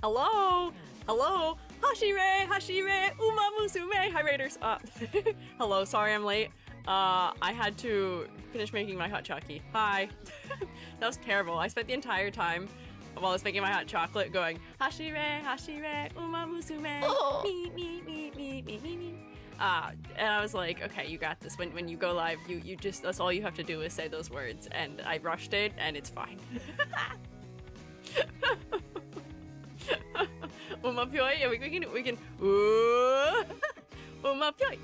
Hello! Hello! Hashire! Hashire! Umamusume! Hi, Raiders! Hello, sorry I'm late. I had to finish making my hot chocolate. Hi! That was terrible. I spent the entire time while I was making my hot chocolate going, Hashire! Hashire! Umamusume! Oh. Me. And I was like, okay, you got this. When you go live, you just, that's all you have to do is say those words. And I rushed it, and it's fine. Umapyoi, yeah, we can ooh, umapyoi,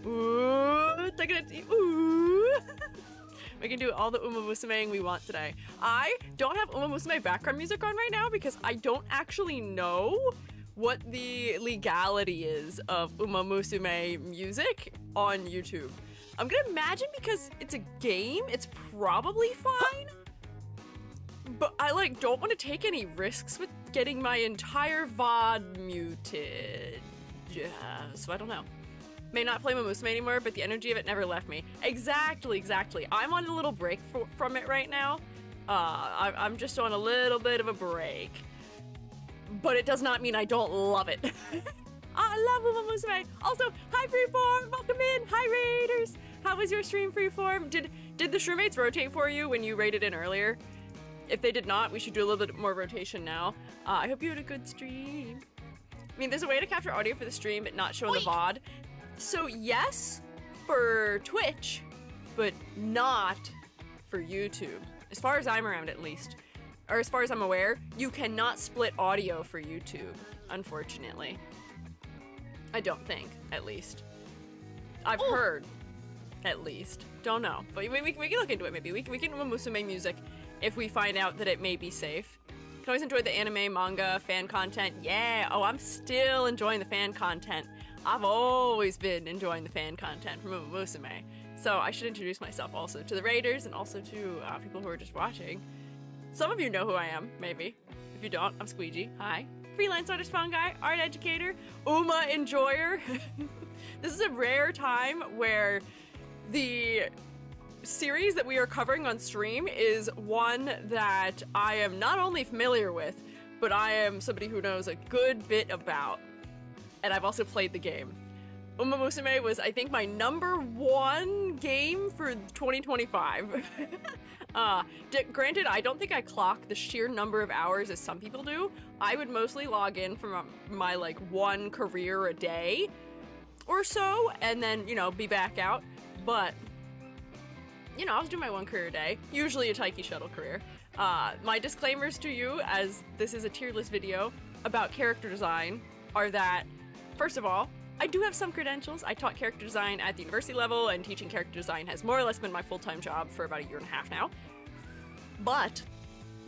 ooh, takedachi, ooh. We can do all the Umamusume we want today. I don't have Umamusume background music on right now because I don't actually know what the legality is of Umamusume music on YouTube. I'm gonna imagine because it's a game, it's probably fine. But I don't want to take any risks with getting my entire VOD muted. Yeah, so I don't know. May not play Umamusume anymore, but the energy of it never left me. Exactly. I'm on a little break from it right now. I'm just on a little bit of a break. But it does not mean I don't love it. I love Umamusume. Also, hi Freeform, welcome in. Hi Raiders. How was your stream, Freeform? Did the shroommates rotate for you when you raided in earlier? If they did not, we should do a little bit more rotation now. I hope you had a good stream. I mean, there's a way to capture audio for the stream but not show in the VOD. So yes, for Twitch, but not for YouTube. As far as I'm around, at least. Or as far as I'm aware, you cannot split audio for YouTube, unfortunately. I don't think, at least. I've heard, at least. Don't know. But we can look into it, maybe. We can Umamusume music if we find out that it may be safe. Can always enjoy the anime, manga, fan content. Yeah, oh, I'm still enjoying the fan content. I've always been enjoying the fan content from Umamusume. So I should introduce myself also to the Raiders and also to people who are just watching. Some of you know who I am, maybe. If you don't, I'm Squiiji. Hi. Freelance artist, fun guy, art educator, Uma enjoyer. This is a rare time where the series that we are covering on stream is one that I am not only familiar with, but I am somebody who knows a good bit about. And I've also played the game. Umamusume was, I think, my #1 game for 2025. Granted, I don't think I clock the sheer number of hours as some people do. I would mostly log in from my, one career a day or so, and then, be back out. But I was doing my one career a day, usually a Taiki Shuttle career. My disclaimers to you, as this is a tier list video about character design, are that, first of all, I do have some credentials. I taught character design at the university level, and teaching character design has more or less been my full-time job for about 1.5 years now. But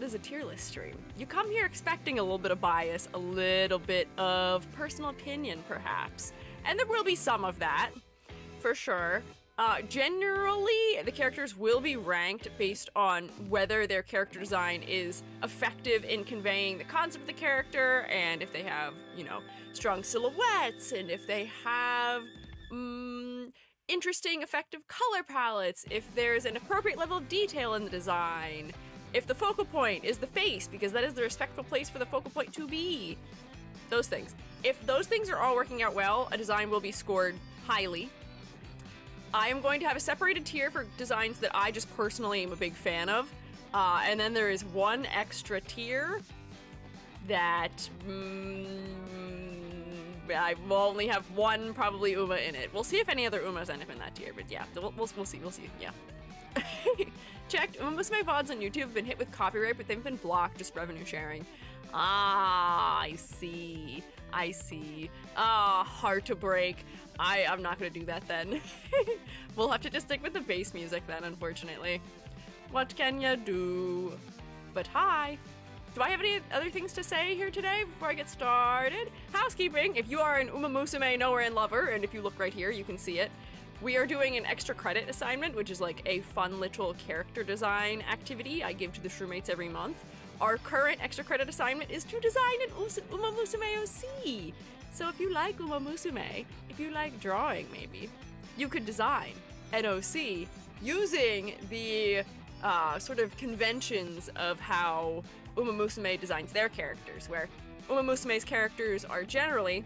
this is a tier list stream. You come here expecting a little bit of bias, a little bit of personal opinion, perhaps. And there will be some of that, for sure. Generally, the characters will be ranked based on whether their character design is effective in conveying the concept of the character, and if they have, strong silhouettes, and if they have, interesting, effective color palettes, if there's an appropriate level of detail in the design, if the focal point is the face, because that is the respectful place for the focal point to be. Those things. If those things are all working out well, a design will be scored highly. I am going to have a separated tier for designs that I just personally am a big fan of. And then there is one extra tier that I will only have one probably Uma in it. We'll see if any other Umas end up in that tier, but yeah, we'll see, yeah. Checked, Umamusume VODs on YouTube have been hit with copyright, but they've been blocked, just revenue sharing. Ah, I see. Ah, hard to break. I'm not gonna do that then. We'll have to just stick with the bass music then, unfortunately. What can ya do? But hi. Do I have any other things to say here today before I get started? Housekeeping, if you are an Umamusume Nowhere in lover, and if you look right here, you can see it, we are doing an extra credit assignment, which is like a fun little character design activity I give to the Shroommates every month. Our current extra credit assignment is to design an Umamusume OC. So if you like Umamusume, if you like drawing maybe, you could design an OC using the sort of conventions of how Umamusume designs their characters, where Umamusume's characters are generally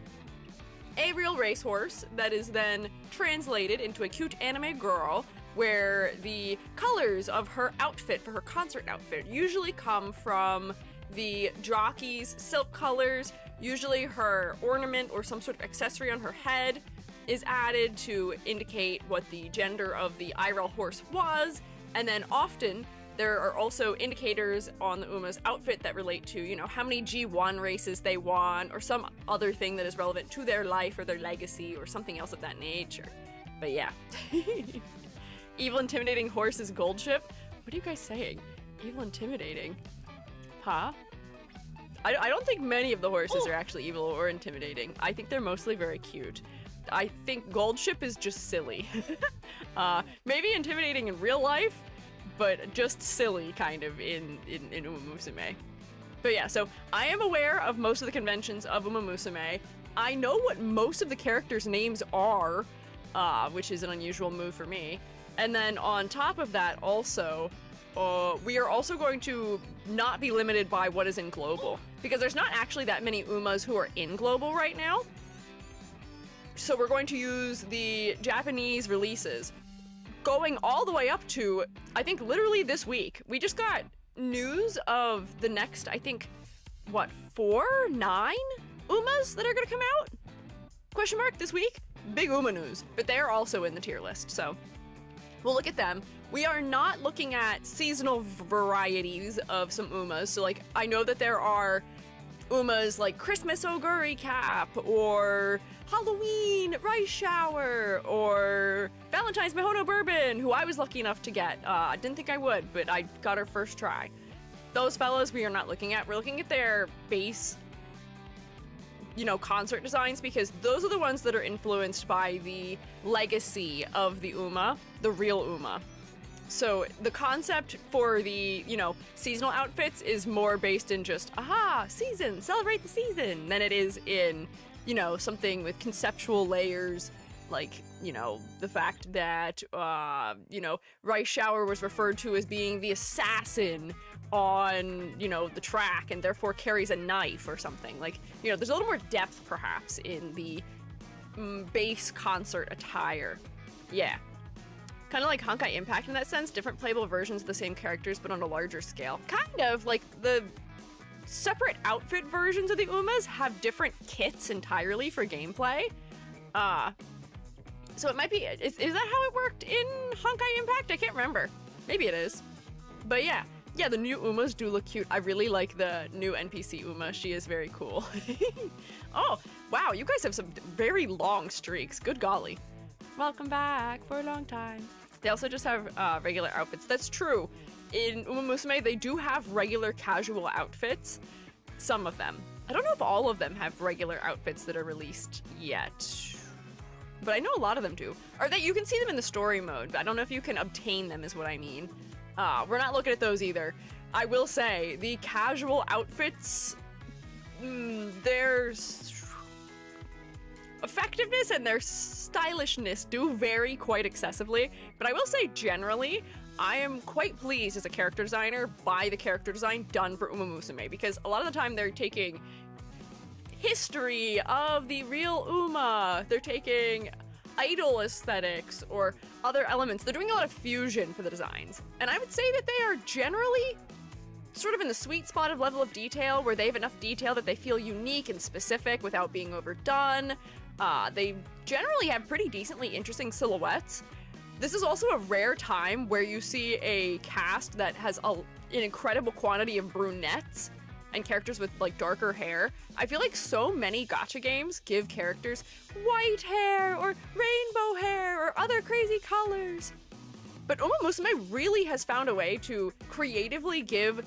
a real racehorse that is then translated into a cute anime girl, where the colors of her outfit for her concert outfit usually come from the jockey's silk colors. Usually her ornament or some sort of accessory on her head is added to indicate what the gender of the IRL horse was, and then often there are also indicators on the Uma's outfit that relate to, you know, how many G1 races they won, or some other thing that is relevant to their life or their legacy, or something else of that nature. But yeah. Evil intimidating horse is gold ship? What are you guys saying? Evil intimidating? Huh? I don't think many of the horses are actually evil or intimidating. I think they're mostly very cute. I think gold ship is just silly. Maybe intimidating in real life, but just silly kind of in Umamusume. But yeah, so I am aware of most of the conventions of Umamusume. I know what most of the characters' names are, which is an unusual move for me. And then on top of that also, we are also going to not be limited by what is in global, because there's not actually that many Umas who are in global right now. So we're going to use the Japanese releases, going all the way up to, I think, literally this week. We just got news of the next, I think, what, 9 Umas that are gonna come out? Question mark this week? Big Uma news, but they're also in the tier list, so we'll look at them. We are not looking at seasonal varieties of some Umas, so like, I know that there are Umas like Christmas Oguri Cap, or Halloween Rice Shower, or Valentine's Mihono Bourbon, who I was lucky enough to get. I didn't think I would, but I got her first try. Those fellows we are not looking at. We're looking at their base, you know, concert designs, because those are the ones that are influenced by the legacy of the Uma, the real Uma. So the concept for the, you know, seasonal outfits is more based in just, aha, season, celebrate the season, than it is in, you know, something with conceptual layers, like, you know, the fact that, you know, Rice Shower was referred to as being the assassin on, you know, the track, and therefore carries a knife or something. Like, you know, there's a little more depth, perhaps, in the base concert attire. Yeah. Kind of like Honkai Impact in that sense, different playable versions of the same characters, but on a larger scale. Kind of, like, the separate outfit versions of the Umas have different kits entirely for gameplay. So it might be, is that how it worked in Honkai Impact? I can't remember. Maybe it is. But yeah, the new Umas do look cute. I really like the new NPC Uma. She is very cool. Oh, wow, you guys have some very long streaks. Good golly. Welcome back for a long time. They also just have regular outfits. That's true. In Umamusume, they do have regular casual outfits. Some of them. I don't know if all of them have regular outfits that are released yet, but I know a lot of them do. Or that you can see them in the story mode, but I don't know if you can obtain them is what I mean. We're not looking at those either. I will say, the casual outfits, there's effectiveness and their stylishness do vary quite excessively, but I will say generally, I am quite pleased as a character designer by the character design done for Umamusume, because a lot of the time they're taking history of the real Uma, they're taking idol aesthetics or other elements. They're doing a lot of fusion for the designs, and I would say that they are generally sort of in the sweet spot of level of detail where they have enough detail that they feel unique and specific without being overdone. They generally have pretty decently interesting silhouettes. This is also a rare time where you see a cast that has an incredible quantity of brunettes and characters with like darker hair. I feel like so many gacha games give characters white hair or rainbow hair or other crazy colors. But Umamusume really has found a way to creatively give,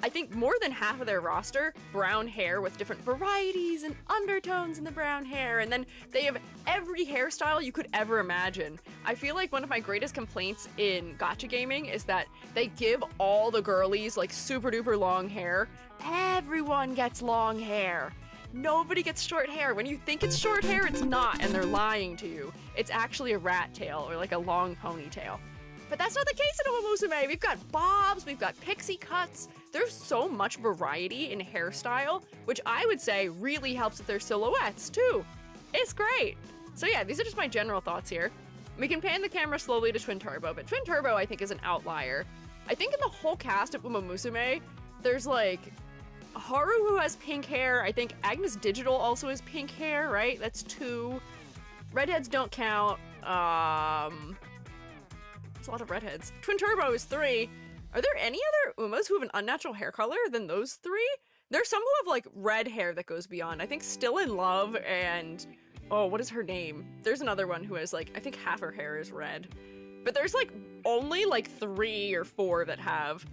I think, more than half of their roster brown hair with different varieties and undertones in the brown hair, and then they have every hairstyle you could ever imagine. I feel like one of my greatest complaints in gacha gaming is that they give all the girlies like super duper long hair. Everyone gets long hair. Nobody gets short hair. When you think it's short hair, it's not, and they're lying to you. It's actually a rat tail or like a long ponytail. But that's not the case in Umamusume. We've got bobs, we've got pixie cuts. There's so much variety in hairstyle, which I would say really helps with their silhouettes too. It's great. So yeah, these are just my general thoughts here. We can pan the camera slowly to Twin Turbo, but Twin Turbo I think is an outlier. I think in the whole cast of Umamusume, there's like Haru who has pink hair. I think Agnes Digital also has pink hair, right? That's 2. Redheads don't count. There's a lot of redheads. Twin Turbo is 3. Are there any other Umas who have an unnatural hair color than those 3? There's some who have like red hair that goes beyond. I think Still in Love and, oh, what is her name? There's another one who has like, I think half her hair is red. But there's like only like 3 or 4 that have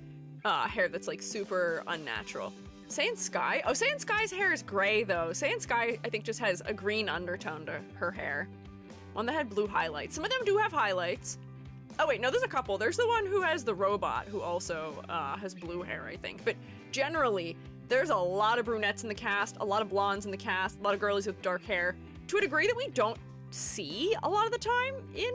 hair that's like super unnatural. Saiyan Sky? Oh, Saiyan Sky's hair is gray though. Saiyan Sky, I think, just has a green undertone to her hair. One that had blue highlights. Some of them do have highlights. Oh wait, no, there's a couple. There's the one who has the robot who also has blue hair, I think. But generally, there's a lot of brunettes in the cast, a lot of blondes in the cast, a lot of girlies with dark hair, to a degree that we don't see a lot of the time in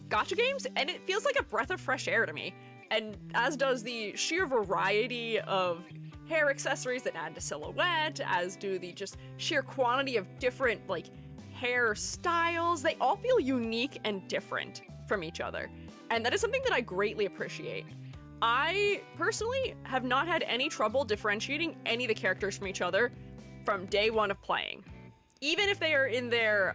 gacha games, and it feels like a breath of fresh air to me. And as does the sheer variety of hair accessories that add to silhouette, as do the just sheer quantity of different, like, hair styles. They all feel unique and different from each other. And that is something that I greatly appreciate. I personally have not had any trouble differentiating any of the characters from each other from day one of playing. Even if they are in their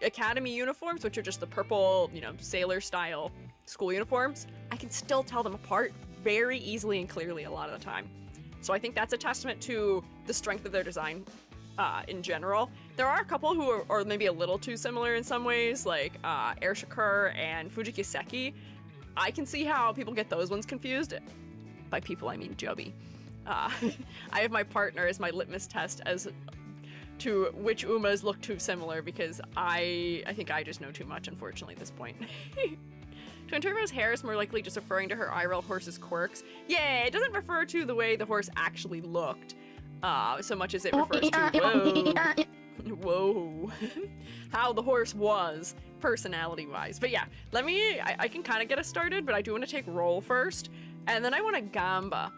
academy uniforms, which are just the purple, sailor style school uniforms, I can still tell them apart very easily and clearly a lot of the time. So I think that's a testament to the strength of their design in general. There are a couple who are maybe a little too similar in some ways, like Air Shakur and Fujikiseki. I can see how people get those ones confused. By people, I mean Joby. I have my partner as my litmus test as to which Umas look too similar, because I think I just know too much, unfortunately, at this point. Twin Turbo's hair is more likely just referring to her IRL horse's quirks. Yeah, it doesn't refer to the way the horse actually looked, so much as it refers to, whoa, how the horse was, personality-wise. But yeah, I can kind of get us started, but I do want to take roll first, and then I want to gamba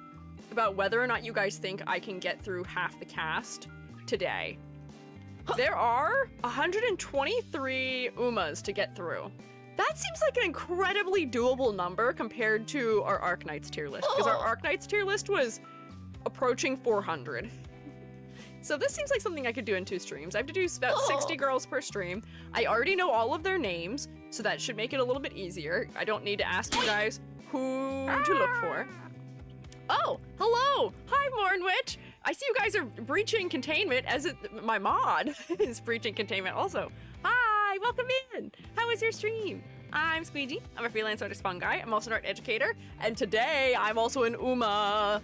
about whether or not you guys think I can get through half the cast today. There are 123 Umas to get through. That seems like an incredibly doable number compared to our Arknights tier list, because our Arknights tier list was approaching 400. So this seems like something I could do in 2 streams. I have to do about 60 girls per stream. I already know all of their names, so that should make it a little bit easier. I don't need to ask you guys who to look for. Oh, hello! Hi, Mornwitch! I see you guys are breaching containment, as my mod is breaching containment also. Hi, welcome in! How was your stream? I'm Squiiji. I'm a freelance artist fun guy. I'm also an art educator, and today I'm also an Uma.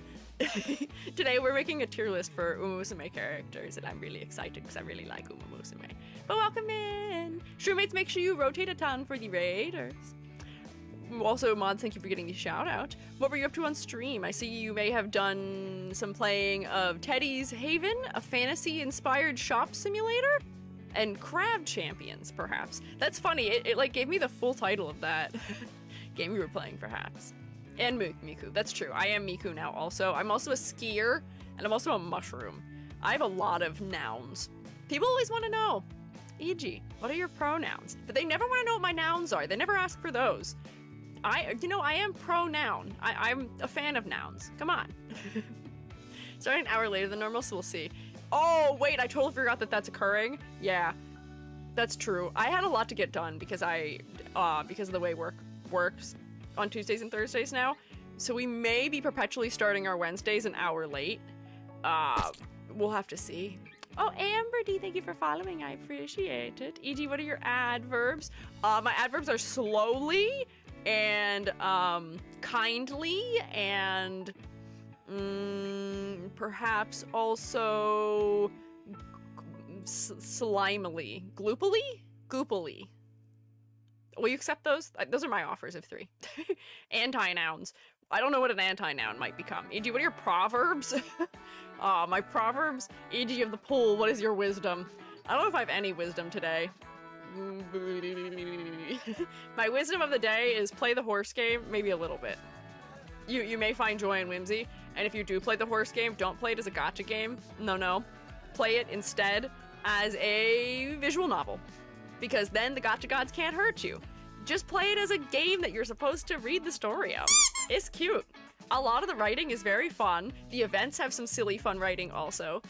Today we're making a tier list for Umamusume characters, and I'm really excited because I really like Umamusume. But welcome in! Shroommates, make sure you rotate a ton for the raiders. Also, mods, thank you for getting the shout out. What were you up to on stream? I see you may have done some playing of Teddy's Haven, a fantasy-inspired shop simulator, and Crab Champions, perhaps. That's funny, it like gave me the full title of that game you were playing, perhaps. And Miku, that's true. I am Miku now also. I'm also a skier, and I'm also a mushroom. I have a lot of nouns. People always want to know, e.g., what are your pronouns? But they never want to know what my nouns are. They never ask for those. I am pro-noun. I'm a fan of nouns. Come on. Starting an hour later than normal, so we'll see. Oh, wait, I totally forgot that that's occurring. Yeah, that's true. I had a lot to get done because because of the way work works on Tuesdays and Thursdays now. So we may be perpetually starting our Wednesdays an hour late. We'll have to see. Oh, Amber D, thank you for following. I appreciate it. E.g., what are your adverbs? My adverbs are slowly and kindly and perhaps also slimily. Gloopily? Goopily. Will you accept those? Those are my offers of 3. Anti-nouns. I don't know what an anti-noun might become. E.g., what are your proverbs? My proverbs. E.g. of the pool, what is your wisdom? I don't know if I have any wisdom today. My wisdom of the day is play the horse game, maybe a little bit. You may find joy in whimsy, and if you do play the horse game, don't play it as a gotcha game. No. Play it instead as a visual novel, because then the gotcha gods can't hurt you. Just play it as a game that you're supposed to read the story of. It's cute. A lot of the writing is very fun. The events have some silly fun writing also.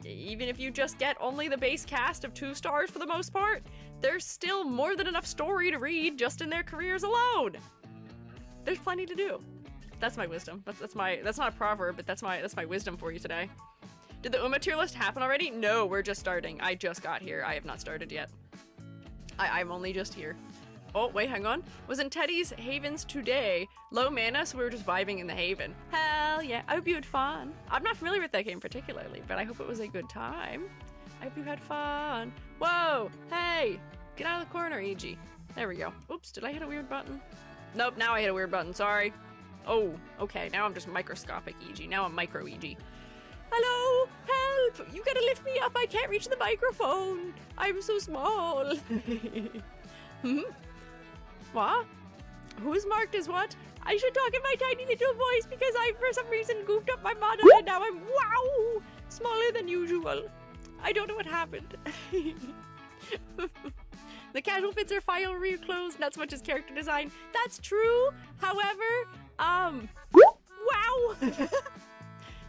Even if you just get only the base cast of 2 stars for the most part, there's still more than enough story to read just in their careers alone. There's plenty to do. That's my wisdom. That's not a proverb, but that's my wisdom for you today. Did the Uma tier list happen already? No, we're just starting. I just got here. I have not started yet. I'm only just here. Oh, wait, hang on. Was in Teddy's Havens today. Low mana, so we were just vibing in the Haven. Hell yeah, I hope you had fun. I'm not familiar with that game particularly, but I hope it was a good time. I hope you had fun. Whoa, hey, get out of the corner, E.g. There we go. Oops, did I hit a weird button? Nope, now I hit a weird button, sorry. Oh, okay, now I'm just microscopic E.g. Now I'm micro E.g. Hello, help, you gotta lift me up, I can't reach the microphone. I'm so small. What? Who's marked as what? I should talk in my tiny little voice because I, for some reason, goofed up my model and now I'm, wow, smaller than usual. I don't know what happened. The casual fits are file real clothes, not so much as character design. That's true. However, wow.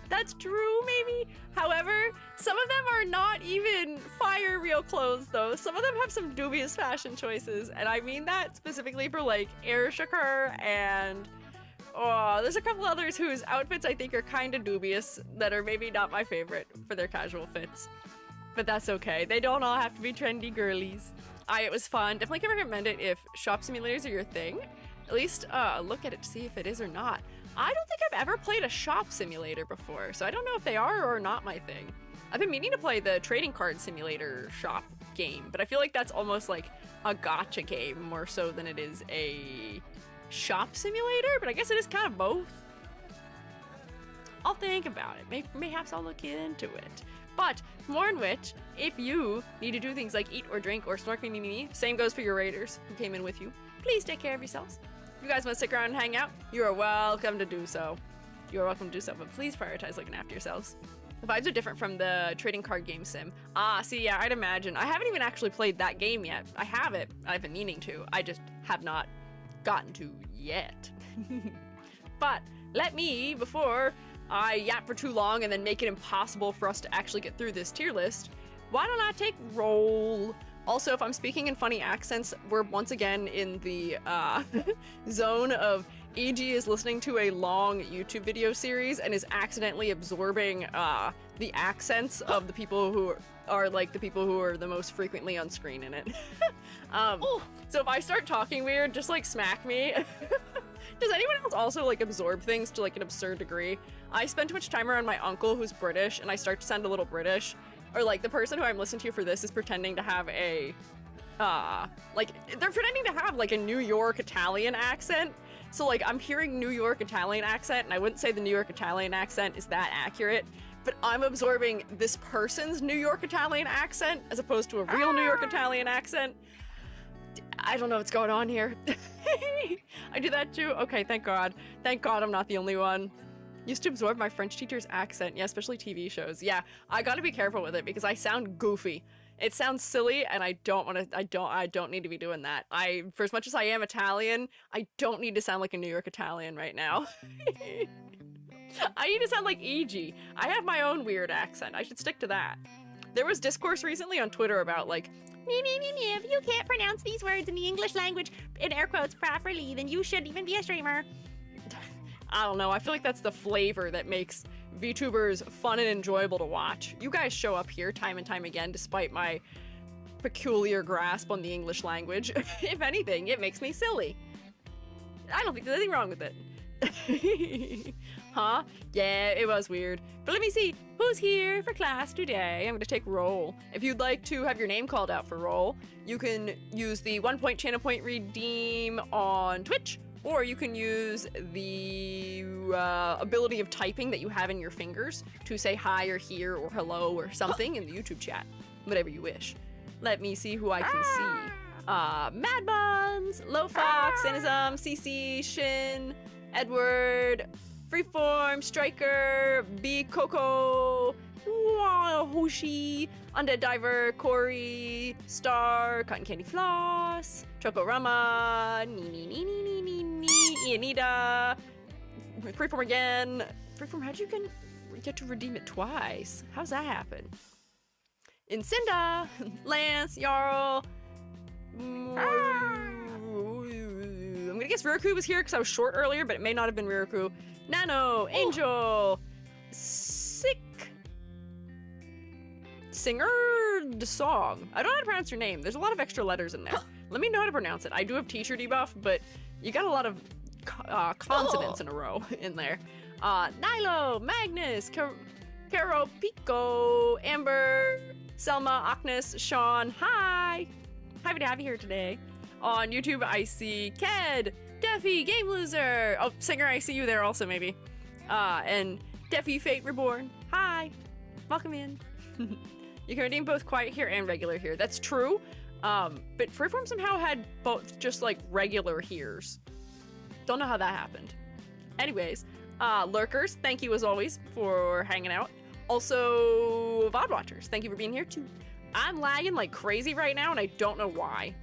That's true, maybe. However, some of them are not even fire real clothes, though. Some of them have some dubious fashion choices, and I mean that specifically for, like, Air Shakur and... Oh, there's a couple others whose outfits I think are kind of dubious that are maybe not my favorite for their casual fits. But that's okay. They don't all have to be trendy girlies. It was fun. Definitely can recommend it if shop simulators are your thing. At least look at it to see if it is or not. I don't think I've ever played a shop simulator before, so I don't know if they are or not my thing. I've been meaning to play the trading card simulator shop game, but I feel like that's almost like a gacha game more so than it is a shop simulator, but I guess it is kind of both. I'll think about it. Mayhaps I'll look into it. But more in which, if you need to do things like eat or drink or snork me, same goes for your raiders who came in with you. Please take care of yourselves. If you guys want to stick around and hang out, you are welcome to do so. You are welcome to do so, but please prioritize looking after yourselves. The vibes are different from the trading card game sim. See, yeah, I'd imagine. I haven't even actually played that game yet. I have it. I've been meaning to. I just have not gotten to yet. But let me, before I yap for too long and then make it impossible for us to actually get through this tier list, why don't I take roll? Also, if I'm speaking in funny accents, we're once again in the zone of E.g. is listening to a long YouTube video series and is accidentally absorbing the accents of the people who are like the people who are the most frequently on screen in it. So if I start talking weird, just like smack me. Does anyone else also like absorb things to like an absurd degree? I spend too much time around my uncle who's British and I start to sound a little British. Or like the person who I'm listening to for this is pretending to have a, like they're pretending to have like a New York Italian accent. So like I'm hearing New York Italian accent and I wouldn't say the New York Italian accent is that accurate, but I'm absorbing this person's New York Italian accent as opposed to a real New York Italian accent. I don't know what's going on here. I do that too? Okay, thank God. Thank God I'm not the only one. Used to absorb my French teacher's accent. Yeah, especially TV shows. Yeah, I gotta be careful with it because I sound goofy. It sounds silly, and I don't want to. I don't need to be doing that. For as much as I am Italian, I don't need to sound like a New York Italian right now. I need to sound like E.G. I have my own weird accent. I should stick to that. There was discourse recently on Twitter about like, if you can't pronounce these words in the English language in air quotes properly, then you shouldn't even be a streamer. I don't know. I feel like that's the flavor that makes VTubers fun and enjoyable to watch. You guys show up here time and time again, despite my peculiar grasp on the English language. If anything, it makes me silly. I don't think there's anything wrong with it. Huh? Yeah, it was weird. But let me see who's here for class today. I'm gonna take roll. If you'd like to have your name called out for roll, you can use the 1 point channel point redeem on Twitch, or you can use the ability of typing that you have in your fingers to say hi or here or hello or something in the YouTube chat. Whatever you wish. Let me see who I can see. Mad Buns, Low Fox, Sexism, CC, Shin, Edward, Freeform, Striker, B Coco, Hoshi, Undead Diver, Corey, Star, Cotton Candy Floss, Choco Rama, Ianita, Freeform again. Freeform, how'd you get to redeem it twice? How's that happen? Incinda, Lance, Jarl. I'm gonna guess Riraku was here because I was short earlier, but it may not have been Riraku. Nano, Angel, Sick, Singer the Song. I don't know how to pronounce your name. There's a lot of extra letters in there. Let me know how to pronounce it. I do have teacher debuff, but you got a lot of consonants in a row in there. Nilo, Magnus, Caro, Pico, Amber, Selma, Agnes, Sean. Hi. Happy to have you here today. On YouTube, I see Ked, Deafy, Game Loser. Oh, Singer, I see you there also, maybe. And Deafy Fate Reborn. Hi. Welcome in. You can redeem both quiet here and regular here. That's true. But Freeform somehow had both just like regular heres. Don't know how that happened. Anyways, lurkers, thank you as always for hanging out. Also, VOD watchers, thank you for being here too. I'm lagging like crazy right now, and I don't know why.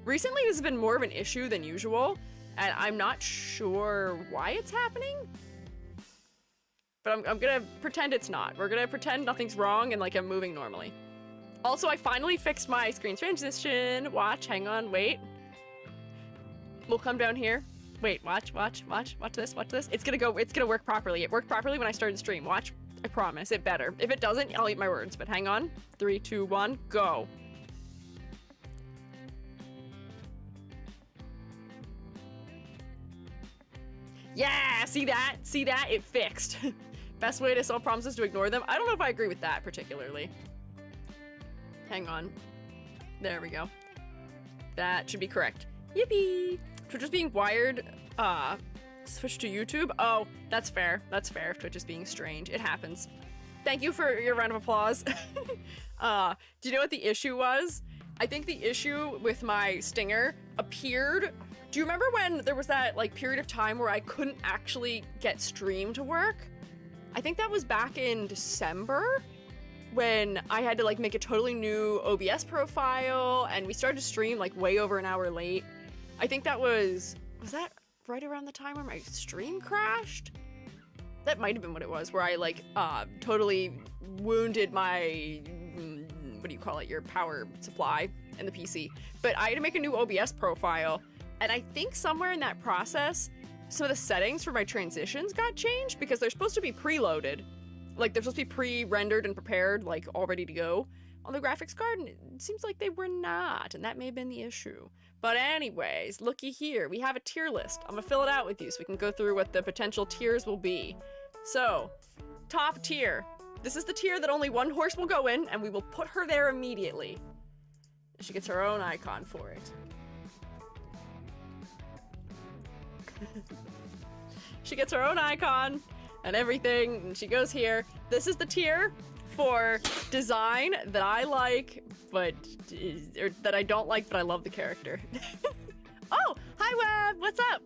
Recently, this has been more of an issue than usual, and I'm not sure why it's happening. But I'm gonna pretend it's not. We're gonna pretend nothing's wrong and like I'm moving normally. Also, I finally fixed my screen transition. Watch, hang on, wait. We'll come down here. Wait, watch this. It's gonna work properly. It worked properly when I started the stream. Watch, I promise, it better. If it doesn't, I'll eat my words, but hang on. 3, 2, 1, go. Yeah, see that? See that? It fixed. Best way to solve problems is to ignore them. I don't know if I agree with that particularly. Hang on. There we go. That should be correct. Yippee! Twitch is being wired, switch to YouTube. Oh, that's fair. That's fair if Twitch is being strange. It happens. Thank you for your round of applause. Do you know what the issue was? I think the issue with my stinger appeared. Do you remember when there was that like period of time where I couldn't actually get stream to work? I think that was back in December when I had to like make a totally new OBS profile and we started to stream like way over an hour late. I think that was that right around the time where my stream crashed? That might have been what it was, where I like totally wounded my, what do you call it, your power supply in the PC. But I had to make a new OBS profile. And I think somewhere in that process, some of the settings for my transitions got changed because they're supposed to be preloaded. Like, they're supposed to be pre-rendered and prepared, like, all ready to go on the graphics card, and it seems like they were not, and that may have been the issue. But anyways, looky here. We have a tier list. I'm gonna fill it out with you so we can go through what the potential tiers will be. So, top tier. This is the tier that only one horse will go in, and we will put her there immediately. She gets her own icon for it. She gets her own icon and everything, and she goes here. This is the tier for design that I like, but or that I don't like, but I love the character. Oh, hi Web, what's up?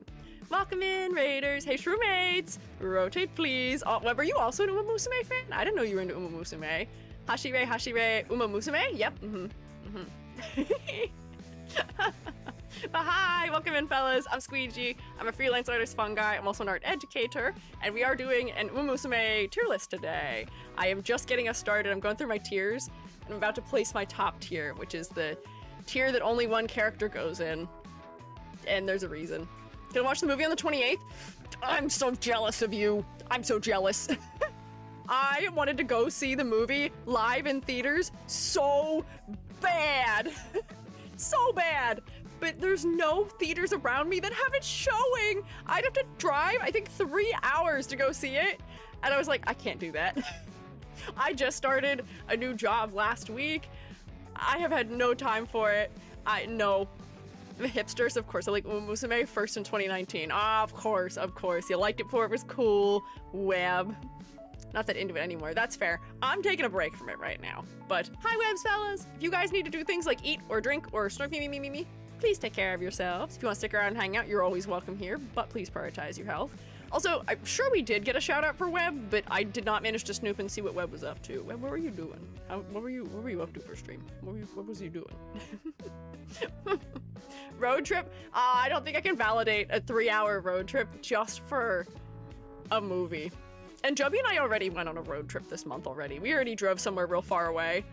Welcome in, Raiders. Hey, Shroommates. Rotate, please. Oh, Web, are you also an Umamusume fan? I didn't know you were into Umamusume. Hashire, Umamusume? Yep. But hi, welcome in, fellas. I'm Squiiji. I'm a freelance artist fungi. I'm also an art educator, and we are doing an Umamusume tier list today. I am just getting us started. I'm going through my tiers, and I'm about to place my top tier, which is the tier that only one character goes in. And there's a reason. Gonna watch the movie on the 28th? I'm so jealous of you. I'm so jealous. I wanted to go see the movie live in theaters so bad. So bad. But there's no theaters around me that have it showing. I'd have to drive, I think, 3 hours to go see it. And I was like, I can't do that. I just started a new job last week. I have had no time for it. No. The hipsters, of course, I like Umamusume first in 2019. Ah, of course. You liked it before it was cool. Web. Not that into it anymore. That's fair. I'm taking a break from it right now. But hi, webs, fellas. If you guys need to do things like eat or drink or snort me, please take care of yourselves. If you want to stick around and hang out, you're always welcome here, but please prioritize your health. Also, I'm sure we did get a shout out for Web, but I did not manage to snoop and see what Web was up to. Web, what were you doing? What were you up to for stream? What was you doing? Road trip? I don't think I can validate a 3-hour road trip just for a movie. And Joby and I already went on a road trip this month already. We already drove somewhere real far away.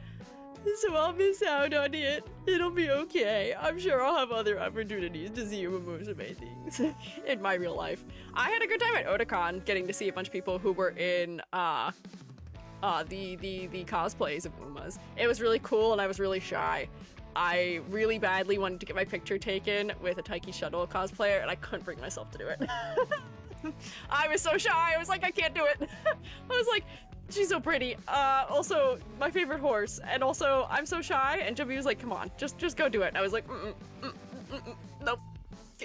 So I'll miss out on it. It'll be okay. I'm sure I'll have other opportunities to see Umamusume things in my real life. I had a good time at Otakon getting to see a bunch of people who were in the cosplays of Umas. It was really cool and I was really shy. I really badly wanted to get my picture taken with a Taiki Shuttle cosplayer and I couldn't bring myself to do it. I was so shy. I was like, I can't do it. I was like, she's so pretty. Also, my favorite horse. And also, I'm so shy. And Joby was like, come on, just go do it. And I was like, nope.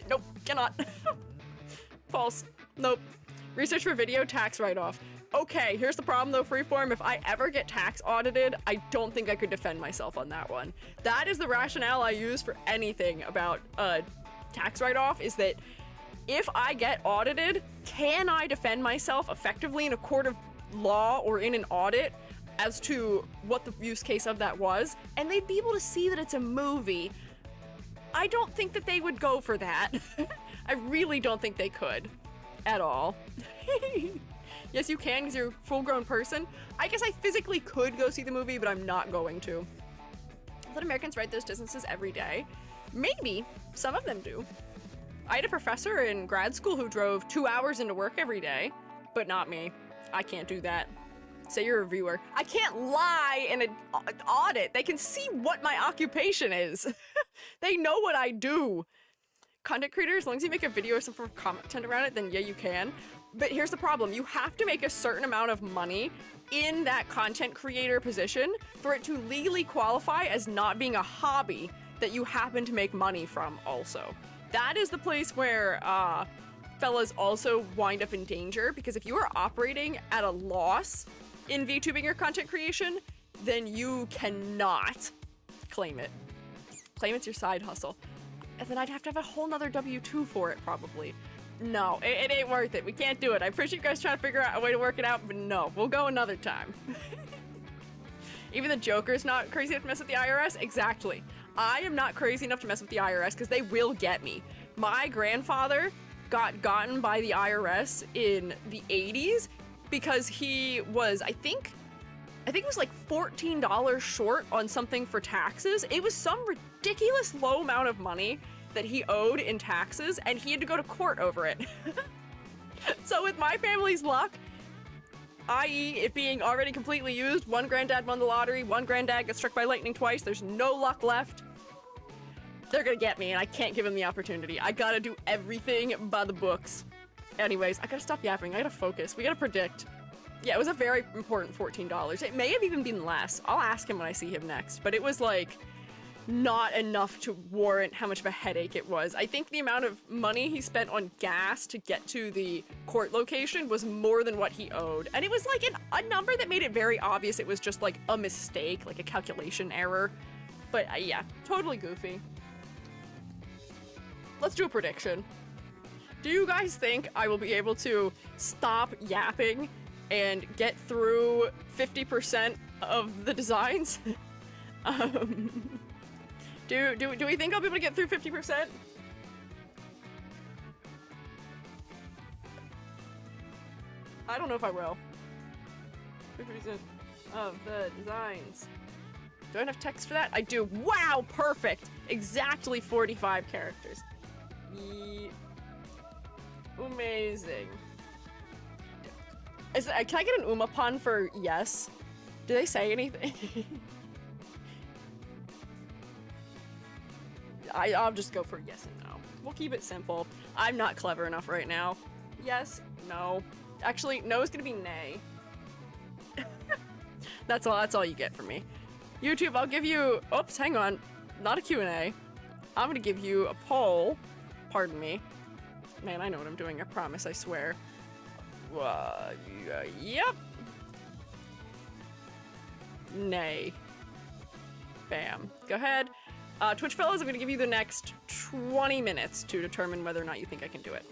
Nope, cannot. False. Nope. Research for video, tax write-off. Okay, here's the problem though, Freeform. If I ever get tax audited, I don't think I could defend myself on that one. That is the rationale I use for anything about tax write-off, is that if I get audited, can I defend myself effectively in a court of law or in an audit as to what the use case of that was? And they'd be able to see that it's a movie. I don't think that they would go for that. I really don't think they could at all. Yes, you can because you're a full-grown person. I guess I physically could go see the movie, but I'm not going to. I thought Americans ride those distances every day. Maybe. Some of them do. I had a professor in grad school who drove 2 hours into work every day, but not me. I can't do that. Say you're a reviewer. I can't lie in an audit. They can see what my occupation is. They know what I do. Content creators, as long as you make a video or some form of content around it, then yeah, you can. But here's the problem. You have to make a certain amount of money in that content creator position for it to legally qualify as not being a hobby that you happen to make money from also. That is the place where fellas also wind up in danger, because if you are operating at a loss in VTubing your content creation, then you cannot claim it. Claim it's your side hustle. And then I'd have to have a whole nother W-2 for it, probably. No, it ain't worth it. We can't do it. I appreciate you guys trying to figure out a way to work it out, but no, we'll go another time. Even the Joker's not crazy enough to mess with the IRS? Exactly. I am not crazy enough to mess with the IRS because they will get me. My grandfather got gotten by the IRS in the 80s because he was, I think it was like $14 short on something for taxes. It was some ridiculous low amount of money that he owed in taxes, and he had to go to court over it. So with my family's luck, i.e. it being already completely used, one granddad won the lottery, one granddad gets struck by lightning twice, there's no luck left, they're gonna get me, and I can't give them the opportunity. I gotta do everything by the books. Anyways, I gotta stop yapping, I gotta focus, we gotta predict. Yeah, it was a very important $14. It may have even been less. I'll ask him when I see him next, but it was like not enough to warrant how much of a headache it was. I think the amount of money he spent on gas to get to the court location was more than what he owed. And it was like a number that made it very obvious it was just like a mistake, like a calculation error. But yeah, totally goofy. Let's do a prediction. Do you guys think I will be able to stop yapping and get through 50% of the designs. Do we think I'll be able to get through 50%? I don't know if I will. 50% of the designs. Do I have enough text for that? I do. Wow, perfect. Exactly 45 characters. Amazing. Can I get an Uma pun for yes? Do they say anything? I'll just go for yes and no. We'll keep it simple. I'm not clever enough right now. Yes, no. Actually, no is gonna be nay. That's all you get from me. YouTube, I'll give you, oops, hang on. Not a Q&A. I'm gonna give you a poll. Pardon me. Man, I know what I'm doing, I promise, I swear. Yep. Nay. Bam. Go ahead. Twitch fellas, I'm gonna give you the next 20 minutes to determine whether or not you think I can do it.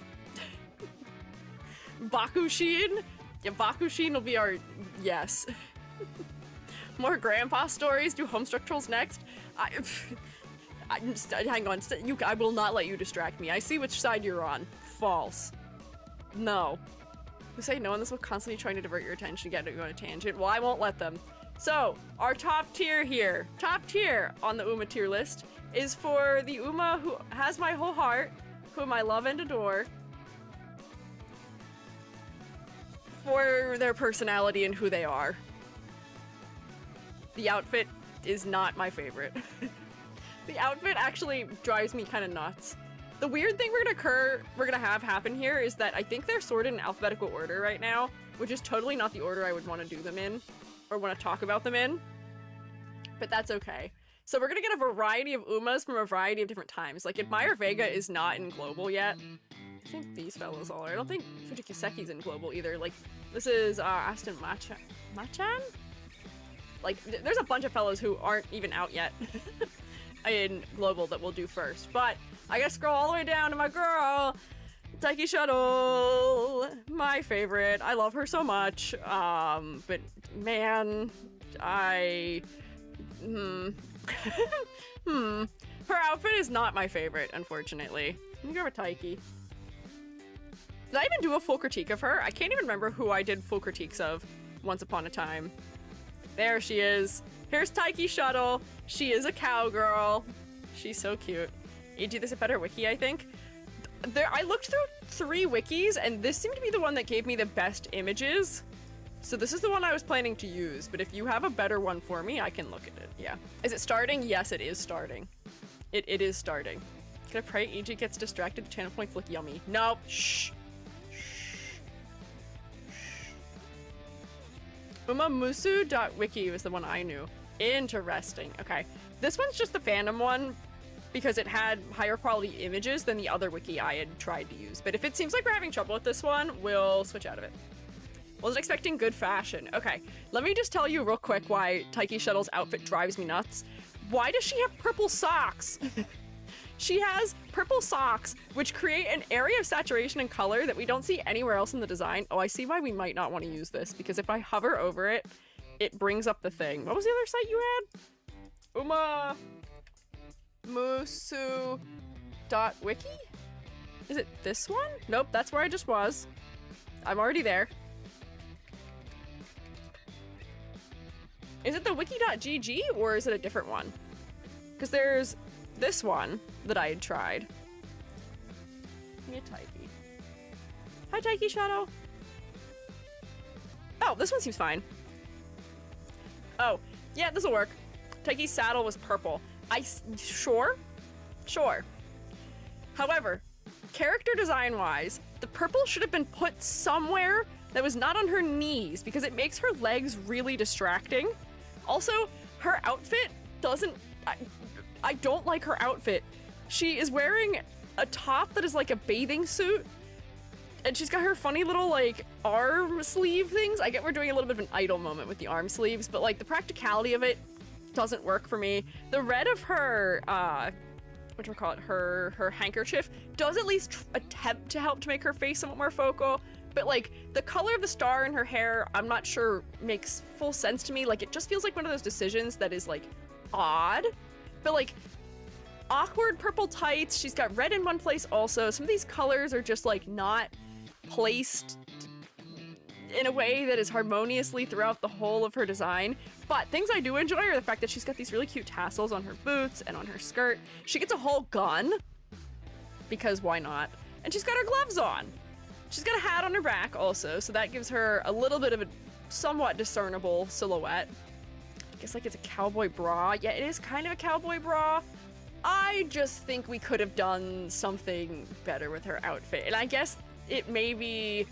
Bakushin? Yeah, Bakushin will be our yes. More grandpa stories? Do Homestuck Trolls next? Hang on, I will not let you distract me. I see which side you're on. False. No. You say no and this will constantly trying to divert your attention, get you on a tangent. Well, I won't let them. So, our top tier here, top tier on the Uma tier list, is for the Uma who has my whole heart, whom I love and adore, for their personality and who they are. The outfit is not my favorite. The outfit actually drives me kind of nuts. The weird thing we're gonna have happen here is that I think they're sorted in alphabetical order right now, which is totally not the order I would want to do them in, or want to talk about them in, but that's okay. So we're gonna get a variety of Umas from a variety of different times. Like, Admire Vega is not in global yet. I think these fellows all are. I don't think Fujikiseki's in global either. Like, this is Aston Machan? Like, there's a bunch of fellows who aren't even out yet in global that we'll do first. But I gotta scroll all the way down to my girl, Taiki Shuttle, my favorite. I love her so much. But man, her outfit is not my favorite, unfortunately. Let me grab a Taiki. Did I even do a full critique of her? I can't even remember who I did full critiques of once upon a time. There she is. Here's Taiki Shuttle. She is a cowgirl. She's so cute. EG, this is a better wiki, I think. I looked through 3 wikis, and this seemed to be the one that gave me the best images. So this is the one I was planning to use, but if you have a better one for me, I can look at it. Yeah. Is it starting? Yes, it is starting. It is starting. Can I pray EG gets distracted? The channel points look yummy. No. Shh. Umamusu.wiki was the one I knew. Interesting. Okay. This one's just the fandom one because it had higher quality images than the other wiki I had tried to use. But if it seems like we're having trouble with this one, we'll switch out of it. Wasn't expecting good fashion. Okay. Let me just tell you real quick why Taiki Shuttle's outfit drives me nuts. Why does she have purple socks? She has purple socks, which create an area of saturation and color that we don't see anywhere else in the design. Oh, I see why we might not want to use this, because if I hover over it, it brings up the thing. What was the other site you had? Umamusu.wiki? Is it this one? Nope, that's where I just was. I'm already there. Is it the wiki.gg or is it a different one? Because there's this one that I had tried. Give me a Taiki. Hi, Taiki Shadow. Oh, this one seems fine. Oh, yeah, this'll work. Taiki's saddle was purple. Sure. However, character design-wise, the purple should have been put somewhere that was not on her knees because it makes her legs really distracting. Also, her outfit doesn't... I don't like her outfit. She is wearing a top that is like a bathing suit, and she's got her funny little, like, arm sleeve things. I get we're doing a little bit of an idol moment with the arm sleeves, but, like, the practicality of it doesn't work for me. The red of her, her handkerchief does at least attempt to help to make her face somewhat more focal, but like the color of the star in her hair, I'm not sure makes full sense to me. Like it just feels like one of those decisions that is like odd, but like awkward purple tights. She's got red in one place also. Some of these colors are just like not placed in a way that is harmoniously throughout the whole of her design. But things I do enjoy are the fact that she's got these really cute tassels on her boots and on her skirt. She gets a whole gun, because why not? And she's got her gloves on. She's got a hat on her back also, so that gives her a little bit of a somewhat discernible silhouette. I guess like it's a cowboy bra. Yeah, it is kind of a cowboy bra. I just think we could have done something better with her outfit. And I guess it may be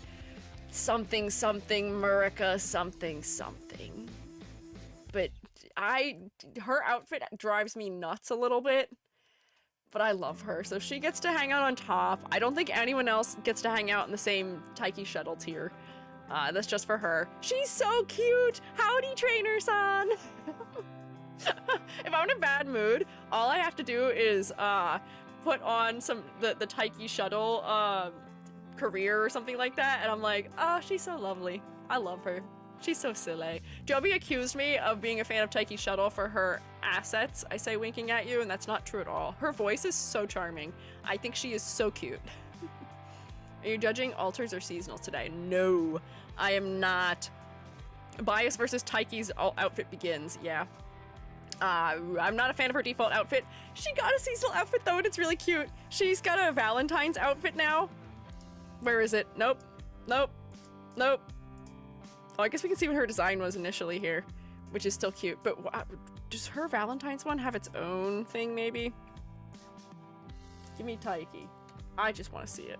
something something Murica something something. But her outfit drives me nuts a little bit. But I love her, so she gets to hang out on top. I don't think anyone else gets to hang out in the same Taiki shuttle tier. That's just for her. She's so cute! Howdy, trainer-san! If I'm in a bad mood, all I have to do is put on the Taiki shuttle career or something like that, and I'm like, oh, she's so lovely. I love her. She's so silly. Joby accused me of being a fan of Taiki Shuttle for her assets. I say winking at you, and that's not true at all. Her voice is so charming. I think she is so cute. Are you judging alters or seasonal today? No, I am not. Bias versus Taiki's outfit begins, yeah. I'm not a fan of her default outfit. She got a seasonal outfit though, and it's really cute. She's got a Valentine's outfit now. Where is it? Nope. Nope. Nope. Oh, I guess we can see what her design was initially here, which is still cute. But does her Valentine's one have its own thing, maybe? Give me Taiki. I just want to see it.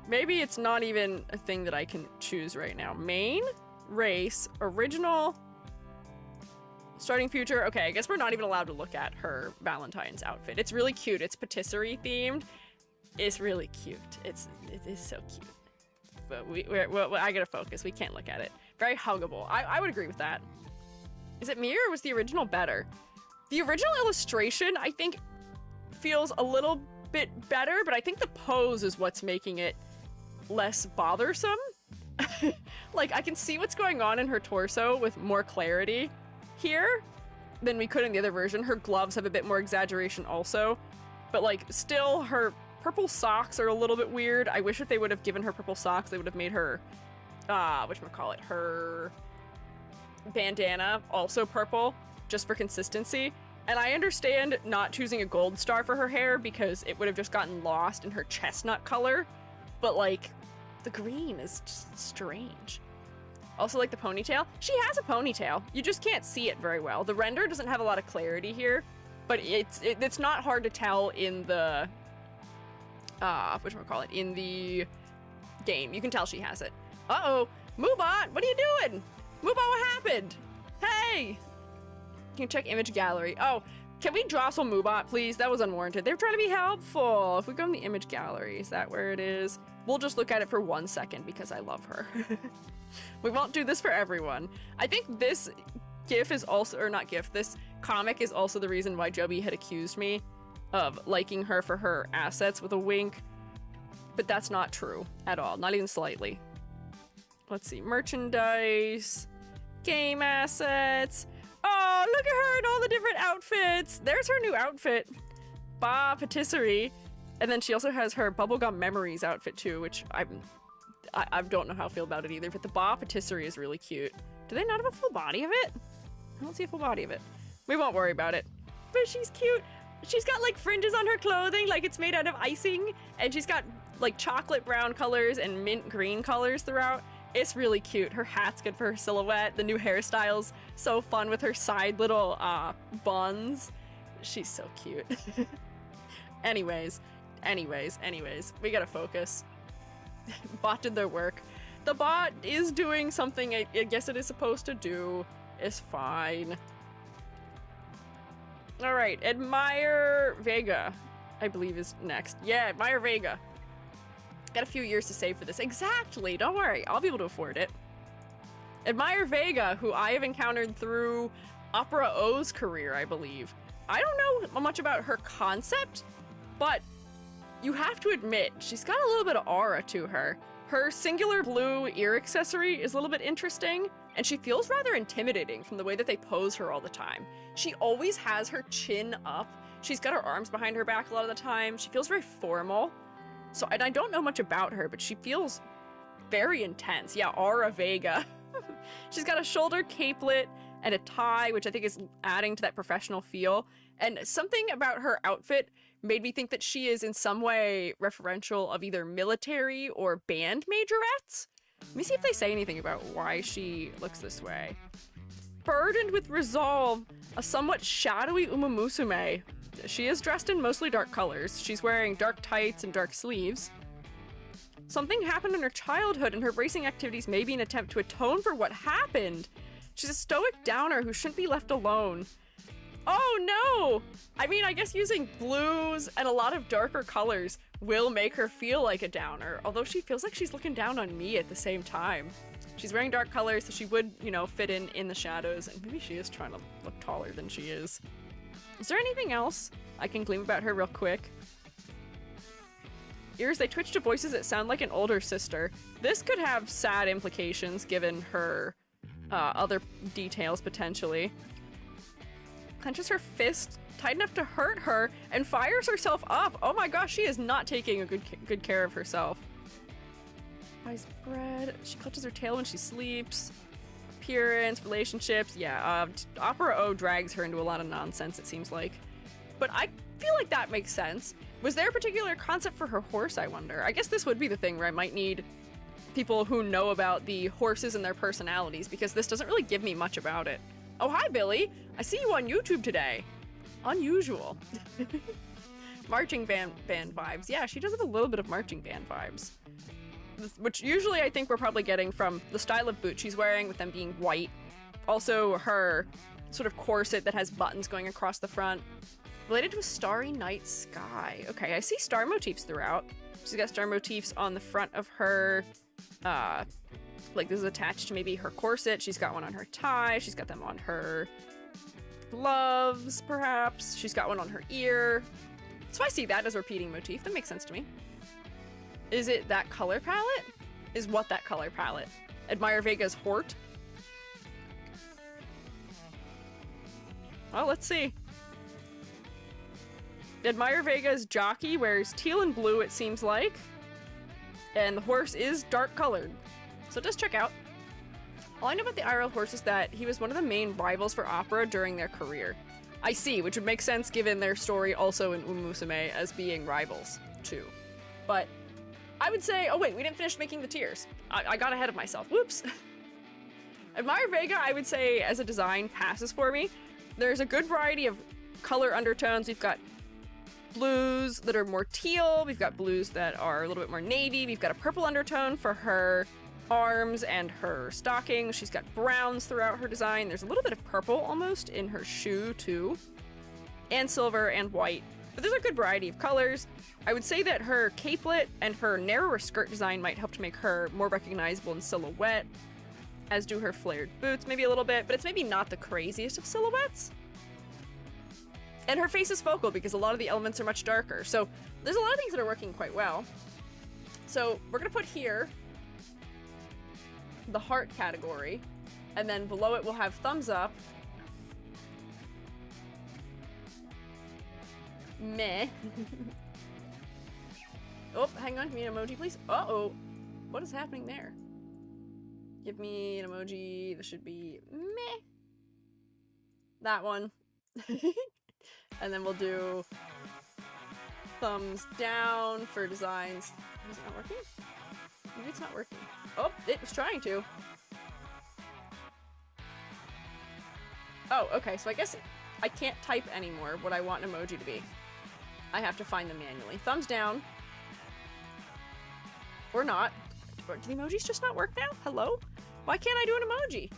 Maybe it's not even a thing that I can choose right now. Main, race, original, starting future. Okay, I guess we're not even allowed to look at her Valentine's outfit. It's really cute. It's patisserie themed. It's really cute. It is so cute. But I gotta focus. We can't look at it. Very huggable. I would agree with that. Is it me or was the original better? The original illustration, I think, feels a little bit better, but I think the pose is what's making it less bothersome. Like, I can see what's going on in her torso with more clarity here than we could in the other version. Her gloves have a bit more exaggeration also, but like, still her purple socks are a little bit weird. I wish that they would have given her purple socks. They would have made her, whatchamacallit, her bandana also purple, just for consistency. And I understand not choosing a gold star for her hair because it would have just gotten lost in her chestnut color. But like, the green is just strange. Also like the ponytail. She has a ponytail. You just can't see it very well. The render doesn't have a lot of clarity here, but it's not hard to tell in the whatchamacallit, in the game. You can tell she has it. Uh-oh, Moobot, what are you doing? Moobot, what happened? Hey! You can check image gallery. Oh, can we jostle Moobot, please? That was unwarranted. They're trying to be helpful. If we go in the image gallery, is that where it is? We'll just look at it for 1 second because I love her. We won't do this for everyone. I think this GIF is also, or not GIF, this comic is also the reason why Joby had accused me of liking her for her assets with a wink, but that's not true at all, not even slightly. Let's see, merchandise, game assets. Oh, look at her in all the different outfits. There's her new outfit, Ba Patisserie, and then she also has her Bubblegum Memories outfit too, which I don't know how I feel about it either, but the Ba Patisserie is really cute. Do they not have a full body of it? I don't see a full body of it. We won't worry about it, but she's cute. She's got like fringes on her clothing, like it's made out of icing, and she's got like chocolate brown colors and mint green colors throughout. It's really cute. Her hat's good for her silhouette. The new hairstyle's so fun with her side little buns. She's so cute. Anyways, we gotta focus. Bot did their work. The bot is doing something I guess it is supposed to do. It's fine. All right, Admire Vega, I believe is next. Yeah, Admire Vega. Got a few years to save for this. Exactly, don't worry, I'll be able to afford it. Admire Vega, who I have encountered through Opera O's career, I believe. I don't know much about her concept, but you have to admit, she's got a little bit of aura to her. Her singular blue ear accessory is a little bit interesting, and she feels rather intimidating from the way that they pose her all the time. She always has her chin up. She's got her arms behind her back a lot of the time. She feels very formal. So, and I don't know much about her, but she feels very intense. Yeah, Aura Vega. She's got a shoulder capelet and a tie, which I think is adding to that professional feel. And something about her outfit made me think that she is in some way referential of either military or band majorettes. Let me see if they say anything about why she looks this way. Burdened with resolve, a somewhat shadowy Umamusume. She is dressed in mostly dark colors. She's wearing dark tights and dark sleeves. Something happened in her childhood, and her racing activities may be an attempt to atone for what happened. She's a stoic downer who shouldn't be left alone. Oh no! I mean, I guess using blues and a lot of darker colors will make her feel like a downer, although she feels like she's looking down on me at the same time. She's wearing dark colors, so she would, you know, fit in the shadows, and maybe she is trying to look taller than she is. Is there anything else I can glean about her real quick? Ears, they twitch to voices that sound like an older sister. This could have sad implications given her other details, potentially. Clenches her fist tight enough to hurt her and fires herself up. Oh my gosh, she is not taking a good care of herself. Eyes bread. She clutches her tail when she sleeps. Appearance, relationships. Yeah, Opera O drags her into a lot of nonsense, it seems like. But I feel like that makes sense. Was there a particular concept for her horse, I wonder? I guess this would be the thing where I might need people who know about the horses and their personalities, because this doesn't really give me much about it. Oh, hi, Billy. I see you on YouTube today. Unusual. Marching band vibes. Yeah, she does have a little bit of marching band vibes. Which usually I think we're probably getting from the style of boots she's wearing, with them being white. Also, her sort of corset that has buttons going across the front. Related to a starry night sky. Okay, I see star motifs throughout. She's got star motifs on the front of her, like this is attached to maybe her corset. She's got one on her tie. She's got them on her gloves, perhaps. She's got one on her ear. So I see that as a repeating motif. That makes sense to me. Is it that color palette? Is what that color palette? Admire Vega's Hort? Well, let's see. Admire Vega's jockey wears teal and blue, it seems like. And the horse is dark colored. So just check out. All I know about the IRL horse is that he was one of the main rivals for Opera during their career. I see, which would make sense given their story also in Umamusume as being rivals, too. But I would say, oh wait, we didn't finish making the tiers. I got ahead of myself, whoops. Admire Vega, I would say, as a design, passes for me. There's a good variety of color undertones. We've got blues that are more teal. We've got blues that are a little bit more navy. We've got a purple undertone for her arms and her stockings. She's got browns throughout her design. There's a little bit of purple almost in her shoe too. And silver and white. But there's a good variety of colors. I would say that her capelet and her narrower skirt design might help to make her more recognizable in silhouette, as do her flared boots maybe a little bit, but it's maybe not the craziest of silhouettes. And her face is focal because a lot of the elements are much darker. So there's a lot of things that are working quite well. So we're gonna put here the heart category, and then below it we'll have thumbs up, meh. Oh, hang on, give me an emoji, please. Uh-oh. What is happening there? Give me an emoji. This should be meh. That one. And then we'll do thumbs down for designs. Is it not working? Maybe it's not working. Oh, it was trying to. Oh, okay, so I guess I can't type anymore what I want an emoji to be. I have to find them manually. Thumbs down. Or not. Do the emojis just not work now? Hello? Why can't I do an emoji?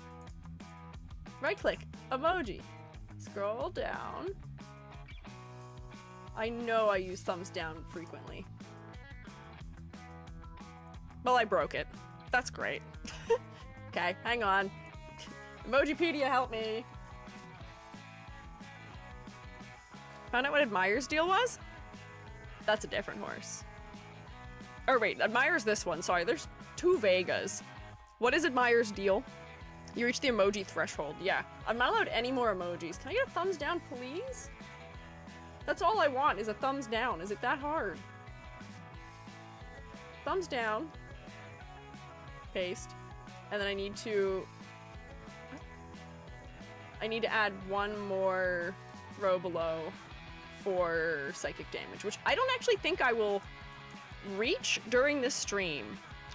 Right click. Emoji. Scroll down. I know I use thumbs down frequently. Well, I broke it. That's great. Okay, hang on. Emojipedia, help me. Found out what Admire's deal was? That's a different horse. Or wait, Admire's this one. Sorry, there's 2 Vegas. What is Admire's deal? You reach the emoji threshold. Yeah, I'm not allowed any more emojis. Can I get a thumbs down, please? That's all I want is a thumbs down. Is it that hard? Thumbs down. Paste. And then I need to add 1 more row below for psychic damage, which I don't actually think I will reach during this stream,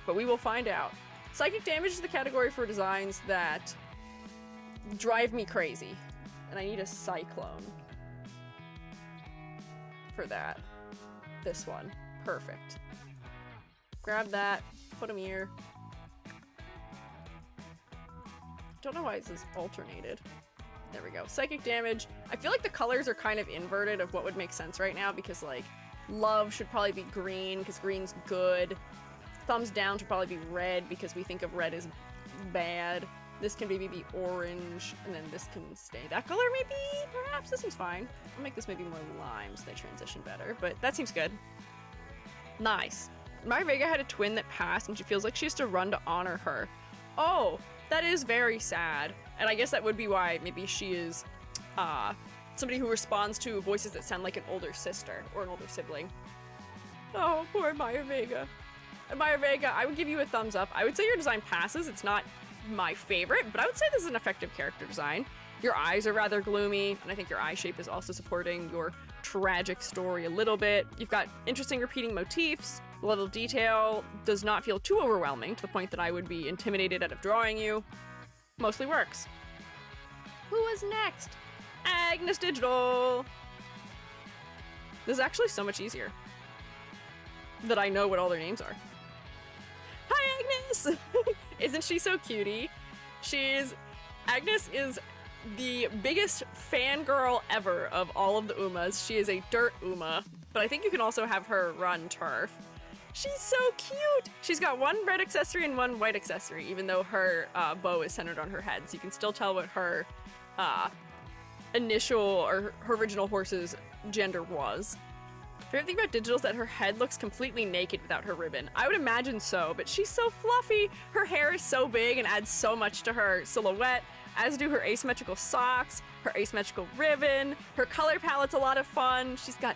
but we will find out. Psychic damage is the category for designs that drive me crazy, and I need a cyclone for that. This one. Perfect. Grab that, put him here. Don't know why this is alternated. There we go. Psychic damage. I feel like the colors are kind of inverted of what would make sense right now because, like, love should probably be green because green's good. Thumbs down should probably be red because we think of red as bad. This can maybe be orange, and then this can stay that color maybe, perhaps? This seems fine. I'll make this maybe more lime so they transition better, but that seems good. Nice. Maya Vega had a twin that passed, and she feels like she has to run to honor her. Oh, that is very sad. And I guess that would be why maybe she is somebody who responds to voices that sound like an older sister or an older sibling. Oh, poor Maya Vega. Maya Vega, I would give you a thumbs up. I would say your design passes. It's not my favorite, but I would say this is an effective character design. Your eyes are rather gloomy, and I think your eye shape is also supporting your tragic story a little bit. You've got interesting repeating motifs. The level of detail does not feel too overwhelming to the point that I would be intimidated out of drawing you. Mostly works. Who is next? Agnes Digital! This is actually so much easier that I know what all their names are. Hi, Agnes! Isn't she so cutie? Agnes is the biggest fangirl ever of all of the Umas. She is a dirt Uma, but I think you can also have her run turf. She's so cute! She's got 1 red accessory and 1 white accessory, even though her bow is centered on her head, so you can still tell what her initial or her original horse's gender was. Favorite thing about Digital is that her head looks completely naked without her ribbon. I would imagine so, but she's so fluffy. Her hair is so big and adds so much to her silhouette, as do her asymmetrical socks, her asymmetrical ribbon. Her color palette's a lot of fun. She's got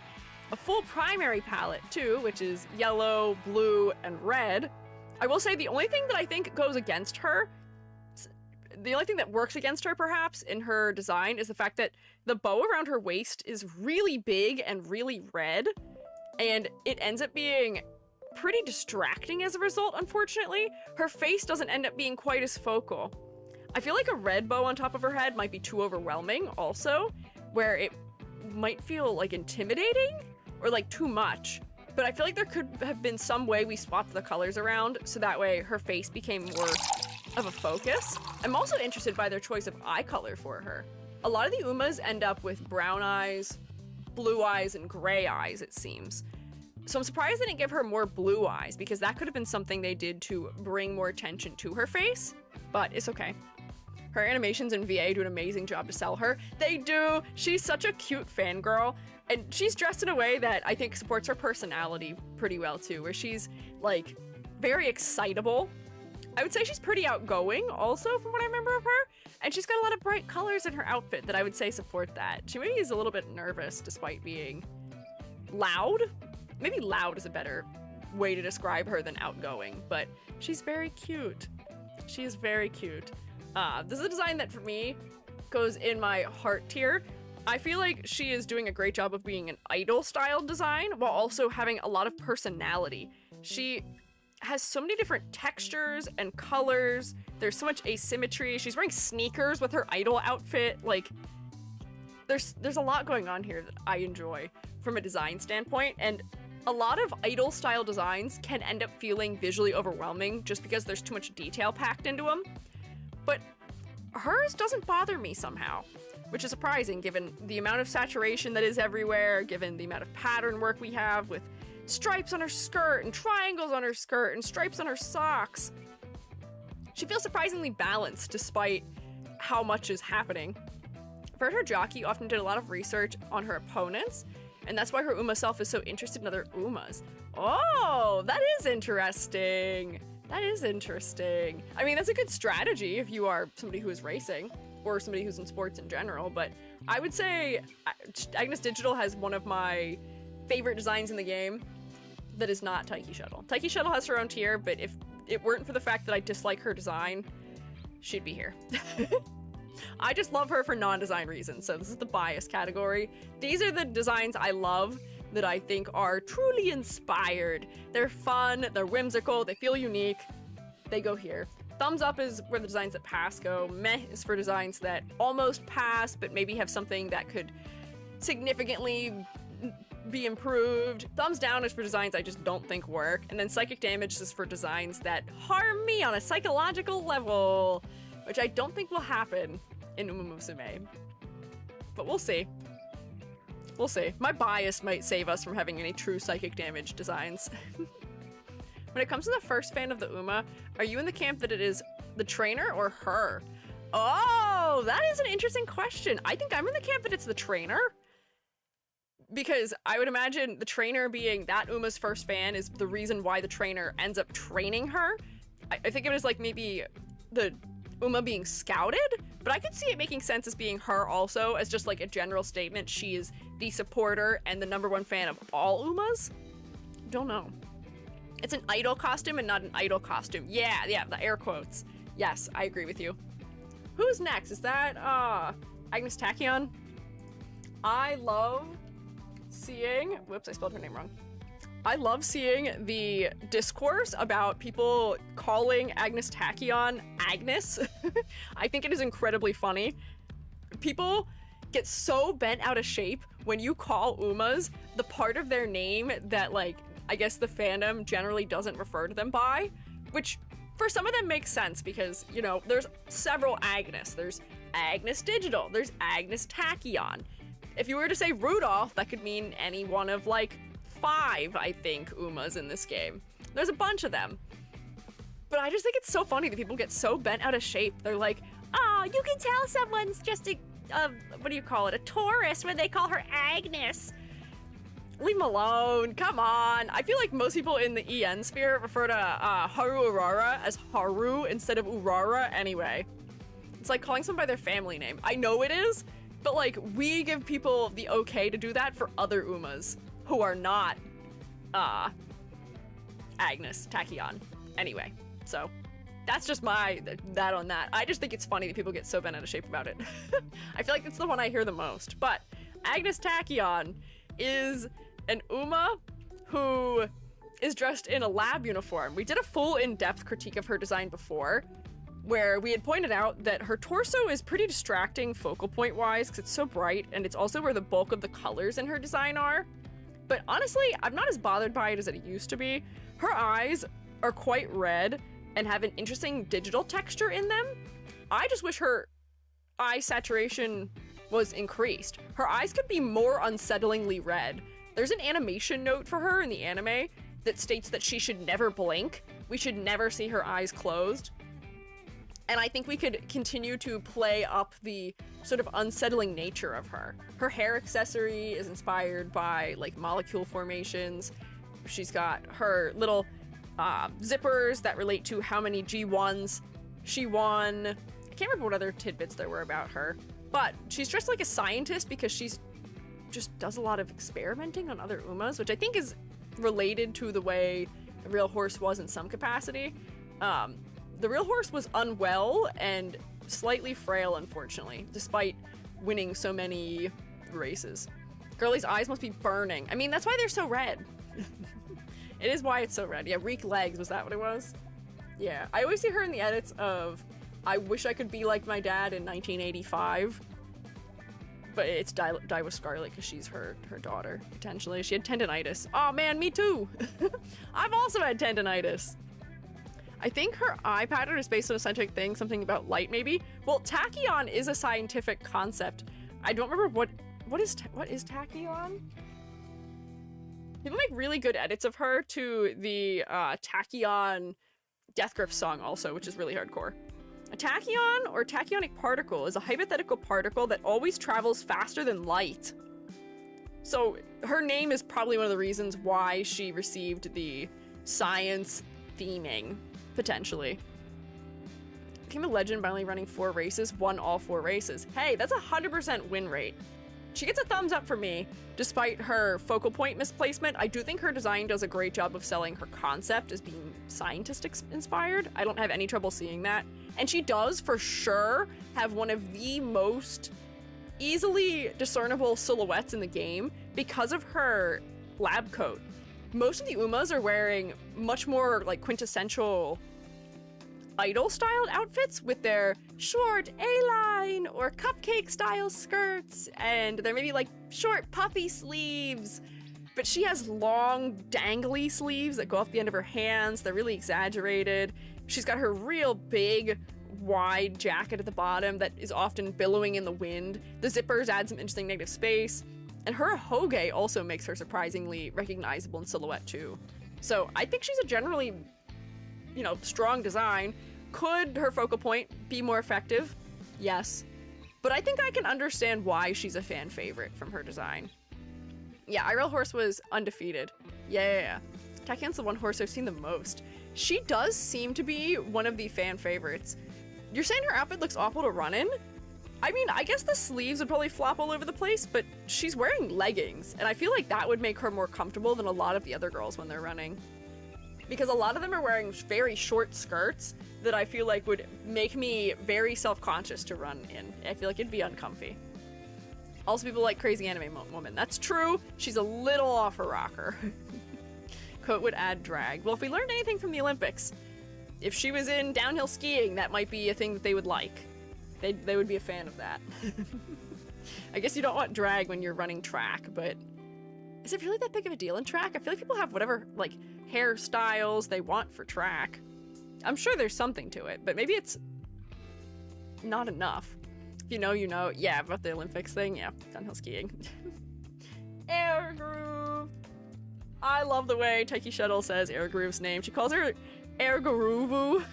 a full primary palette too, which is yellow, blue, and red. I will say the only thing that I think goes against her, the only thing that works against her perhaps in her design is the fact that the bow around her waist is really big and really red, and it ends up being pretty distracting as a result, unfortunately. Her face doesn't end up being quite as focal. I feel like a red bow on top of her head might be too overwhelming also, where it might feel like intimidating or like too much. But I feel like there could have been some way we swapped the colors around so that way her face became more of a focus. I'm also interested by their choice of eye color for her. A lot of the Umas end up with brown eyes, blue eyes, and gray eyes, it seems. So I'm surprised they didn't give her more blue eyes because that could have been something they did to bring more attention to her face, but it's okay. Her animations in VA do an amazing job to sell her. They do! She's such a cute fangirl, and she's dressed in a way that I think supports her personality pretty well too, where she's like very excitable. I would say she's pretty outgoing also from what I remember of her, and she's got a lot of bright colors in her outfit that I would say support that. She maybe is a little bit nervous despite being loud. Maybe loud is a better way to describe her than outgoing, but she's very cute. She is very cute. This is a design that for me goes in my heart tier. I feel like she is doing a great job of being an idol style design while also having a lot of personality. She has so many different textures and colors. There's so much asymmetry. She's wearing sneakers with her idol outfit. Like, there's a lot going on here that I enjoy from a design standpoint, and a lot of idol style designs can end up feeling visually overwhelming just because there's too much detail packed into them. But hers doesn't bother me somehow, which is surprising given the amount of saturation that is everywhere, given the amount of pattern work we have with stripes on her skirt and triangles on her skirt and stripes on her socks. She feels surprisingly balanced despite how much is happening. I've heard her jockey often did a lot of research on her opponents, and that's why her Uma self is so interested in other Umas. Oh, that is interesting. That is interesting. I mean, that's a good strategy if you are somebody who is racing or somebody who's in sports in general, but I would say Agnes Digital has one of my favorite designs in the game that is not Taiki Shuttle. Taiki Shuttle has her own tier, but if it weren't for the fact that I dislike her design, she'd be here. I just love her for non-design reasons, so this is the bias category. These are the designs I love that I think are truly inspired. They're fun, they're whimsical, they feel unique. They go here. Thumbs up is where the designs that pass go. Meh is for designs that almost pass, but maybe have something that could significantly be improved. Thumbs down is for designs I just don't think work. And then psychic damage is for designs that harm me on a psychological level, which I don't think will happen in Umamusume. But we'll see. We'll see. My bias might save us from having any true psychic damage designs. When it comes to the first fan of the Uma, are you in the camp that it is the trainer or her? Oh, that is an interesting question. I think I'm in the camp that it's the trainer. Because I would imagine the trainer being that Uma's first fan is the reason why the trainer ends up training her. I think it was like maybe the Uma being scouted, but I could see it making sense as being her also, as just like a general statement. She is the supporter and the #1 fan of all Umas? Don't know. It's an idol costume and not an idol costume. Yeah, the air quotes. Yes, I agree with you. Who's next? Is that Agnes Tachyon? I love seeing, whoops, I spelled her name wrong. I love seeing the discourse about people calling Agnes Tachyon Agnes. I think it is incredibly funny. People get so bent out of shape when you call Umas the part of their name that, like, I guess the fandom generally doesn't refer to them by, which for some of them makes sense because, you know, there's several Agnes. There's Agnes Digital, there's Agnes Tachyon. If you were to say Rudolph, that could mean any one of like 5, I think, Umas in this game. There's a bunch of them. But I just think it's so funny that people get so bent out of shape. They're like, oh, you can tell someone's just a what do you call it? A tourist when they call her Agnes. Leave them alone, come on. I feel like most people in the EN sphere refer to Haru Urara as Haru instead of Urara anyway. It's like calling someone by their family name. I know it is, but like we give people the okay to do that for other Umas who are not Agnes Tachyon anyway. So that's just that on that. I just think it's funny that people get so bent out of shape about it. I feel like it's the one I hear the most. But Agnes Tachyon is an Uma who is dressed in a lab uniform. We did a full in-depth critique of her design before, where we had pointed out that her torso is pretty distracting focal point wise because it's so bright, and it's also where the bulk of the colors in her design are. But honestly, I'm not as bothered by it as it used to be. Her eyes are quite red and have an interesting digital texture in them. I just wish her eye saturation was increased. Her eyes could be more unsettlingly red. There's an animation note for her in the anime that states that she should never blink. We should never see her eyes closed. And I think we could continue to play up the sort of unsettling nature of her. Her hair accessory is inspired by like molecule formations. She's got her little zippers that relate to how many G1s she won. I can't remember what other tidbits there were about her. But she's dressed like a scientist because she's just does a lot of experimenting on other Umas, which I think is related to the way the real horse was in some capacity. The real horse was unwell and slightly frail, unfortunately, despite winning so many races. Girlie's eyes must be burning. I mean, that's why they're so red. It is why it's so red. Yeah, Reek legs, was that what it was? Yeah, I always see her in the edits of I wish I could be like my dad in 1985. But it's Die with Scarlet because she's her daughter, potentially. She had tendinitis. Oh man, me too! I've also had tendinitis. I think her eye pattern is based on a scientific thing, something about light maybe? Well, tachyon is a scientific concept. I don't remember what is tachyon? People make really good edits of her to the Tachyon Death Grip song also, which is really hardcore. A tachyon or tachyonic particle is a hypothetical particle that always travels faster than light. So her name is probably one of the reasons why she received the science theming. Potentially. Became a legend by only running 4 races, won all 4 races. Hey, that's a 100% win rate. She gets a thumbs up for me, despite her focal point misplacement. I do think her design does a great job of selling her concept as being scientist-inspired. I don't have any trouble seeing that. And she does, for sure, have one of the most easily discernible silhouettes in the game because of her lab coat. Most of the Umas are wearing much more like quintessential idol-styled outfits with their short A-line or cupcake-style skirts, and they're maybe like short puffy sleeves, but she has long dangly sleeves that go off the end of her hands. They're really exaggerated. She's got her real big wide jacket at the bottom that is often billowing in the wind. The zippers add some interesting negative space, and her hoge also makes her surprisingly recognizable in silhouette too. So I think she's a generally, you know, strong design. Could her focal point be more effective? Yes. But I think I can understand why she's a fan favorite from her design. Yeah, IRL Horse was undefeated. Yeah. Tachan's the one horse I've seen the most. She does seem to be one of the fan favorites. You're saying her outfit looks awful to run in? I mean, I guess the sleeves would probably flop all over the place, but she's wearing leggings, and I feel like that would make her more comfortable than a lot of the other girls when they're running. Because a lot of them are wearing very short skirts that I feel like would make me very self-conscious to run in. I feel like it'd be uncomfy. Also, people like Crazy Anime Woman. That's true. She's a little off her rocker. Coat would add drag. Well, if we learned anything from the Olympics, if she was in downhill skiing, that might be a thing that they would like. They would be a fan of that. I guess you don't want drag when you're running track, but is it really that big of a deal in track? I feel like people have whatever, like, hairstyles they want for track. I'm sure there's something to it, but maybe it's not enough. If you know, you know. Yeah, about the Olympics thing. Yeah, downhill skiing. Air Groove. I love the way Taiki Shuttle says Air Groove's name. She calls her Air Garuvu.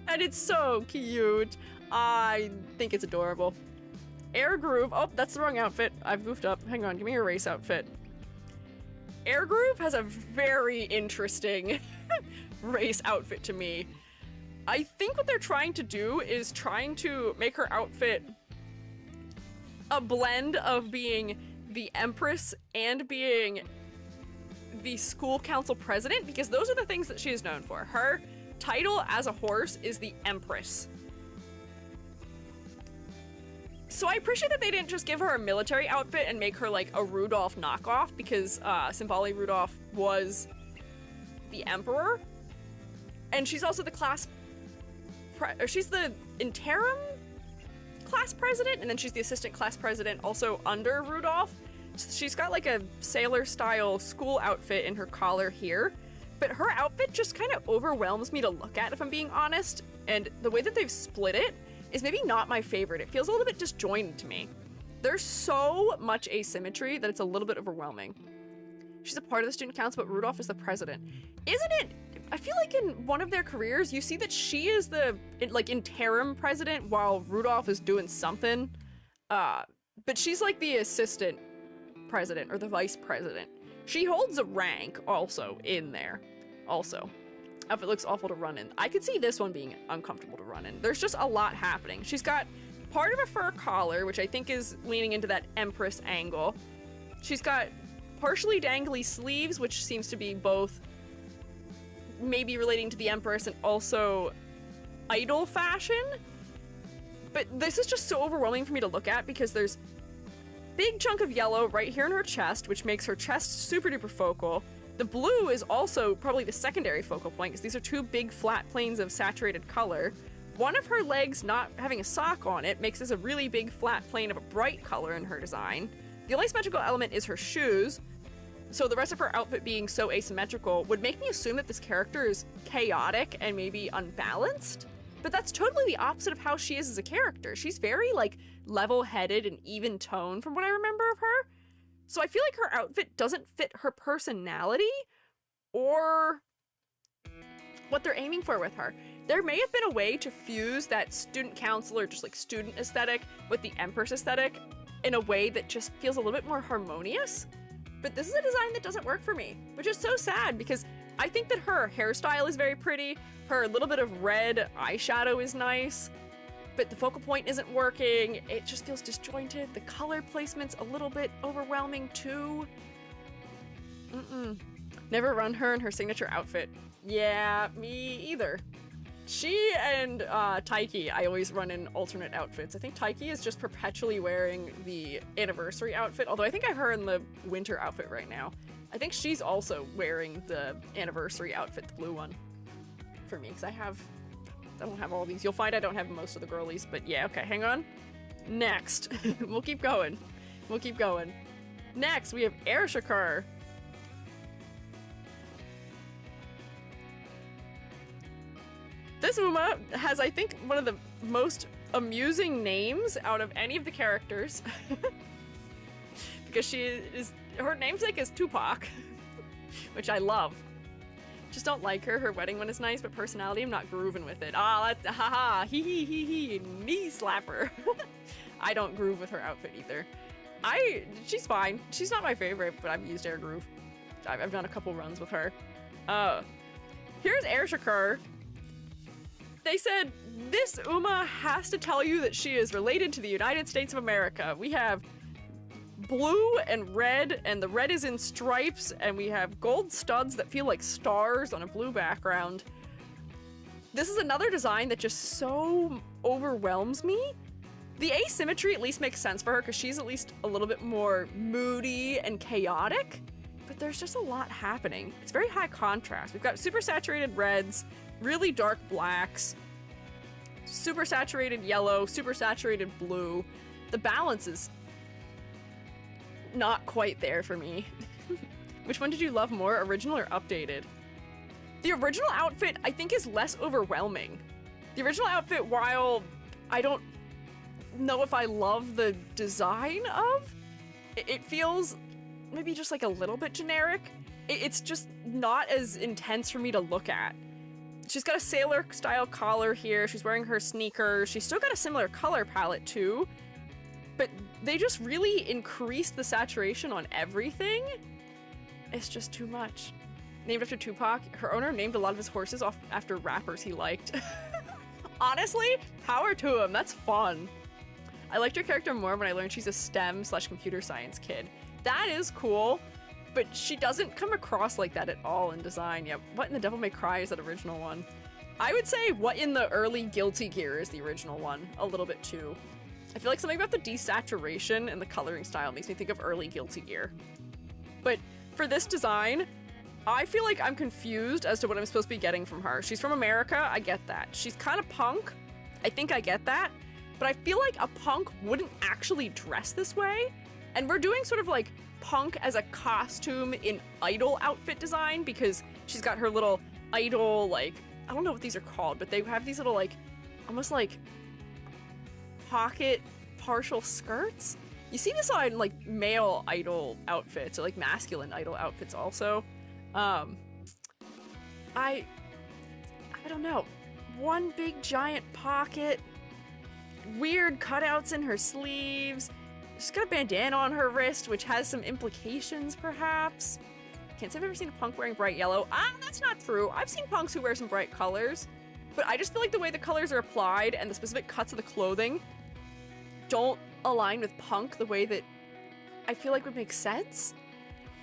And it's so cute. I think it's adorable. Air Groove. Oh, that's the wrong outfit. I've goofed up. Hang on, give me your race outfit. Air Groove has a very interesting race outfit to me. I think what they're trying to do is trying to make her outfit a blend of being the Empress and being the school council president, because those are the things that she is known for. Her title as a horse is the Empress. So I appreciate that they didn't just give her a military outfit and make her like a Rudolph knockoff, because Simbali Rudolph was the emperor, and she's also the she's the interim class president, and then she's the assistant class president also under Rudolph. So she's got like a sailor style school outfit in her collar here, but her outfit just kind of overwhelms me to look at, if I'm being honest, and the way that they've split it is maybe not my favorite. It feels a little bit disjointed to me. There's so much asymmetry that it's a little bit overwhelming. She's a part of the student council, but Rudolph is the president. Isn't it? I feel like in one of their careers, you see that she is the like interim president while Rudolph is doing something. But she's like the assistant president or the vice president. She holds a rank also in there. Also. Outfit looks awful to run in. I could see this one being uncomfortable to run in. There's just a lot happening. She's got part of a fur collar, which I think is leaning into that Empress angle. She's got partially dangly sleeves, which seems to be both maybe relating to the Empress and also idol fashion. But this is just so overwhelming for me to look at because there's big chunk of yellow right here in her chest, which makes her chest super duper focal. The blue is also probably the secondary focal point because these are two big flat planes of saturated color. One of her legs not having a sock on it makes this a really big flat plane of a bright color in her design. The only symmetrical element is her shoes, so the rest of her outfit being so asymmetrical would make me assume that this character is chaotic and maybe unbalanced, but that's totally the opposite of how she is as a character. She's very like level-headed and even tone from what I remember of her. So I feel like her outfit doesn't fit her personality or what they're aiming for with her. There may have been a way to fuse that student council or just like student aesthetic with the Empress aesthetic in a way that just feels a little bit more harmonious. But this is a design that doesn't work for me, which is so sad because I think that her hairstyle is very pretty. Her little bit of red eyeshadow is nice, but the focal point isn't working. It just feels disjointed. The color placement's a little bit overwhelming too. Never run her in her signature outfit. Yeah, me either. She and Taiki, I always run in alternate outfits. I think Taiki is just perpetually wearing the anniversary outfit, although I think I have her in the winter outfit right now. I think she's also wearing the anniversary outfit, the blue one, for me, because I don't have all these. You'll find I don't have most of the girlies, but yeah, okay, hang on. Next. We'll keep going. We'll keep going. Next, we have Airshakar. This Uma has, I think, one of the most amusing names out of any of the characters. Because her namesake is Tupac, which I love. Just don't like her. Her wedding one is nice, but personality, I'm not grooving with it. That's, haha, hee, knee slapper. I don't groove with her outfit either. She's fine. She's not my favorite, but I've used Air Groove. I've done a couple runs with her. Here's Airshakar. They said, this Uma has to tell you that she is related to the United States of America. We have blue and the red is in stripes, and we have gold studs that feel like stars on a blue background. This is another design that just so overwhelms me. The asymmetry at least makes sense for her, because she's at least a little bit more moody and chaotic, but there's just a lot happening. It's very high contrast. We've got super saturated reds, really dark blacks, super saturated yellow, super saturated blue. The balance is not quite there for me. Which one did you love more, original or updated? The original outfit, I think, is less overwhelming. The original outfit, while I don't know if I love the design of, it feels maybe just like a little bit generic. It's just not as intense for me to look at. She's got a sailor style collar here. She's wearing her sneakers. She's still got a similar color palette too, but they just really increased the saturation on everything. It's just too much. Named after Tupac, her owner named a lot of his horses off after rappers he liked. Honestly, power to him. That's fun. I liked her character more when I learned she's a STEM/computer science kid. That is cool, but she doesn't come across like that at all in design. Yeah, What in the Devil May Cry is that original one. I would say What in the Early Guilty Gear is the original one, a little bit too. I feel like something about the desaturation and the coloring style makes me think of early Guilty Gear. But for this design, I feel like I'm confused as to what I'm supposed to be getting from her. She's from America, I get that. She's kind of punk, I think I get that. But I feel like a punk wouldn't actually dress this way. And we're doing sort of like punk as a costume in idol outfit design, because she's got her little idol, like, I don't know what these are called, but they have these little like, almost like pocket partial skirts. You see this on like male idol outfits, or like masculine idol outfits also. I don't know. One big giant pocket, weird cutouts in her sleeves. She's got a bandana on her wrist, which has some implications, perhaps. Can't say I've ever seen a punk wearing bright yellow. That's not true. I've seen punks who wear some bright colors, but I just feel like the way the colors are applied and the specific cuts of the clothing don't align with punk the way that I feel like would make sense.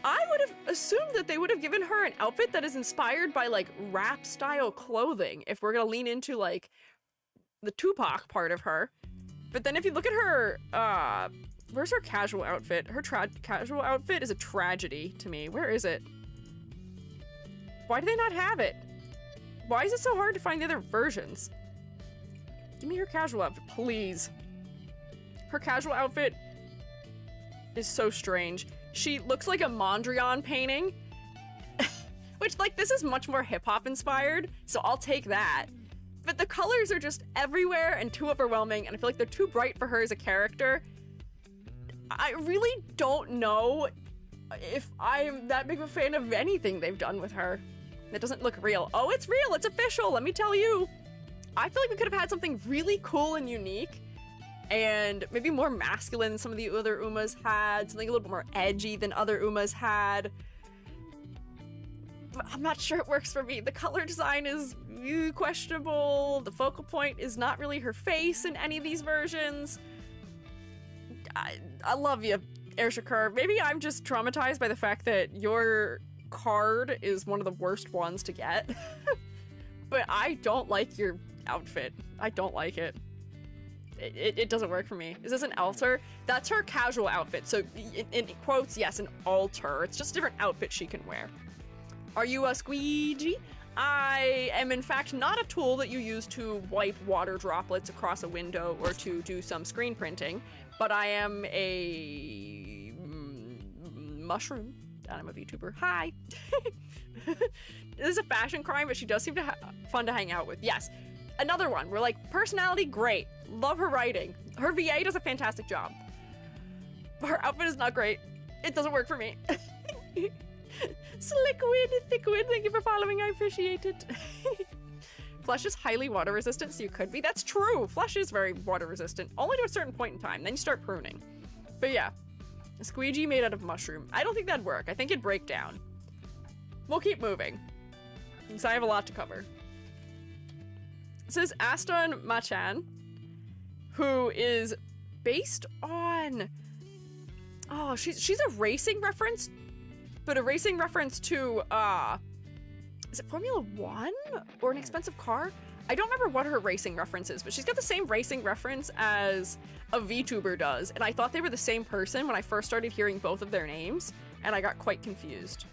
I would have assumed that they would have given her an outfit that is inspired by like rap style clothing, if we're gonna lean into like the Tupac part of her. But then if you look at her, where's her casual outfit? Her casual outfit is a tragedy to me. Where is it? Why do they not have it? Why is it so hard to find the other versions? Give me her casual outfit, please. Her casual outfit is so strange. She looks like a Mondrian painting, which, like, this is much more hip-hop inspired, so I'll take that. But the colors are just everywhere and too overwhelming, and I feel like they're too bright for her as a character. I really don't know if I'm that big of a fan of anything they've done with her. It doesn't look real. Oh, it's real, it's official, let me tell you. I feel like we could have had something really cool and unique, and maybe more masculine than some of the other Umas had, something a little bit more edgy than other Umas had. I'm not sure it works for me. The color design is questionable. The focal point is not really her face in any of these versions. I love you, Air Shakur. Maybe I'm just traumatized by the fact that your card is one of the worst ones to get. But I don't like your outfit. I don't like it. It doesn't work for me. Is this an alter? That's her casual outfit. So in quotes, yes, an alter. It's just a different outfit she can wear. Are you a Squiiji? I am in fact not a tool that you use to wipe water droplets across a window or to do some screen printing, but I am a mushroom and I'm a VTuber. Hi. This is a fashion crime, but she does seem to fun to hang out with. Yes. Another one. We're like, personality, great. Love her writing. Her VA does a fantastic job. But her outfit is not great. It doesn't work for me. Slickwood, thickwood, thank you for following. I appreciate it. Flesh is highly water resistant, so you could be. That's true. Flesh is very water resistant, only to a certain point in time. Then you start pruning. But yeah, a squeegee made out of mushroom. I don't think that'd work. I think it'd break down. We'll keep moving, because I have a lot to cover. This is Aston Machan, who is based on... Oh, she's a racing reference, but a racing reference to, is it Formula One or an expensive car? I don't remember what her racing reference is, but she's got the same racing reference as a VTuber does, and I thought they were the same person when I first started hearing both of their names, and I got quite confused.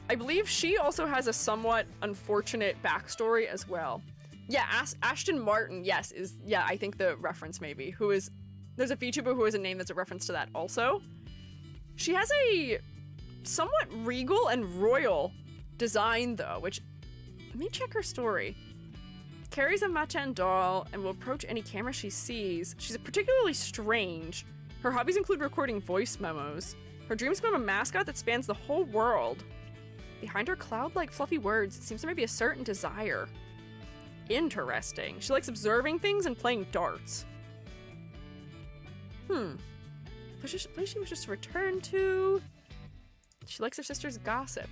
I believe she also has a somewhat unfortunate backstory as well. Yeah, Ashton Martin, yes, is, yeah, I think the reference maybe, who is, there's a VTuber who has a name that's a reference to that also. She has a somewhat regal and royal design though, which, let me check her story. Carries a Machan doll and will approach any camera she sees. She's particularly strange. Her hobbies include recording voice memos. Her dreams become a mascot that spans the whole world. Behind her cloud-like fluffy words, it seems there may be a certain desire. Interesting. She likes observing things and playing darts. Place she wishes to return to. She likes her sister's gossip.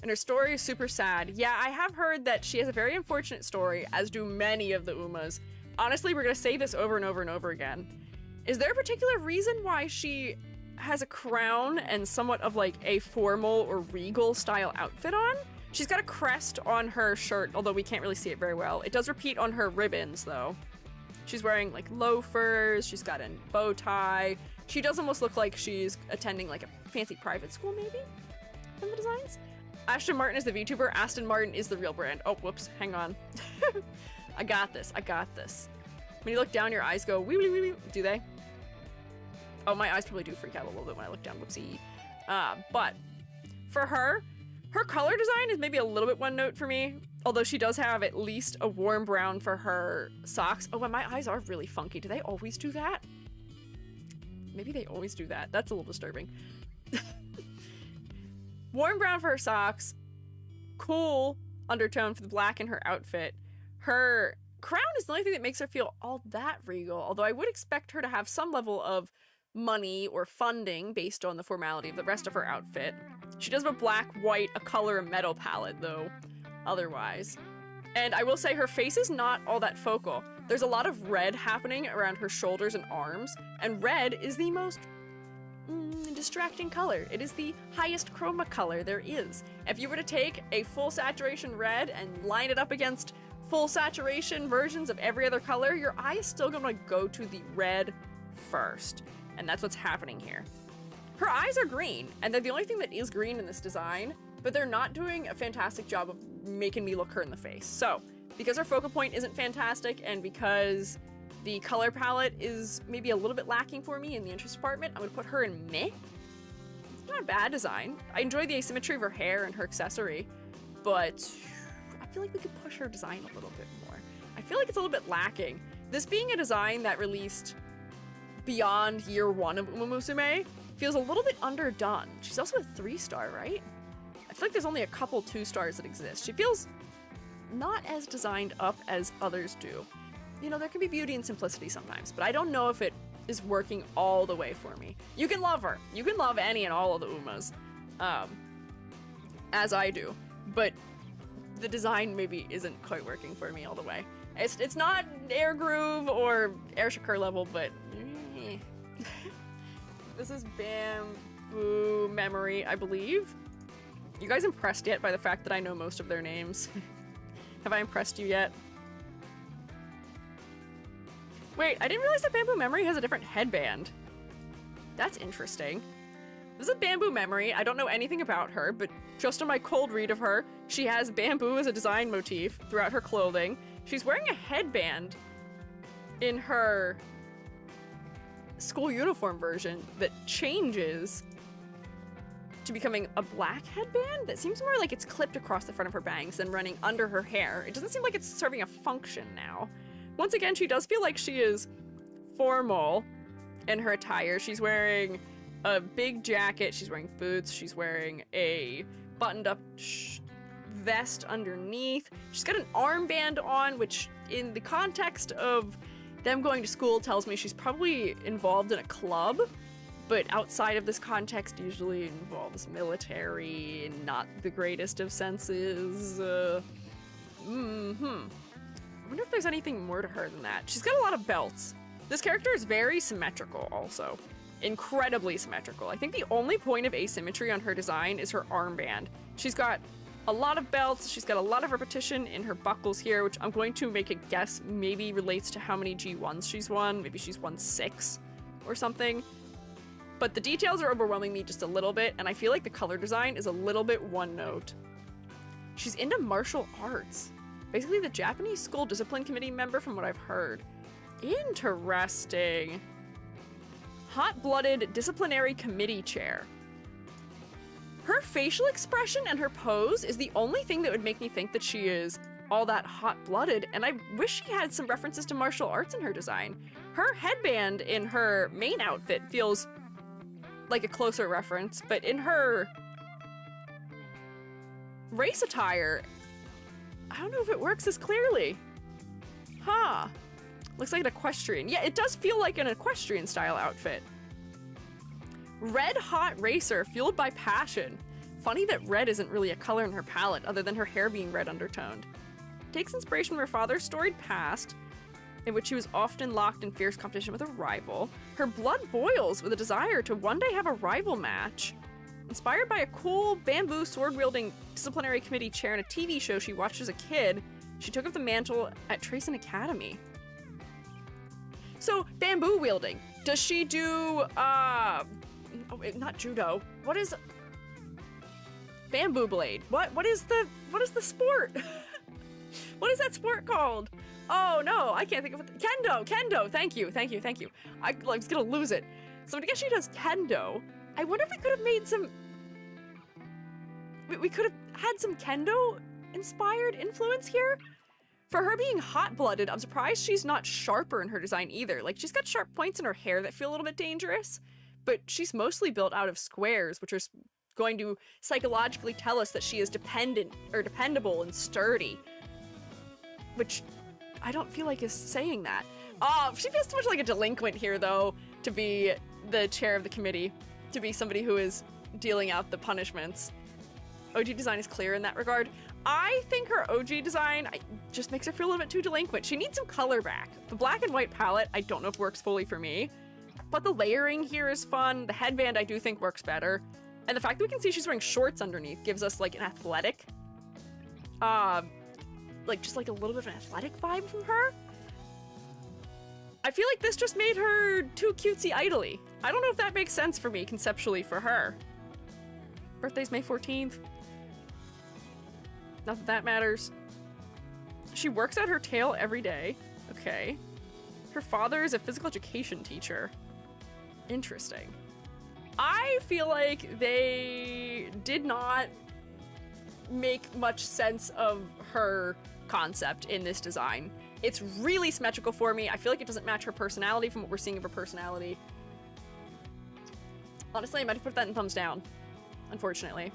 And her story is super sad. Yeah, I have heard that she has a very unfortunate story, as do many of the Umas. Honestly, we're gonna say this over and over and over again. Is there a particular reason why she has a crown and somewhat of like a formal or regal style outfit on? She's got a crest on her shirt, although we can't really see it very well. It does repeat on her ribbons though. She's wearing like loafers, she's got a bow tie. She does almost look like she's attending like a fancy private school maybe from the designs. Ashton Martin is the VTuber, Aston Martin is the real brand. Oh, whoops, hang on. I got this, I got this. When you look down, your eyes go wee wee wee wee. Do they? Oh, my eyes probably do freak out a little bit when I look down, whoopsie. But for her color design is maybe a little bit one note for me, although she does have at least a warm brown for her socks. Oh, and my eyes are really funky. Do they always do that? Maybe they always do that. That's a little disturbing. Warm brown for her socks, cool undertone for the black in her outfit. Her crown is the only thing that makes her feel all that regal, although I would expect her to have some level of money or funding based on the formality of the rest of her outfit. She does have a black, white, a color, and metal palette though, otherwise. And I will say her face is not all that focal. There's a lot of red happening around her shoulders and arms, and red is the most distracting color. It is the highest chroma color there is. If you were to take a full saturation red and line it up against full saturation versions of every other color, your eye is still gonna go to the red first. And that's what's happening here. Her eyes are green, and they're the only thing that is green in this design, but they're not doing a fantastic job of making me look her in the face. So, because her focal point isn't fantastic, and because the color palette is maybe a little bit lacking for me in the interest department, I'm gonna put her in meh. It's not a bad design. I enjoy the asymmetry of her hair and her accessory, but I feel like we could push her design a little bit more. I feel like it's a little bit lacking. This being a design that released beyond year one of Umamusume feels a little bit underdone. She's also a 3-star, right? I feel like there's only a couple 2-stars that exist. She feels not as designed up as others do. You know, there can be beauty and simplicity sometimes, but I don't know if it is working all the way for me. You can love her. You can love any and all of the Umas. as I do, but the design maybe isn't quite working for me all the way. It's not Air Groove or Air Shakur level, but this is Bamboo Memory, I believe. You guys impressed yet by the fact that I know most of their names? Have I impressed you yet? Wait, I didn't realize that Bamboo Memory has a different headband. That's interesting. This is Bamboo Memory. I don't know anything about her, but just on my cold read of her, she has bamboo as a design motif throughout her clothing. She's wearing a headband in her school uniform version that changes to becoming a black headband that seems more like it's clipped across the front of her bangs than running under her hair. It doesn't seem like it's serving a function now. Once again, she does feel like she is formal in her attire. She's wearing a big jacket, she's wearing boots, she's wearing a buttoned up vest underneath. She's got an armband on, which in the context of them going to school tells me she's probably involved in a club, but outside of this context usually involves military and not the greatest of senses. I wonder if there's anything more to her than that. She's got a lot of belts. This character is very symmetrical also. Incredibly symmetrical. I think the only point of asymmetry on her design is her armband. She's got a lot of belts, she's got a lot of repetition in her buckles here, which I'm going to make a guess maybe relates to how many G1s she's won. Maybe she's won 6 or something. But the details are overwhelming me just a little bit, and I feel like the color design is a little bit one note. She's into martial arts. Basically the Japanese School Discipline Committee member from what I've heard. Interesting. Hot-blooded disciplinary committee chair. Her facial expression and her pose is the only thing that would make me think that she is all that hot-blooded, and I wish she had some references to martial arts in her design. Her headband in her main outfit feels like a closer reference, but in her race attire, I don't know if it works as clearly. Huh. Looks like an equestrian. Yeah, it does feel like an equestrian style outfit. Red hot racer fueled by passion. Funny that red isn't really a color in her palette other than her hair being red undertoned. Takes inspiration from her father's storied past, in which she was often locked in fierce competition with a rival. Her blood boils with a desire to one day have a rival match. Inspired by a cool bamboo sword-wielding disciplinary committee chair in a TV show she watched as a kid, she took up the mantle at Tracen Academy. So, bamboo wielding. Does she do, oh, not judo. What is... Bamboo blade. What is the sport? What is that sport called? Oh no, I can't think of it. Kendo, thank you. I was gonna lose it. So I guess she does kendo. I wonder if we could have made some... We could have had some kendo-inspired influence here? For her being hot-blooded, I'm surprised she's not sharper in her design either. Like, she's got sharp points in her hair that feel a little bit dangerous, but she's mostly built out of squares, which are going to psychologically tell us that she is dependable and sturdy. Which I don't feel like is saying that. She feels too much like a delinquent here, though, to be the chair of the committee, to be somebody who is dealing out the punishments. OG design is clear in that regard. I think her OG design just makes her feel a little bit too delinquent. She needs some color back. The black and white palette, I don't know if works fully for me, but the layering here is fun. The headband I do think works better. And the fact that we can see she's wearing shorts underneath gives us like an athletic, just like a little bit of an athletic vibe from her. I feel like this just made her too cutesy idly. I don't know if that makes sense for me conceptually for her. Birthday's May 14th. Not that that matters. She works out her tail every day. Okay. Her father is a physical education teacher. Interesting. I feel like they did not make much sense of her concept in this design. It's really symmetrical for me. I feel like it doesn't match her personality from what we're seeing of her personality. Honestly, I might have put that in thumbs down, unfortunately.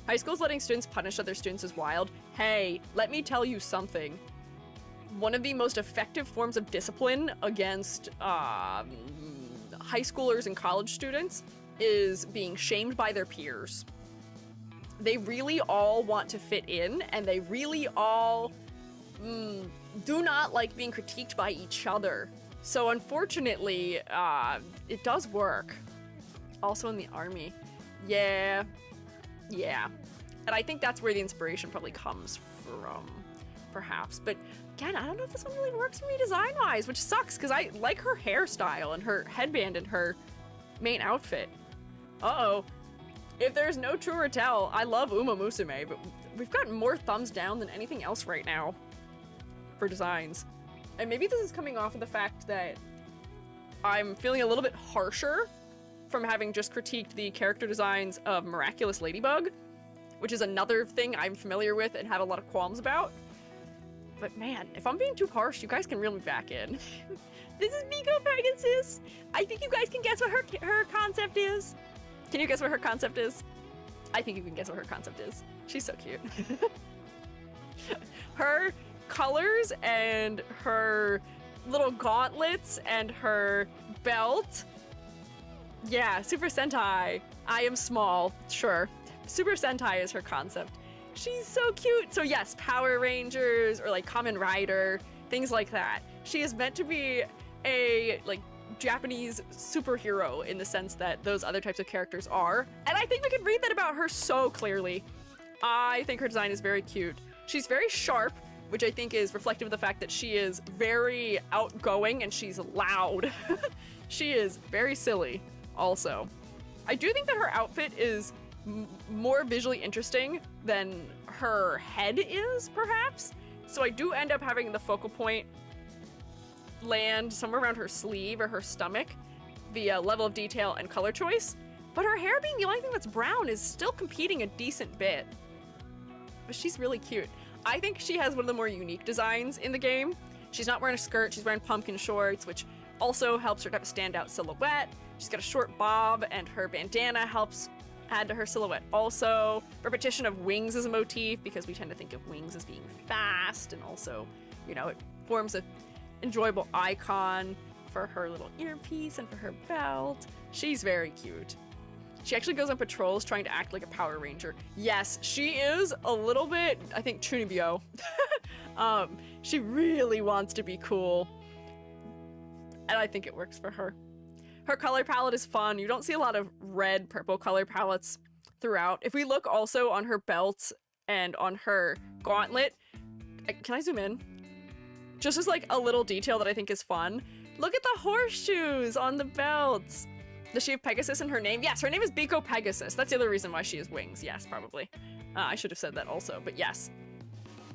High school's letting students punish other students is wild. Hey, let me tell you something. One of the most effective forms of discipline against high schoolers and college students is being shamed by their peers. they really all want to fit in, and they really all do not like being critiqued by each other. So unfortunately, it does work. Also in the army. Yeah. And I think that's where the inspiration probably comes from, perhaps. But again, I don't know if this one really works for me design-wise, which sucks, because I like her hairstyle and her headband and her main outfit. Uh-oh. If there's no true or tell, I love Umamusume, but we've got more thumbs down than anything else right now for designs. And maybe this is coming off of the fact that I'm feeling a little bit harsher from having just critiqued the character designs of Miraculous Ladybug, which is another thing I'm familiar with and have a lot of qualms about. But man, if I'm being too harsh, you guys can reel me back in. This is Miko Pegasus. I think you guys can guess what her concept is. Can you guess what her concept is? I think you can guess what her concept is. She's so cute. Her colors and her little gauntlets and her belt. Yeah, Super Sentai. I am small, sure. Super Sentai is her concept. She's so cute. So yes, Power Rangers or like Kamen Rider, things like that. She is meant to be a like Japanese superhero in the sense that those other types of characters are. And I think we can read that about her so clearly. I think her design is very cute. She's very sharp, which I think is reflective of the fact that she is very outgoing and she's loud. She is very silly also. I do think that her outfit is more visually interesting than her head is, perhaps. So I do end up having the focal point land somewhere around her sleeve or her stomach via level of detail and color choice. But her hair being the only thing that's brown is still competing a decent bit. But she's really cute. I think she has one of the more unique designs in the game. She's not wearing a skirt, she's wearing pumpkin shorts, which also helps her to have a standout silhouette. She's got a short bob, and her bandana helps add to her silhouette also. Repetition of wings as a motif, because we tend to think of wings as being fast, and also, you know, it forms an enjoyable icon for her little earpiece and for her belt. She's very cute. She actually goes on patrols trying to act like a Power Ranger. Yes, she is a little bit, I think, Chunibyo. She really wants to be cool. And I think it works for her. Her color palette is fun. You don't see a lot of red, purple color palettes throughout. If we look also on her belt and on her gauntlet, can I zoom in? Just as like a little detail that I think is fun. Look at the horseshoes on the belts. Does she have Pegasus in her name? Yes, her name is Biko Pegasus. That's the other reason why she has wings. Yes, probably. I should have said that also, but yes.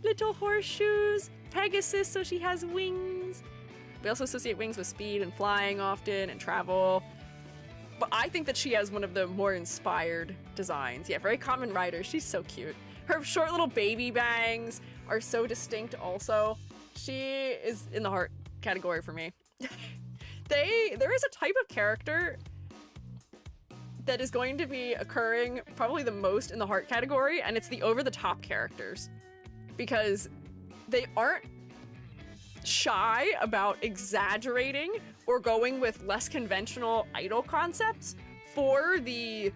Little horseshoes, Pegasus, so she has wings. We also associate wings with speed and flying often and travel. But I think that she has one of the more inspired designs. Yeah, very Kamen Rider. She's so cute. Her short little baby bangs are so distinct also. She is in the heart category for me. There is a type of character that is going to be occurring probably the most in the heart category, and it's the over-the-top characters. Because they aren't shy about exaggerating or going with less conventional idol concepts for the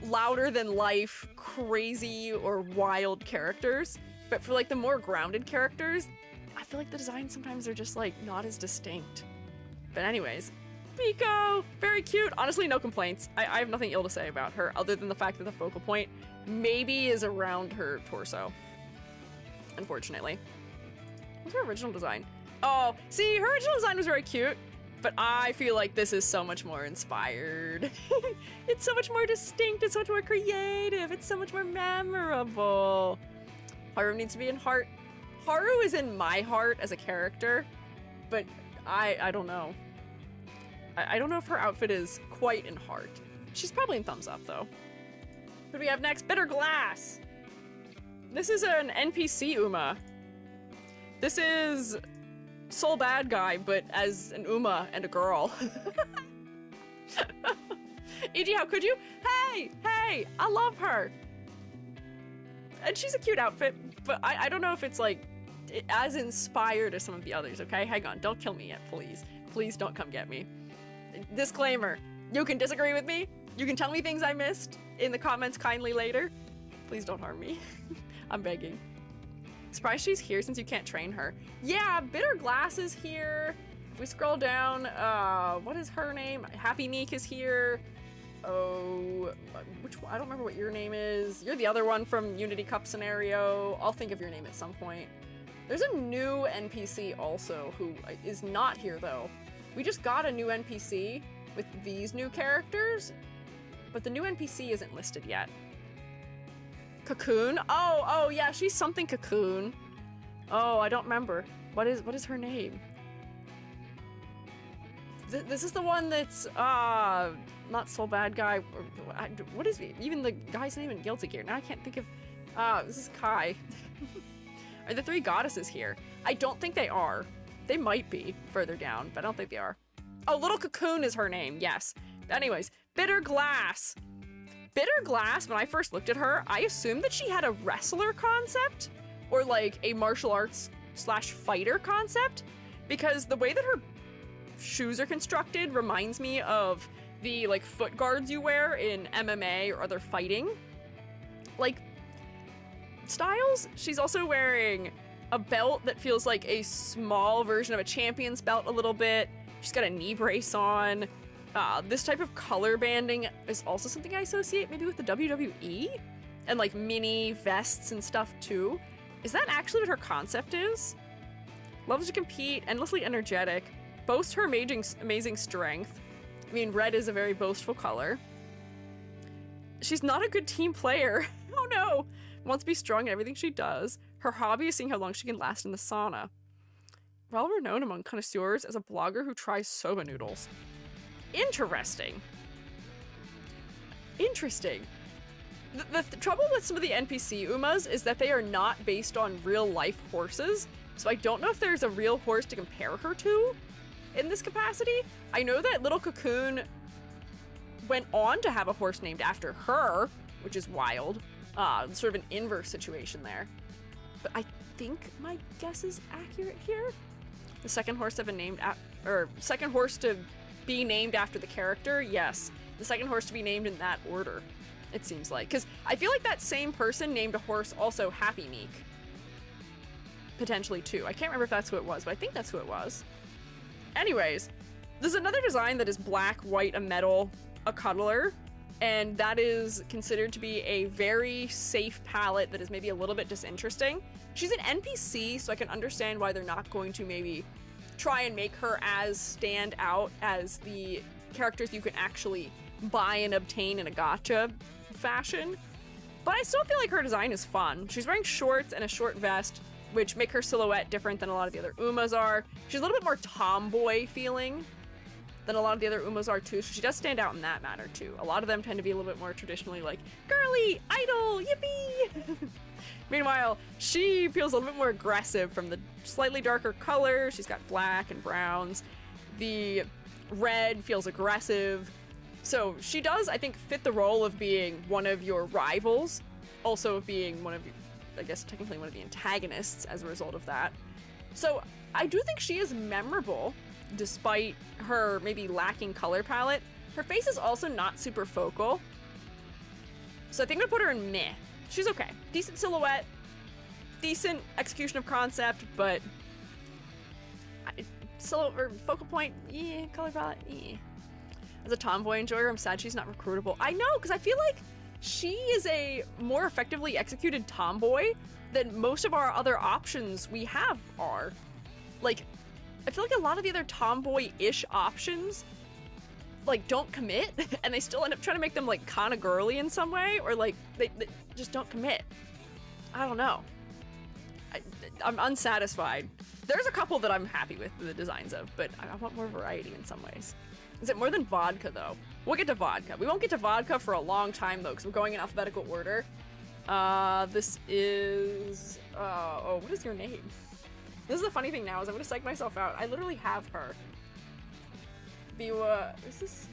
louder-than-life, crazy, or wild characters. But for like the more grounded characters, I feel like the designs sometimes are just like not as distinct. But anyways, Miko, very cute. Honestly, no complaints. I have nothing ill to say about her other than the fact that the focal point maybe is around her torso. Unfortunately. What's her original design? Oh, see, her original design was very cute, but I feel like this is so much more inspired. It's so much more distinct, it's so much more creative, it's so much more memorable. Haru needs to be in heart. Haru is in my heart as a character, but I don't know. I don't know if her outfit is quite in heart. She's probably in thumbs up, though. What do we have next? Bitter Glass. This is an NPC Uma. This is Soul Bad Guy, but as an Uma and a girl. E.g., how could you? Hey, I love her. And she's a cute outfit, but I don't know if it's like as inspired as some of the others, okay? Hang on, don't kill me yet, please. Please don't come get me. Disclaimer, you can disagree with me. You can tell me things I missed in the comments kindly later. Please don't harm me. I'm begging. Surprised she's here since you can't train her. Yeah, Bitter Glass is here. If we scroll down, what is her name? Happy Neek is here. Oh, which one? I don't remember what your name is. You're the other one from Unity Cup scenario. I'll think of your name at some point. There's a new NPC also who is not here though. We just got a new NPC with these new characters, but the new NPC isn't listed yet. Cocoon? Oh yeah, she's something Cocoon. Oh, I don't remember. What is her name? This is the one that's, not Soul Bad Guy. What is even the guy's name in Guilty Gear? Now I can't think of, this is Kai. Are the three goddesses here? I don't think they are. They might be further down, but I don't think they are. Oh, Little Cocoon is her name, yes. Anyways, Bitter Glass. Bitter Glass, when I first looked at her, I assumed that she had a wrestler concept or like a martial arts / fighter concept, because the way that her shoes are constructed reminds me of the like foot guards you wear in MMA or other fighting like styles. She's also wearing a belt that feels like a small version of a champion's belt a little bit. She's got a knee brace on. This type of color banding is also something I associate maybe with the WWE and like mini vests and stuff too. Is that actually what her concept is? Loves to compete, endlessly energetic, boasts her amazing strength. I mean, red is a very boastful color. She's not a good team player. Oh no! Wants to be strong in everything she does. Her hobby is seeing how long she can last in the sauna. Well renowned among connoisseurs as a blogger who tries soba noodles. Interesting. Interesting. The trouble with some of the NPC Umas is that they are not based on real life horses, so I don't know if there's a real horse to compare her to in this capacity. I know that Little Cocoon went on to have a horse named after her, which is wild. Sort of an inverse situation there. But I think my guess is accurate here. The second horse to have been named second horse to be named after the character, yes. The second horse to be named in that order, it seems like. Because I feel like that same person named a horse also Happy Meek. Potentially too. I can't remember if that's who it was, but I think that's who it was. Anyways, there's another design that is black, white, a metal, a cuddler, and that is considered to be a very safe palette that is maybe a little bit disinteresting. She's an NPC, so I can understand why they're not going to maybe try and make her as stand out as the characters you can actually buy and obtain in a gacha fashion. But I still feel like her design is fun. She's wearing shorts and a short vest, which make her silhouette different than a lot of the other Umas are. She's a little bit more tomboy feeling than a lot of the other Umas are too, so she does stand out in that manner too. A lot of them tend to be a little bit more traditionally like, girly, idol, yippee! Meanwhile, she feels a little bit more aggressive from the slightly darker color. She's got black and browns. The red feels aggressive. So she does, I think, fit the role of being one of your rivals, also of being one of, I guess, technically one of the antagonists as a result of that. So I do think she is memorable, despite her maybe lacking color palette. Her face is also not super focal. So I think I'm gonna put her in meh. She's okay. Decent silhouette, decent execution of concept, but focal point, yeah, color palette, yeah. As a tomboy enjoyer, I'm sad she's not recruitable. I know, because I feel like she is a more effectively executed tomboy than most of our other options we have are. Like, I feel like a lot of the other tomboy-ish options, like, don't commit, and they still end up trying to make them, like, kind of girly in some way, or, like, they just don't commit. I don't know. I'm unsatisfied. There's a couple that I'm happy with the designs of, but I want more variety in some ways. Is it more than vodka, though? We'll get to vodka. We won't get to vodka for a long time, though, because we're going in alphabetical order. This is... oh, what is your name? This is the funny thing now, is I'm gonna psych myself out. I literally have her. Biwa... Is this...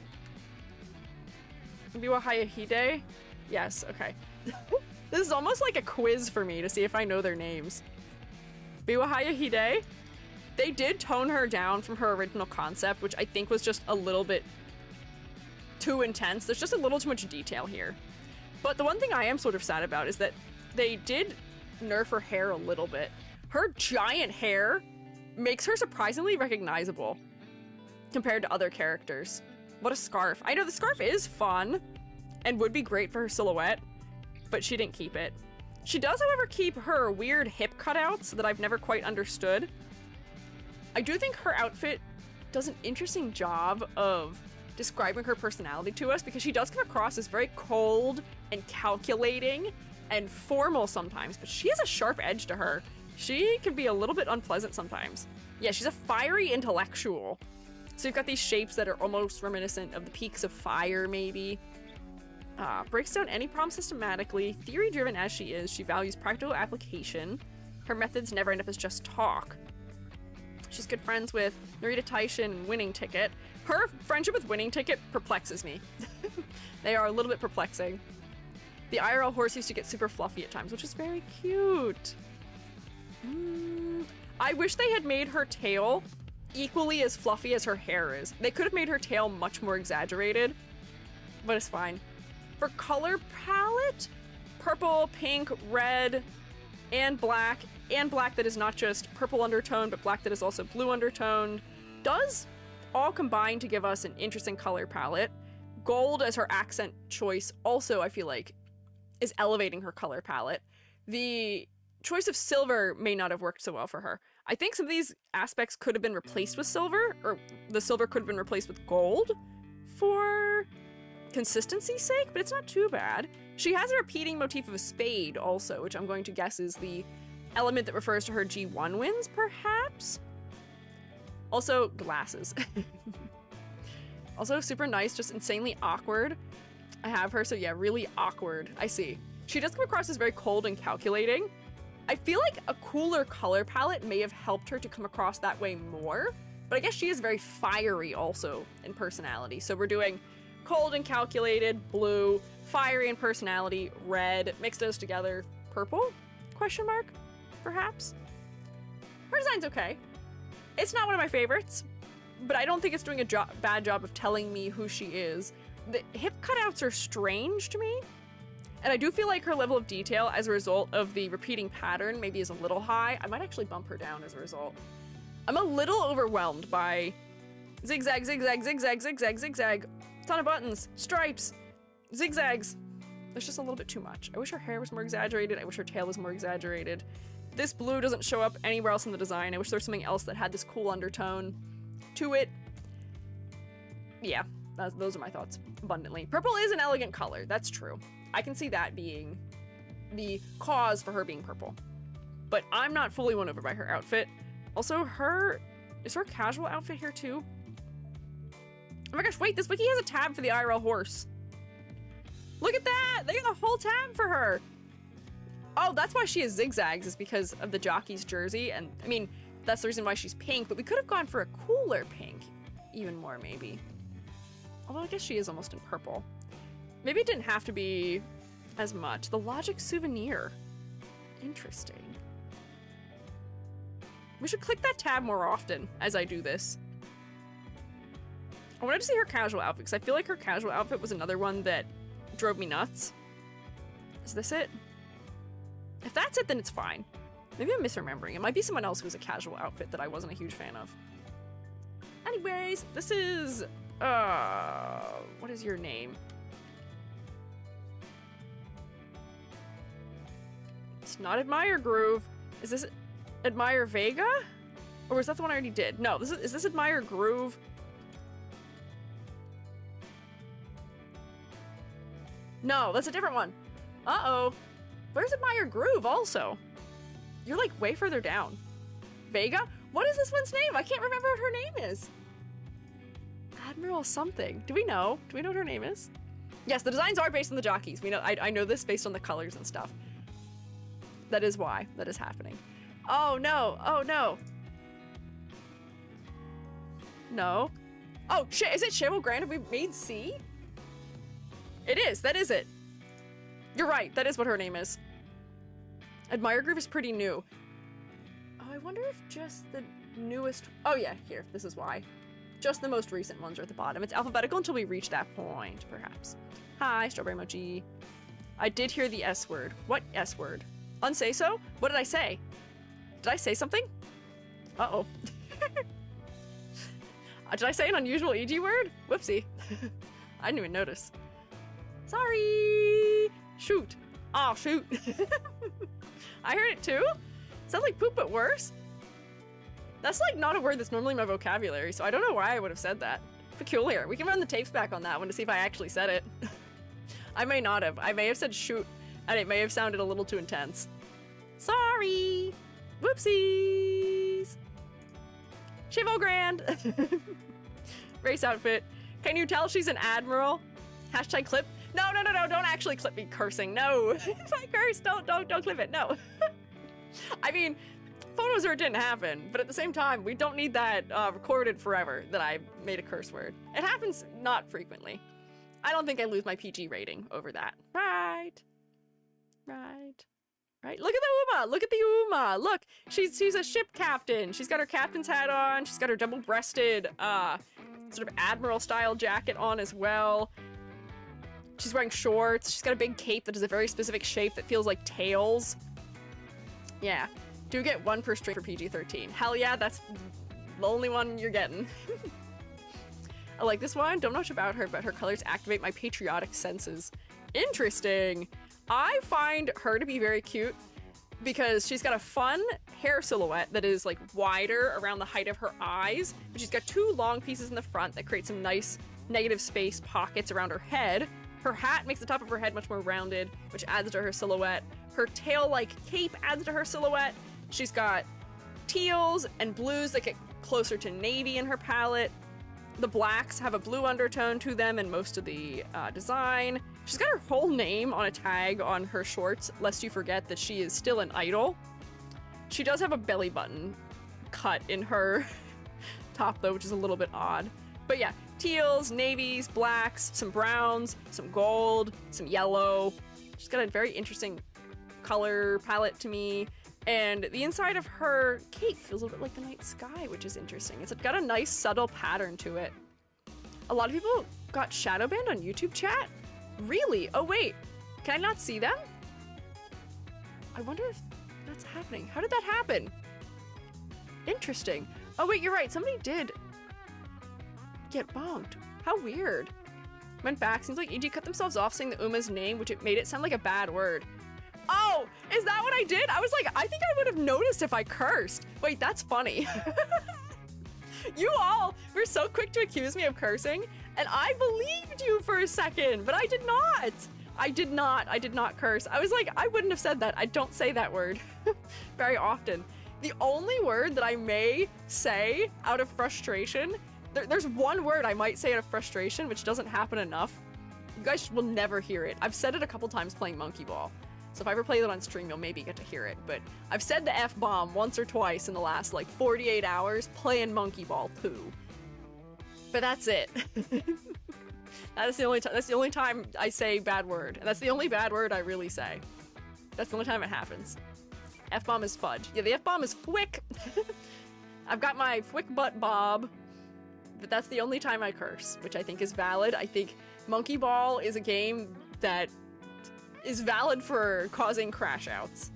Biwa Hayahide? Yes, okay. This is almost like a quiz for me to see if I know their names. Biwa Hayahide? They did tone her down from her original concept, which I think was just a little bit too intense. There's just a little too much detail here. But the one thing I am sort of sad about is that they did nerf her hair a little bit. Her giant hair makes her surprisingly recognizable compared to other characters. What a scarf. I know the scarf is fun and would be great for her silhouette, but she didn't keep it. She does, however, keep her weird hip cutouts that I've never quite understood. I do think her outfit does an interesting job of describing her personality to us, because she does come across as very cold and calculating and formal sometimes, but she has a sharp edge to her. She can be a little bit unpleasant sometimes. Yeah, she's a fiery intellectual. So you've got these shapes that are almost reminiscent of the peaks of fire, maybe. Breaks down any problem systematically. Theory-driven as she is, she values practical application. Her methods never end up as just talk. She's good friends with Narita Taishin and Winning Ticket. Her friendship with Winning Ticket perplexes me. They are a little bit perplexing. The IRL horse used to get super fluffy at times, which is very cute. I wish they had made her tail equally as fluffy as her hair is. They could have made her tail much more exaggerated, but it's fine. For color palette, purple, pink, red, and black that is not just purple undertone, but black that is also blue undertone, does all combine to give us an interesting color palette. Gold as her accent choice also, I feel like, is elevating her color palette. The choice of silver may not have worked so well for her. I think some of these aspects could have been replaced with silver, or the silver could have been replaced with gold for consistency's sake, but it's not too bad. She has a repeating motif of a spade also, which I'm going to guess is the element that refers to her G1 wins, perhaps? Also, glasses. Also super nice, just insanely awkward. I have her, so yeah, really awkward. I see. She does come across as very cold and calculating. I feel like a cooler color palette may have helped her to come across that way more, but I guess she is very fiery also in personality. So we're doing cold and calculated, blue, fiery in personality, red, mix those together, purple? Question mark? Perhaps? Her design's okay. It's not one of my favorites, but I don't think it's doing a bad job of telling me who she is. The hip cutouts are strange to me, and I do feel like her level of detail as a result of the repeating pattern maybe is a little high. I might actually bump her down as a result. I'm a little overwhelmed by zigzag, zigzag, zigzag, zigzag, zigzag, ton of buttons, stripes, zigzags. There's just a little bit too much. I wish her hair was more exaggerated. I wish her tail was more exaggerated. This blue doesn't show up anywhere else in the design. I wish there was something else that had this cool undertone to it. Yeah, those are my thoughts abundantly. Purple is an elegant color. That's true. I can see that being the cause for her being purple. But I'm not fully won over by her outfit. Also, is her casual outfit here too? Oh my gosh, wait, this wiki has a tab for the IRL horse. Look at that! They got a whole tab for her! Oh, that's why she has zigzags, is because of the jockey's jersey, and I mean, that's the reason why she's pink, but we could have gone for a cooler pink. Even more, maybe. Although I guess she is almost in purple. Maybe it didn't have to be as much. The Logic Souvenir. Interesting. We should click that tab more often as I do this. I wanted to see her casual outfit, because I feel like her casual outfit was another one that drove me nuts. Is this it? If that's it, then it's fine. Maybe I'm misremembering. It might be someone else who's a casual outfit that I wasn't a huge fan of. Anyways, this is... what is your name? It's not Admire Groove. Is this Admire Vega? Or is that the one I already did? No, is this Admire Groove? No, that's a different one. Uh-oh. Where's Admire Groove also? You're like way further down. Vega? What is this one's name? I can't remember what her name is. Admiral something. Do we know? Do we know what her name is? Yes, the designs are based on the jockeys. We know. I know this based on the colors and stuff. That is why that is happening. Oh no. Oh no. No. Oh shit, is it Cheryl Grant? Have we made C? It is. That is it. You're right. That is what her name is. Admire Groove is pretty new. Oh, I wonder if just the newest... Oh yeah, here. This is why. Just the most recent ones are at the bottom. It's alphabetical until we reach that point, perhaps. Hi, Strawberry Mochi. I did hear the S word. What S word? Unsay so? What did I say? Did I say something? Uh-oh. Did I say an unusual EG word? Whoopsie. I didn't even notice. Sorry. Shoot. Oh, shoot. I heard it too? Sounds like poop, but worse? That's like not a word that's normally in my vocabulary, so I don't know why I would have said that. Peculiar. We can run the tapes back on that one to see if I actually said it. I may not have. I may have said shoot, and it may have sounded a little too intense. Sorry. Whoopsies. Chivo Grand. Race outfit. Can you tell she's an admiral? Hashtag clip. No, no, no, no, don't actually clip me cursing. No. If I curse, don't clip it. No. I mean, photos are it didn't happen, but at the same time, we don't need that recorded forever that I made a curse word. It happens not frequently. I don't think I lose my PG rating over that. Right. Right. Right. Look at the Uma. Look at the Uma. Look, she's a ship captain. She's got her captain's hat on. She's got her double-breasted sort of admiral-style jacket on as well. She's wearing shorts. She's got a big cape that is a very specific shape that feels like tails. Yeah. Do get one per string for PG-13. Hell yeah, that's the only one you're getting. I like this one. Don't know much about her, but her colors activate my patriotic senses. Interesting. I find her to be very cute because she's got a fun hair silhouette that is like wider around the height of her eyes, but she's got two long pieces in the front that create some nice negative space pockets around her head. Her hat makes the top of her head much more rounded, which adds to her silhouette. Her tail-like cape adds to her silhouette. She's got teals and blues that get closer to navy in her palette. The blacks have a blue undertone to them in most of the design. She's got her whole name on a tag on her shorts, lest you forget that she is still an idol. She does have a belly button cut in her top, though, which is a little bit odd. But yeah, teals, navies, blacks, some browns, some gold, some yellow. She's got a very interesting color palette to me. And the inside of her cape feels a little bit like the night sky, which is interesting. It's got a nice subtle pattern to it. A lot of people got shadow banned on YouTube chat? Really? Oh wait, can I not see them? I wonder if that's happening. How did that happen? Interesting. Oh wait, you're right, somebody did get bombed. How weird. Went back, seems like EG cut themselves off saying the Uma's name, which it made it sound like a bad word. Oh, is that what I did? I was like, I think I would have noticed if I cursed. Wait, that's funny. You all were so quick to accuse me of cursing, and I believed you for a second, but I did not. I did not curse. I was like, I wouldn't have said that. I don't say that word very often. The only word that I may say out of frustration, there's one word I might say out of frustration, which doesn't happen enough. You guys will never hear it. I've said it a couple times playing Monkey Ball. So if I ever play that on stream, you'll maybe get to hear it. But I've said the F-bomb once or twice in the last, like, 48 hours playing Monkey Ball 2. But that's it. That's the only time I say bad word. And that's the only bad word I really say. That's the only time it happens. F-bomb is fudge. Yeah, the F-bomb is fwick. I've got my fwick butt bob. But that's the only time I curse, which I think is valid. I think Monkey Ball is a game that is valid for causing crash outs.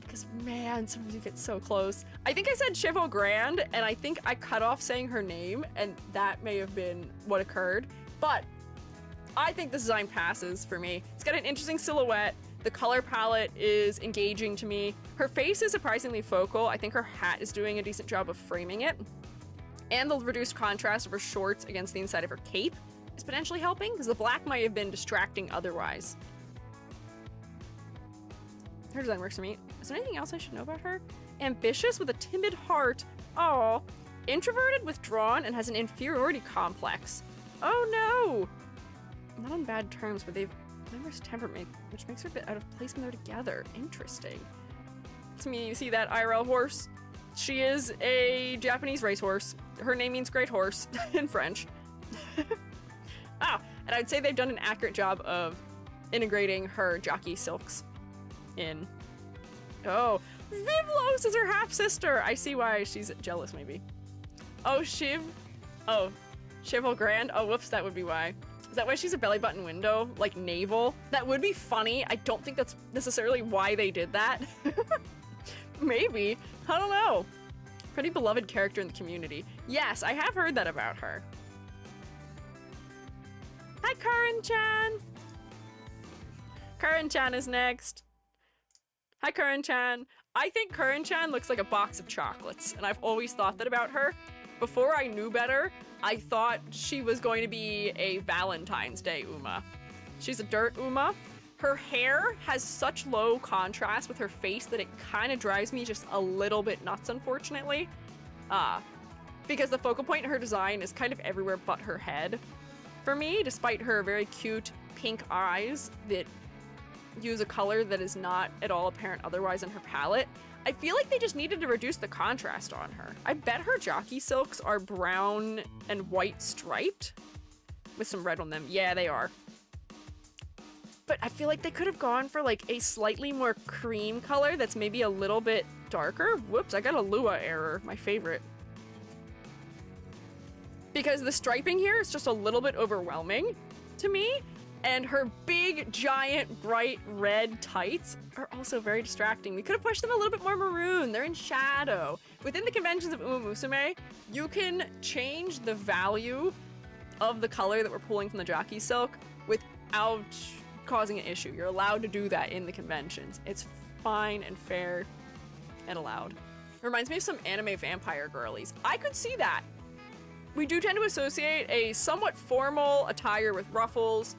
Because man, sometimes you get so close. I think I said Chivo Grand, and I think I cut off saying her name, and that may have been what occurred. But I think the design passes for me. It's got an interesting silhouette. The color palette is engaging to me. Her face is surprisingly focal. I think her hat is doing a decent job of framing it. And the reduced contrast of her shorts against the inside of her cape is potentially helping, because the black might have been distracting otherwise. Her design works for me. Is there anything else I should know about her? Ambitious with a timid heart. Oh. Introverted, withdrawn, and has an inferiority complex. Oh no! Not on bad terms, but they've glamorous temperament, which makes her a bit out of place when they're together. Interesting. To me, you see that IRL horse? She is a Japanese racehorse. Her name means great horse in French. And I'd say they've done an accurate job of integrating her jockey silks in. Oh, Vivlos is her half-sister. I see why she's jealous, maybe. Oh, Shiv. Oh, Chivo Grand. Oh, whoops, that would be why. Is that why she's a belly button window? Like navel? That would be funny. I don't think that's necessarily why they did that. Maybe. I don't know. Pretty beloved character in the community. Yes, I have heard that about her. Hi, Karin-chan. Karin-chan is next. Hi, Karin-chan. I think Karin-chan looks like a box of chocolates, and I've always thought that about her. Before I knew better, I thought she was going to be a Valentine's Day Uma. She's a dirt Uma. Her hair has such low contrast with her face that it kind of drives me just a little bit nuts, unfortunately. Because the focal point in her design is kind of everywhere but her head. For me, despite her very cute pink eyes that use a color that is not at all apparent otherwise in her palette, I feel like they just needed to reduce the contrast on her. I bet her jockey silks are brown and white striped with some red on them. Yeah, they are. But I feel like they could have gone for like a slightly more cream color that's maybe a little bit darker. Whoops, I got a Lua error, my favorite. Because the striping here is just a little bit overwhelming to me, and her big, giant, bright red tights are also very distracting. We could have pushed them a little bit more maroon. They're in shadow. Within the conventions of Umamusume, you can change the value of the color that we're pulling from the jockey silk without causing an issue. You're allowed to do that in the conventions. It's fine and fair and allowed. Reminds me of some anime vampire girlies. I could see that. We do tend to associate a somewhat formal attire with ruffles,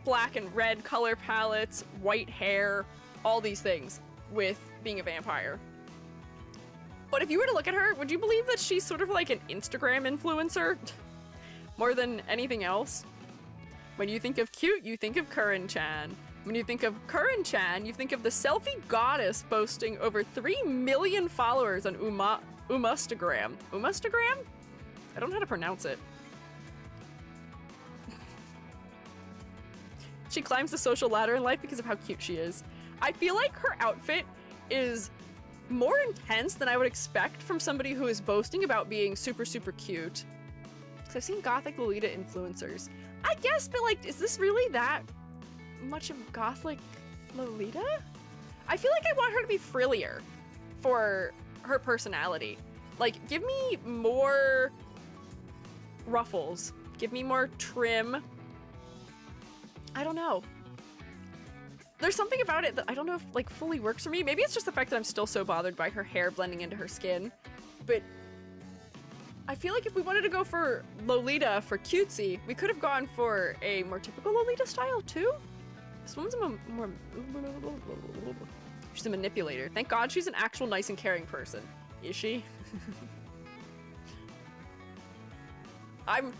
black and red color palettes, white hair, all these things with being a vampire. But if you were to look at her, would you believe that she's sort of like an Instagram influencer more than anything else? When you think of cute, you think of Karin-chan. When you think of Karin-chan, you think of the selfie goddess boasting over 3 million followers on Umastagram. Umastagram? I don't know how to pronounce it. She climbs the social ladder in life because of how cute she is. I feel like her outfit is more intense than I would expect from somebody who is boasting about being super, super cute. Because I've seen gothic Lolita influencers. I guess, but like, is this really that much of gothic Lolita? I feel like I want her to be frillier for her personality. Like, give me more ruffles. Give me more trim. I don't know. There's something about it that I don't know if like fully works for me. Maybe it's just the fact that I'm still so bothered by her hair blending into her skin. But I feel like if we wanted to go for Lolita for cutesy, we could have gone for a more typical Lolita style too. This one's more... She's a manipulator. Thank God she's an actual nice and caring person. Is she? I'm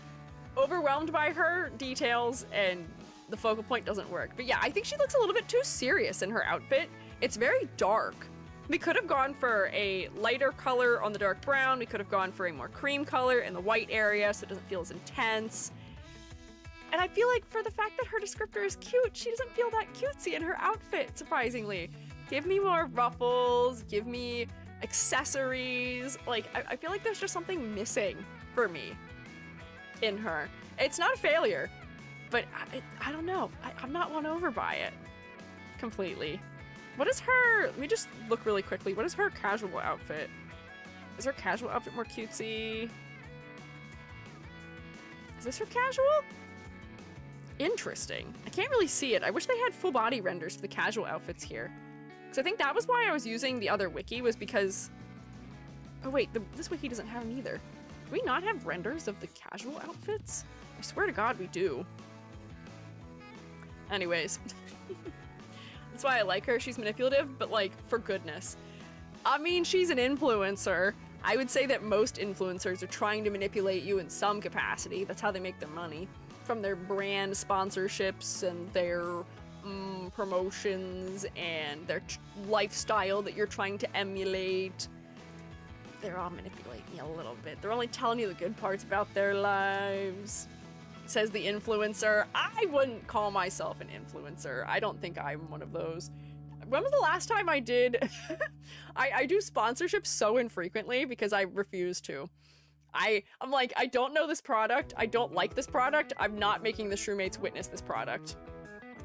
overwhelmed by her details and the focal point doesn't work. But yeah, I think she looks a little bit too serious in her outfit. It's very dark. We could have gone for a lighter color on the dark brown. We could have gone for a more cream color in the white area so it doesn't feel as intense. And I feel like for the fact that her descriptor is cute, she doesn't feel that cutesy in her outfit, surprisingly. Give me more ruffles, give me accessories. Like, I feel like there's just something missing for me in her. It's not a failure, but I don't know. I'm not won over by it completely. What is her... Let me just look really quickly. What is her casual outfit? Is her casual outfit more cutesy? Is this her casual? Interesting. I can't really see it. I wish they had full body renders for the casual outfits here. Because I think that was why I was using the other wiki, was because... Oh wait, this wiki doesn't have them either. Do we not have renders of the casual outfits? I swear to God we do. Anyways. That's why I like her. She's manipulative, but like, for goodness. I mean, she's an influencer. I would say that most influencers are trying to manipulate you in some capacity. That's how they make their money. From their brand sponsorships and their promotions and their lifestyle that you're trying to emulate. They're all manipulating you a little bit. They're only telling you the good parts about their lives. Says the influencer. I wouldn't call myself an influencer. I don't think I'm one of those. When was the last time I did? I do sponsorships so infrequently because I refuse to. I'm like, I don't know this product. I don't like this product. I'm not making the Shroommates witness this product.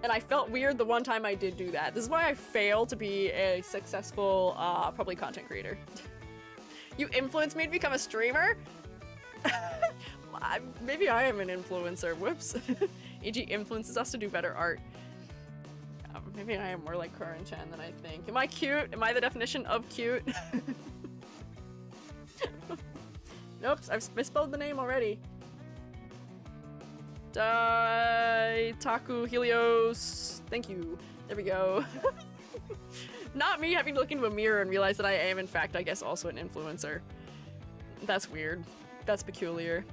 And I felt weird the one time I did do that. This is why I fail to be a successful, probably content creator. You influenced me to become a streamer? Maybe I am an influencer. Whoops. EG influences us to do better art. Maybe I am more like Curran-chan than I think. Am I cute? Am I the definition of cute? Nope, I've misspelled the name already. Taku Helios. Thank you. There we go. Not me having to look into a mirror and realize that I am, in fact, I guess, also an influencer. That's weird. That's peculiar.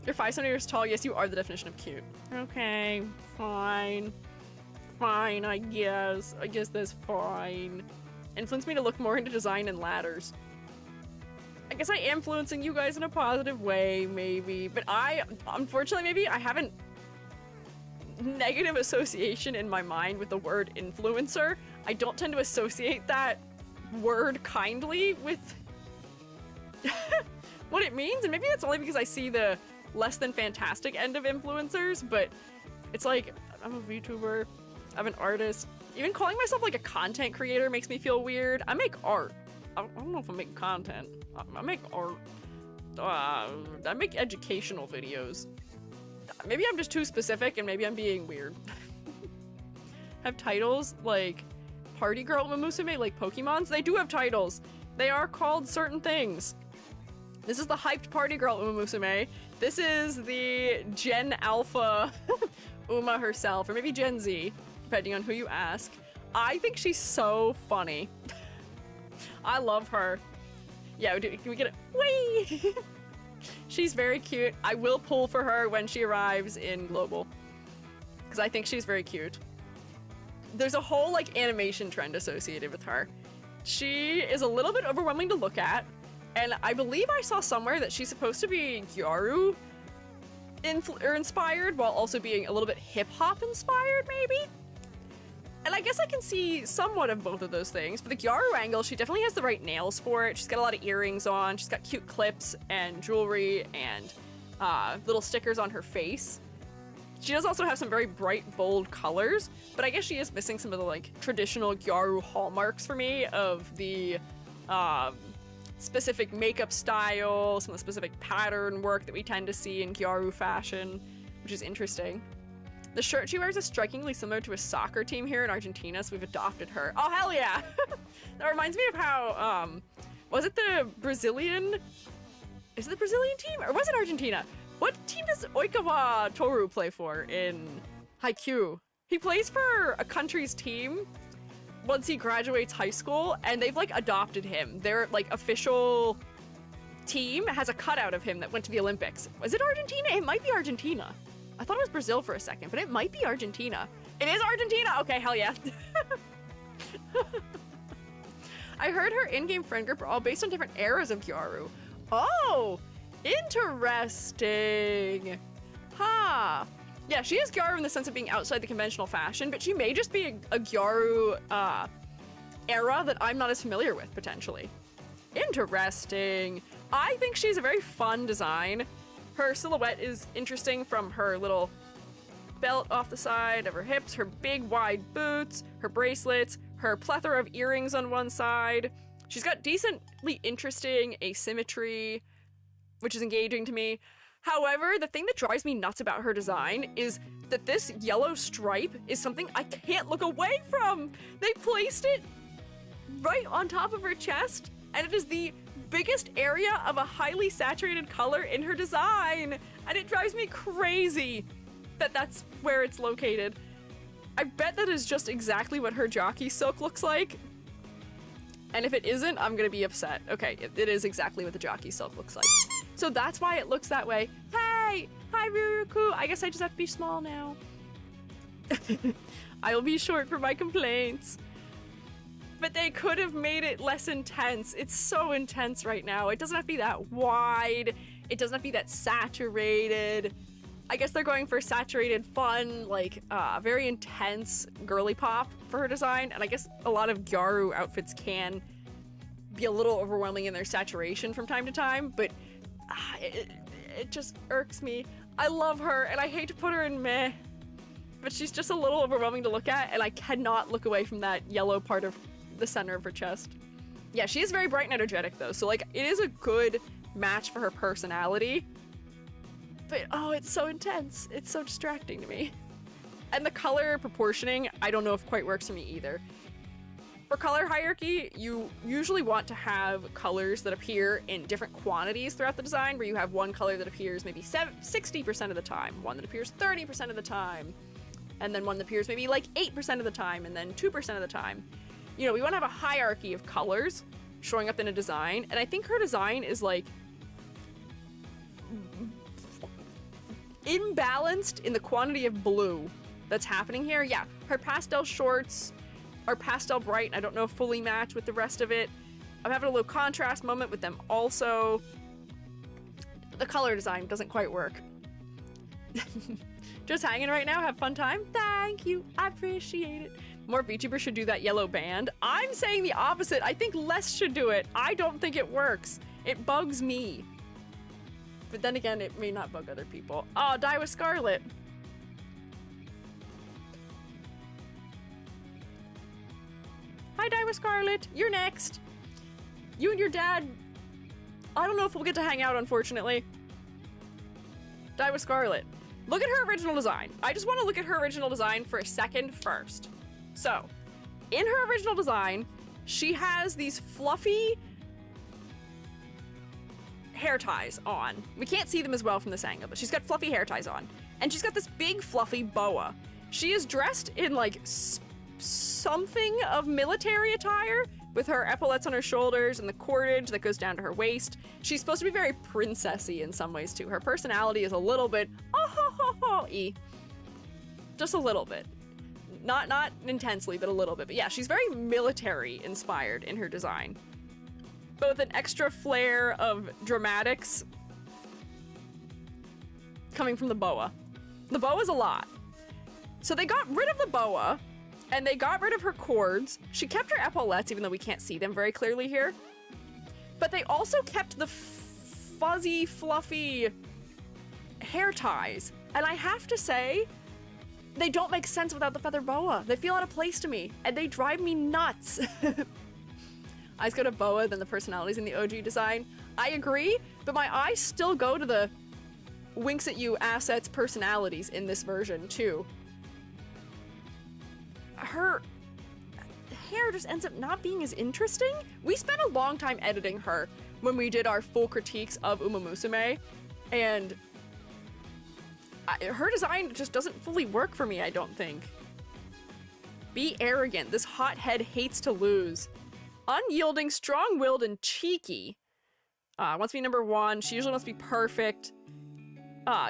You're 5 centimeters tall. Yes, you are the definition of cute. Okay, fine. Fine, I guess. I guess that's fine. Influence me to look more into design and ladders. I guess I am influencing you guys in a positive way, maybe. But unfortunately, maybe I haven't negative association in my mind with the word influencer. I don't tend to associate that word kindly with what it means. And maybe that's only because I see the less than fantastic end of influencers, but it's like, I'm a VTuber, I'm an artist. Even calling myself like a content creator makes me feel weird. I make art. I don't know if I make content. I make art. I make educational videos. Maybe I'm just too specific and maybe I'm being weird. Have titles like Party Girl Umamusume, like Pokemons? They do have titles. They are called certain things. This is the hyped Party Girl Umamusume. This is the Gen Alpha Uma herself, or maybe Gen Z, depending on who you ask. I think she's so funny. I love her. Yeah, can we get it? Whee! She's very cute. I will pull for her when she arrives in Global, because I think she's very cute. There's a whole like animation trend associated with her. She is a little bit overwhelming to look at, and I believe I saw somewhere that she's supposed to be Gyaru inspired while also being a little bit hip-hop inspired, maybe? And I guess I can see somewhat of both of those things. For the Gyaru angle, she definitely has the right nails for it. She's got a lot of earrings on. She's got cute clips and jewelry and little stickers on her face. She does also have some very bright, bold colors, but I guess she is missing some of the like traditional Gyaru hallmarks for me of the specific makeup style, some of the specific pattern work that we tend to see in Gyaru fashion, which is interesting. The shirt she wears is strikingly similar to a soccer team here in Argentina, so we've adopted her. Oh, hell yeah! That reminds me of how, was it the Brazilian... Is it the Brazilian team? Or was it Argentina? What team does Oikawa Toru play for in Haikyuu? He plays for a country's team once he graduates high school, and they've, like, adopted him. Their, like, official team has a cutout of him that went to the Olympics. Was it Argentina? It might be Argentina. I thought it was Brazil for a second, but it might be Argentina. It is Argentina! Okay, hell yeah. I heard her in-game friend group are all based on different eras of Gyaru. Oh! Interesting! Huh. Yeah, she is Gyaru in the sense of being outside the conventional fashion, but she may just be a Gyaru era that I'm not as familiar with, potentially. Interesting. I think she's a very fun design. Her silhouette is interesting from her little belt off the side of her hips, her big wide boots, her bracelets, her plethora of earrings on one side. She's got decently interesting asymmetry, which is engaging to me. However, the thing that drives me nuts about her design is that this yellow stripe is something I can't look away from. They placed it right on top of her chest, and it is the biggest area of a highly saturated color in her design, and it drives me crazy that that's where it's located. I bet that is just exactly what her jockey silk looks like, and if it isn't, I'm gonna be upset. Okay, it is exactly what the jockey silk looks like. So that's why it looks that way. Hey! Hi, Ryuruku! I guess I just have to be small now. I'll be short for my complaints. But they could have made it less intense. It's so intense right now. It doesn't have to be that wide. It doesn't have to be that saturated. I guess they're going for saturated fun, like very intense girly pop for her design. And I guess a lot of Gyaru outfits can be a little overwhelming in their saturation from time to time, but it just irks me. I love her, and I hate to put her in meh, but she's just a little overwhelming to look at, and I cannot look away from that yellow part of the center of her chest. Yeah, she is very bright and energetic, though, so, like, it is a good match for her personality. But, oh, it's so intense. It's so distracting to me. And the color proportioning, I don't know if quite works for me either. For color hierarchy, you usually want to have colors that appear in different quantities throughout the design, where you have one color that appears maybe 60% of the time, one that appears 30% of the time, and then one that appears maybe like 8% of the time, and then 2% of the time. You know, we want to have a hierarchy of colors showing up in a design, and I think her design is like imbalanced in the quantity of blue that's happening here. Yeah, her pastel shorts are pastel bright, and I don't know if fully match with the rest of it. I'm having a low contrast moment with them also. The color design doesn't quite work. Just hanging right now, have fun time? Thank you, I appreciate it. More VTubers should do that yellow band. I'm saying the opposite. I think less should do it. I don't think it works. It bugs me. But then again, it may not bug other people. Oh, Die with Scarlet. Hi, Die with Scarlet. You're next. You and your dad. I don't know if we'll get to hang out, unfortunately. Die with Scarlet. Look at her original design. I just want to look at her original design for a second first. So, in her original design, she has these fluffy hair ties on. We can't see them as well from this angle, but she's got fluffy hair ties on. And she's got this big fluffy boa. She is dressed in like something of military attire with her epaulets on her shoulders and the cordage that goes down to her waist. She's supposed to be very princessy in some ways too. Her personality is a little bit oh-ho-ho-ho-y. Just a little bit. Not intensely, but a little bit. But yeah, she's very military inspired in her design. But with an extra flair of dramatics coming from the boa. The boa's a lot. So they got rid of the boa, and they got rid of her cords. She kept her epaulets, even though we can't see them very clearly here. But they also kept the fuzzy, fluffy hair ties. And I have to say, they don't make sense without the feather boa. They feel out of place to me, and they drive me nuts. Eyes go to boa than the personalities in the OG design. I agree, but my eyes still go to the winks at you assets personalities in this version too. Her hair just ends up not being as interesting. We spent a long time editing her when we did our full critiques of Umamusume, and her design just doesn't fully work for me, I don't think. Be arrogant. This hothead hates to lose. Unyielding, strong-willed, and cheeky. Wants to be number one. She usually wants to be perfect.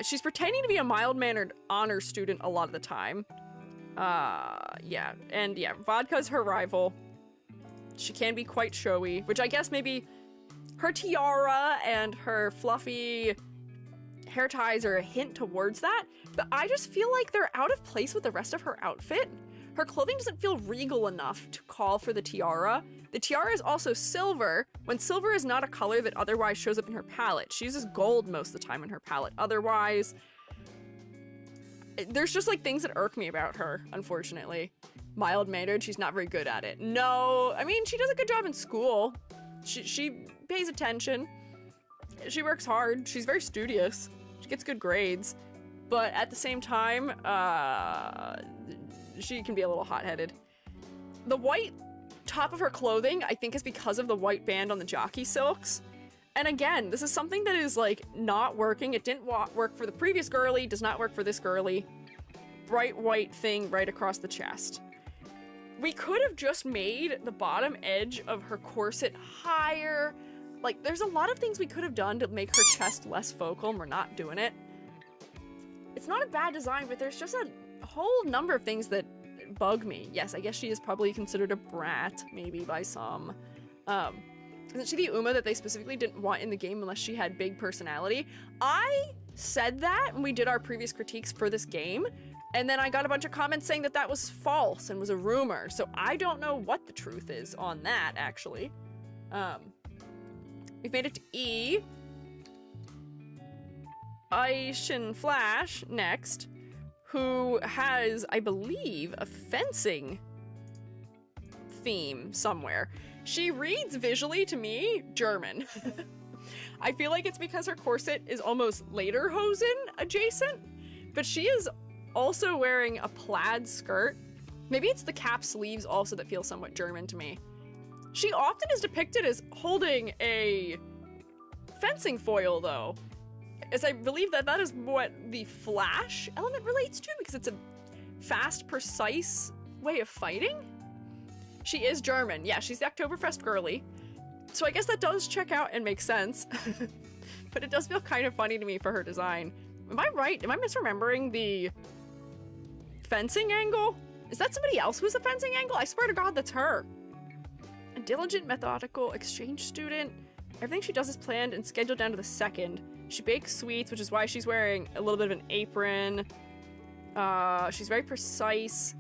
She's pretending to be a mild-mannered honor student a lot of the time. Yeah. And yeah, Vodka's her rival. She can be quite showy, which I guess maybe her tiara and her fluffy hair ties are a hint towards that, but I just feel like they're out of place with the rest of her outfit. Her clothing doesn't feel regal enough to call for the tiara. The tiara is also silver, when silver is not a color that otherwise shows up in her palette. She uses gold most of the time in her palette. Otherwise, there's just like things that irk me about her, unfortunately. Mild-mannered, she's not very good at it. No, I mean, she does a good job in school. She pays attention. She works hard. She's very studious. She gets good grades. But at the same time, she can be a little hot-headed. The white top of her clothing, I think, is because of the white band on the jockey silks. And again, this is something that is, like, not working. It didn't work for the previous girly, does not work for this girly. Bright white thing right across the chest. We could have just made the bottom edge of her corset higher. Like, there's a lot of things we could have done to make her chest less focal, and we're not doing it. It's not a bad design, but there's just a whole number of things that bug me. Yes, I guess she is probably considered a brat, maybe by some. Isn't she the Uma that they specifically didn't want in the game unless she had big personality? I said that when we did our previous critiques for this game, and then I got a bunch of comments saying that that was false and was a rumor, so I don't know what the truth is on that, actually. We've made it to E. Aishin Flash next, who has, I believe, a fencing theme somewhere. She reads visually to me German. I feel like it's because her corset is almost lederhosen adjacent, but she is also wearing a plaid skirt. Maybe it's the cap sleeves also that feel somewhat German to me. She often is depicted as holding a fencing foil though, as I believe that that is what the Flash element relates to, because it's a fast, precise way of fighting. She is German. Yeah, she's the Oktoberfest girly. So I guess that does check out and make sense. But it does feel kind of funny to me for her design. Am I right? Am I misremembering the fencing angle? Is that somebody else who's a fencing angle? I swear to God, that's her. A diligent, methodical exchange student. Everything she does is planned and scheduled down to the second. She bakes sweets, which is why she's wearing a little bit of an apron. She's very precise.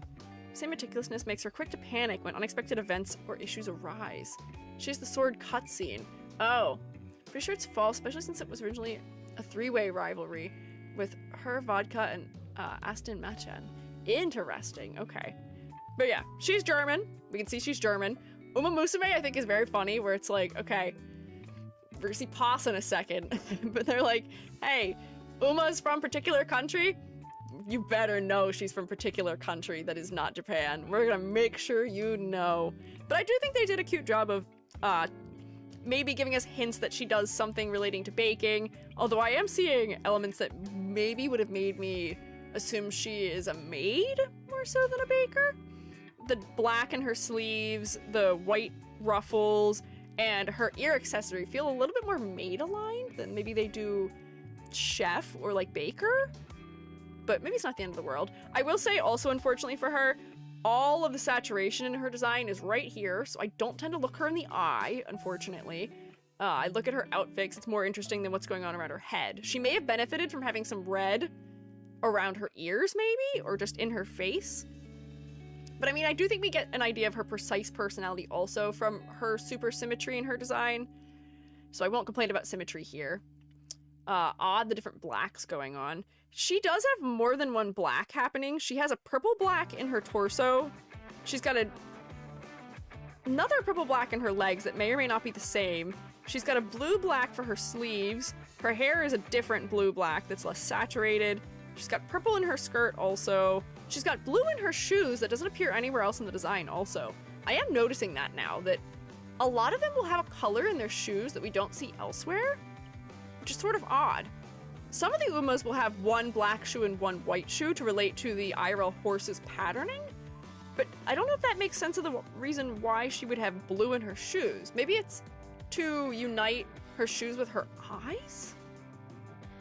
Same meticulousness makes her quick to panic when unexpected events or issues arise. She has the sword cutscene. Oh, pretty sure it's false, especially since it was originally a three-way rivalry with her, Vodka, and Aston Machen. Interesting, okay. But yeah, she's German. We can see she's German. Umamusume, I think, is very funny, where it's like, okay, we're gonna see Pasa in a second, but they're like, hey, Uma's from particular country? You better know she's from particular country that is not Japan. We're gonna make sure you know. But I do think they did a cute job of maybe giving us hints that she does something relating to baking, although I am seeing elements that maybe would have made me assume she is a maid more so than a baker. The black in her sleeves, the white ruffles, and her ear accessory feel a little bit more maid-aligned than maybe they do chef or like baker. But maybe it's not the end of the world. I will say also, unfortunately for her, all of the saturation in her design is right here, so I don't tend to look her in the eye, unfortunately. I look at her outfits, it's more interesting than what's going on around her head. She may have benefited from having some red around her ears, maybe, or just in her face. But I mean, I do think we get an idea of her precise personality also from her super symmetry in her design. So I won't complain about symmetry here. Odd, the different blacks going on. She does have more than one black happening. She has a purple black in her torso. She's got another purple black in her legs that may or may not be the same. She's got a blue black for her sleeves. Her hair is a different blue black that's less saturated. She's got purple in her skirt also. She's got blue in her shoes that doesn't appear anywhere else in the design also. I am noticing that now, that a lot of them will have a color in their shoes that we don't see elsewhere, which is sort of odd. Some of the Umas will have one black shoe and one white shoe to relate to the IRL horse's patterning, but I don't know if that makes sense of the reason why she would have blue in her shoes. Maybe it's to unite her shoes with her eyes?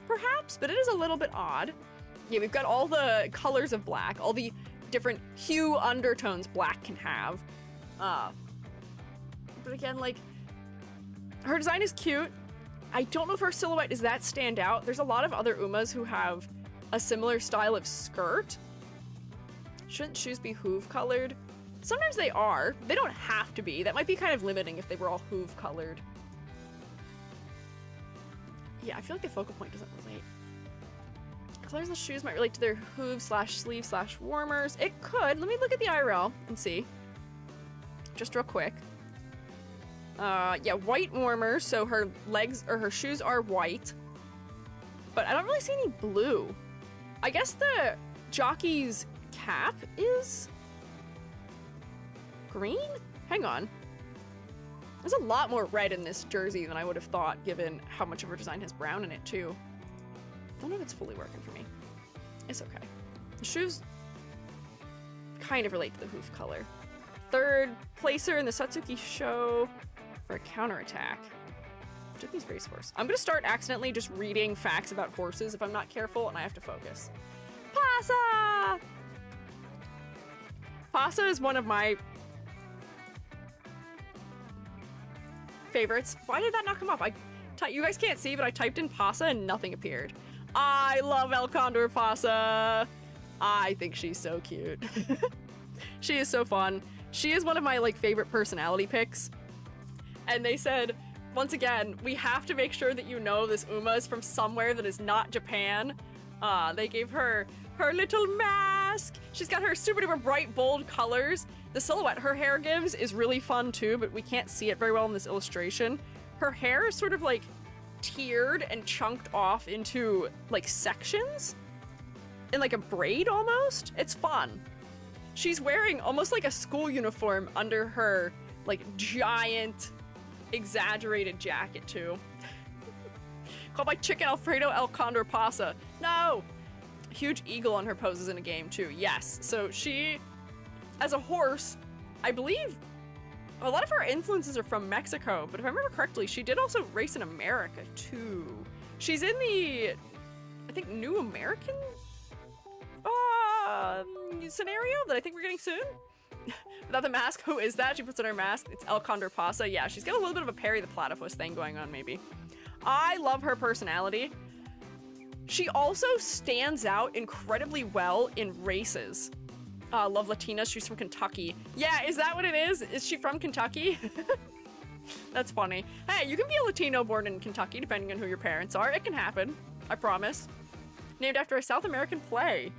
Perhaps, but it is a little bit odd. Yeah, we've got all the colors of black, all the different hue undertones black can have. But again, like, her design is cute. I don't know if her silhouette is that stand out. There's a lot of other Umas who have a similar style of skirt. Shouldn't shoes be hoof colored? Sometimes they are. They don't have to be. That might be kind of limiting if they were all hoof colored. Yeah, I feel like the focal point doesn't relate. Colors of the shoes might relate to their hooves slash sleeve slash warmers. It could. Let me look at the IRL and see. Just real quick. Yeah, white warmers, so her legs or her shoes are white. But I don't really see any blue. I guess the jockey's cap is green? Hang on. There's a lot more red in this jersey than I would have thought, given how much of her design has brown in it, too. I don't know if it's fully working for me. It's okay. The shoes kind of relate to the hoof color. Third placer in the Satsuki show for a counterattack. Japanese racehorse. I'm gonna start accidentally just reading facts about horses if I'm not careful, and I have to focus. Pasa! Pasa is one of my favorites. Why did that not come up? You guys can't see, but I typed in Pasa and nothing appeared. I love El Condor Pasa. I think she's so cute. She is so fun. She is one of my favorite personality picks. And they said, once again, we have to make sure that you know this Uma is from somewhere that is not Japan. They gave her her little mask. She's got her super duper bright, bold colors. The silhouette her hair gives is really fun too, but we can't see it very well in this illustration. Her hair is sort of like tiered and chunked off into like sections in like a braid almost. It's fun. She's wearing almost like a school uniform under her like giant exaggerated jacket too. Called by Chicken Alfredo El Condor Pasa. No! Huge eagle on her poses in a game too. Yes. So she, as a horse, I believe a lot of her influences are from Mexico, but if I remember correctly, she did also race in America too. She's in the, I think, New American scenario that I think we're getting soon. Without the mask, who is that? She puts on her mask. It's El Condor Pasa. Yeah, she's got a little bit of a Perry the Platypus thing going on, maybe. I love her personality. She also stands out incredibly well in races. Love Latinas. She's from Kentucky. Yeah, is that what it is? Is she from Kentucky? That's funny. Hey, you can be a Latino born in Kentucky, depending on who your parents are. It can happen. I promise. Named after a South American play.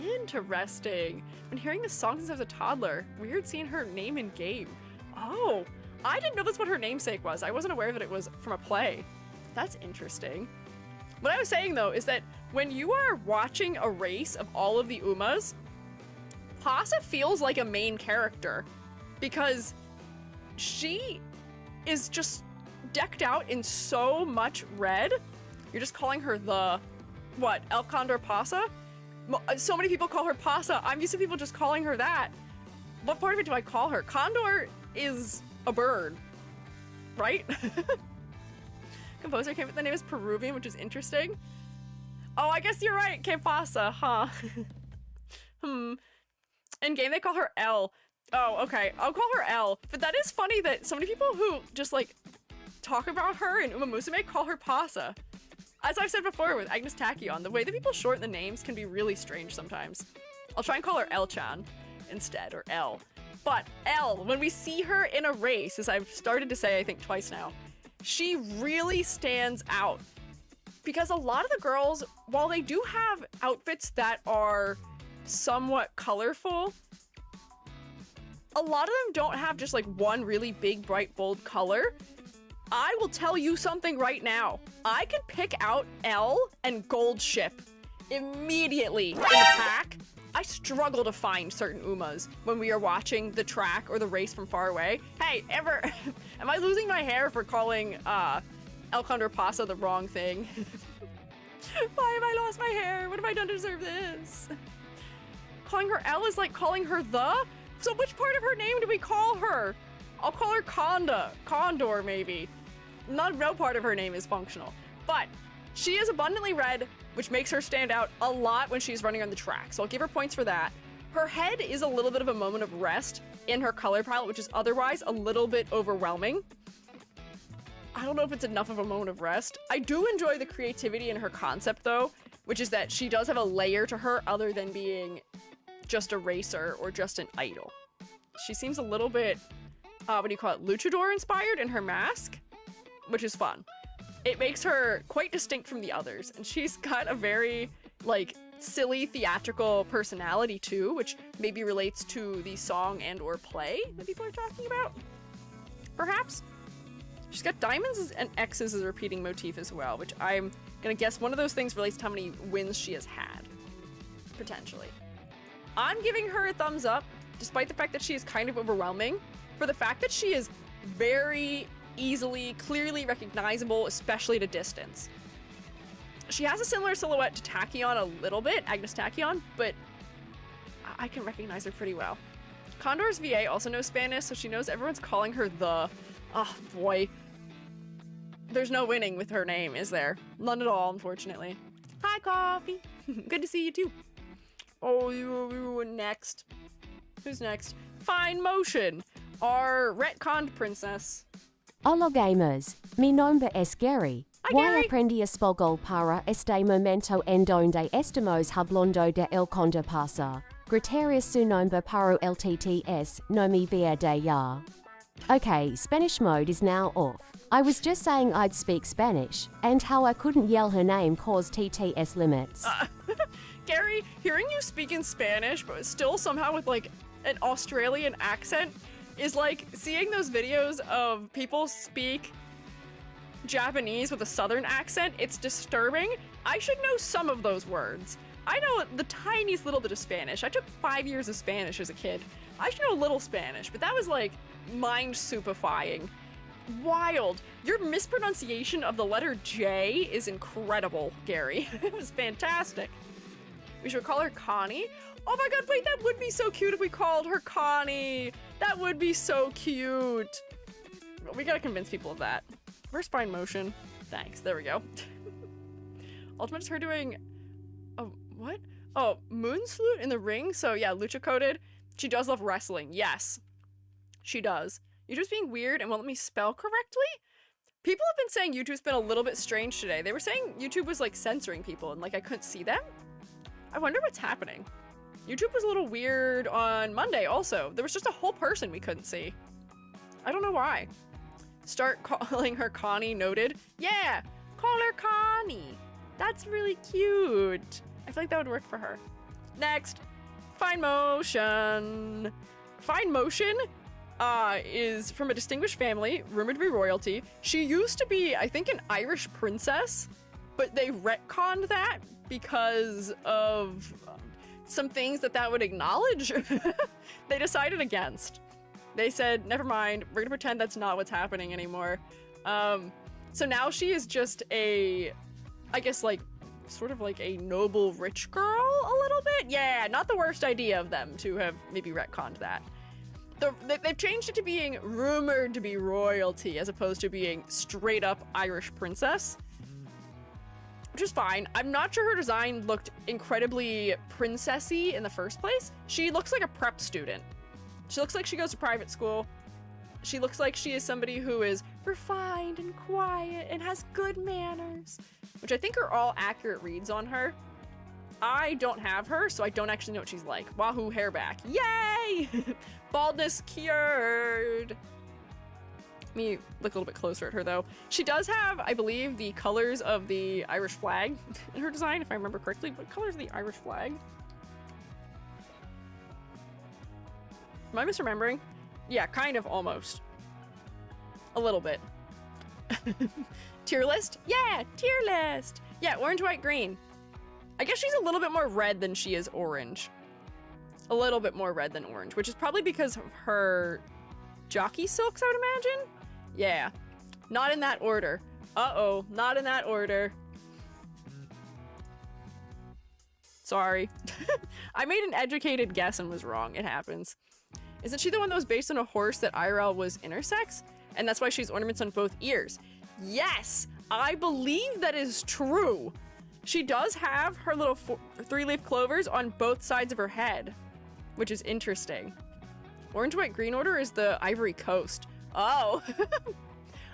Interesting. Been hearing this song since I was a toddler. Weird seeing her name in game. Oh, I didn't know that's what her namesake was. I wasn't aware that it was from a play. That's interesting. What I was saying though is that when you are watching a race of all of the Umas, Pasa feels like a main character because she is just decked out in so much red. You're just calling her the, what, El Condor Pasa? So many people call her Pasa. I'm used to people just calling her that. What part of it do I call her? Condor is a bird, right? Composer came with the name is Peruvian, which is interesting. Oh, I guess you're right. Que pasa, huh? In game, they call her L. Oh, okay. I'll call her L. But that is funny that so many people who just like talk about her in Umamusume call her Pasa. As I've said before with Agnes Tachyon, the way that people shorten the names can be really strange sometimes. I'll try and call her L-chan instead, or L. But L, when we see her in a race, as I've started to say I think twice now, she really stands out. Because a lot of the girls, while they do have outfits that are somewhat colorful, a lot of them don't have just like one really big, bright, bold color. I will tell you something right now. I can pick out L and Gold Ship immediately in the pack. I struggle to find certain Umas when we are watching the track or the race from far away. Hey, am I losing my hair for calling El Condor Pasa the wrong thing? Why have I lost my hair? What have I done to deserve this? Calling her L is like calling her the? So which part of her name do we call her? I'll call her Condor maybe. No part of her name is functional. But she is abundantly red, which makes her stand out a lot when she's running on the track. So I'll give her points for that. Her head is a little bit of a moment of rest in her color palette, which is otherwise a little bit overwhelming. I don't know if it's enough of a moment of rest. I do enjoy the creativity in her concept though, which is that she does have a layer to her other than being just a racer or just an idol. She seems a little bit, what do you call it, luchador inspired in her mask, which is fun. It makes her quite distinct from the others, and she's got a very, like, silly theatrical personality too, which maybe relates to the song and or play that people are talking about, perhaps. She's got diamonds and X's as a repeating motif as well, which I'm gonna guess one of those things relates to how many wins she has had, potentially. I'm giving her a thumbs up, despite the fact that she is kind of overwhelming, for the fact that she is very easily, clearly recognizable, especially at a distance. She has a similar silhouette to Tachyon a little bit, Agnes Tachyon, but I can recognize her pretty well. Condor's VA also knows Spanish, so she knows everyone's calling her the... Oh boy. There's no winning with her name, is there? None at all, unfortunately. Hi, Coffee! Good to see you too. Oh, you next. Who's next? Fine Motion, our retconned princess. Hola gamers, mi nombre es Gary. Hi, Voy Gary. aprender español para este momento en donde estamos hablando de el Condor Pasa. Gracias su nombre para el TTS, no me vea de ya. Okay, Spanish mode is now off. I was just saying I'd speak Spanish, and how I couldn't yell her name caused TTS limits. Gary, hearing you speak in Spanish, but still somehow with like an Australian accent, is like seeing those videos of people speak Japanese with a southern accent. It's disturbing. I should know some of those words. I know the tiniest little bit of Spanish. I took 5 years of Spanish as a kid. I should know a little Spanish, but that was like mind-supifying. Wild. Your mispronunciation of the letter J is incredible, Gary. It was fantastic. We should call her Connie. Oh my god, wait, that would be so cute if we called her Connie. That would be so cute. We gotta convince people of that. Where's Fine Motion? Thanks, there we go. Ultimate is her doing... Oh, what? Oh, Moon Salute in the ring? So yeah, lucha coded. She does love wrestling. Yes, she does. YouTube's being weird and won't let me spell correctly? People have been saying YouTube's been a little bit strange today. They were saying YouTube was like censoring people and like I couldn't see them. I wonder what's happening. YouTube was a little weird on Monday also. There was just a whole person we couldn't see. I don't know why. Start calling her Connie, noted. Yeah, call her Connie. That's really cute. I feel like that would work for her. Next, Fine Motion. Fine Motion is from a distinguished family, rumored to be royalty. She used to be, I think, an Irish princess, but they retconned that because of some things that would acknowledge. They decided against. They said, never mind, we're gonna pretend that's not what's happening anymore. So now she is just a, I guess like, sort of like a noble rich girl a little bit? Yeah, not the worst idea of them to have maybe retconned that. They've changed it to being rumored to be royalty as opposed to being straight up Irish princess. Which is fine. I'm not sure her design looked incredibly princessy in the first place. She looks like a prep student. She looks like she goes to private school. She looks like she is somebody who is refined and quiet and has good manners, which I think are all accurate reads on her. I don't have her, so I don't actually know what she's like. Wahoo, hair back. Yay! Baldness cured. Let me look a little bit closer at her, though. She does have, I believe, the colors of the Irish flag in her design, if I remember correctly. What color is the Irish flag? Am I misremembering? Yeah, kind of, almost. A little bit. Tier list? Yeah, tier list! Yeah, orange, white, green. I guess she's a little bit more red than she is orange. A little bit more red than orange, which is probably because of her jockey silks, I would imagine? Yeah. Not in that order. Uh-oh, not in that order. Sorry. I made an educated guess and was wrong. It happens. Isn't she the one that was based on a horse that IRL was intersex? And that's why she's ornaments on both ears. Yes, I believe that is true. She does have her little three-leaf clovers on both sides of her head, which is interesting. Orange, white, green order is the Ivory Coast. Oh.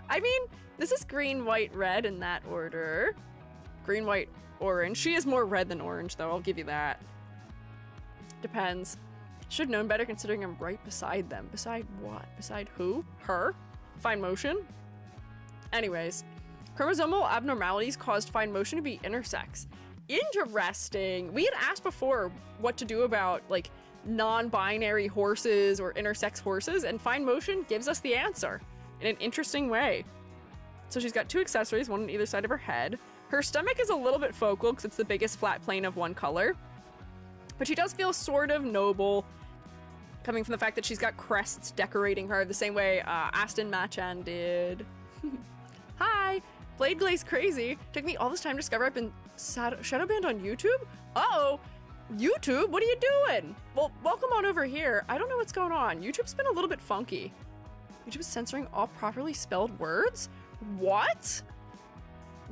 I mean, this is green, white, red in that order. Green, white, orange. She is more red than orange, though. I'll give you that. Depends. Should have known better considering I'm right beside them. Beside what? Beside who? Her? Fine Motion? Anyways. Chromosomal abnormalities caused Fine Motion to be intersex. Interesting. We had asked before what to do about, like, non-binary horses or intersex horses, and Fine Motion gives us the answer in an interesting way. So she's got two accessories, one on either side of her head. Her stomach is a little bit focal because it's the biggest flat plane of one color. But she does feel sort of noble, coming from the fact that she's got crests decorating her the same way Aston Machan did. Hi! Blade Glaze Crazy. Took me all this time to discover I've been shadow banned on YouTube? Uh-oh! YouTube? What are you doing? Well, welcome on over here. I don't know what's going on. YouTube's been a little bit funky. YouTube is censoring all properly spelled words? What?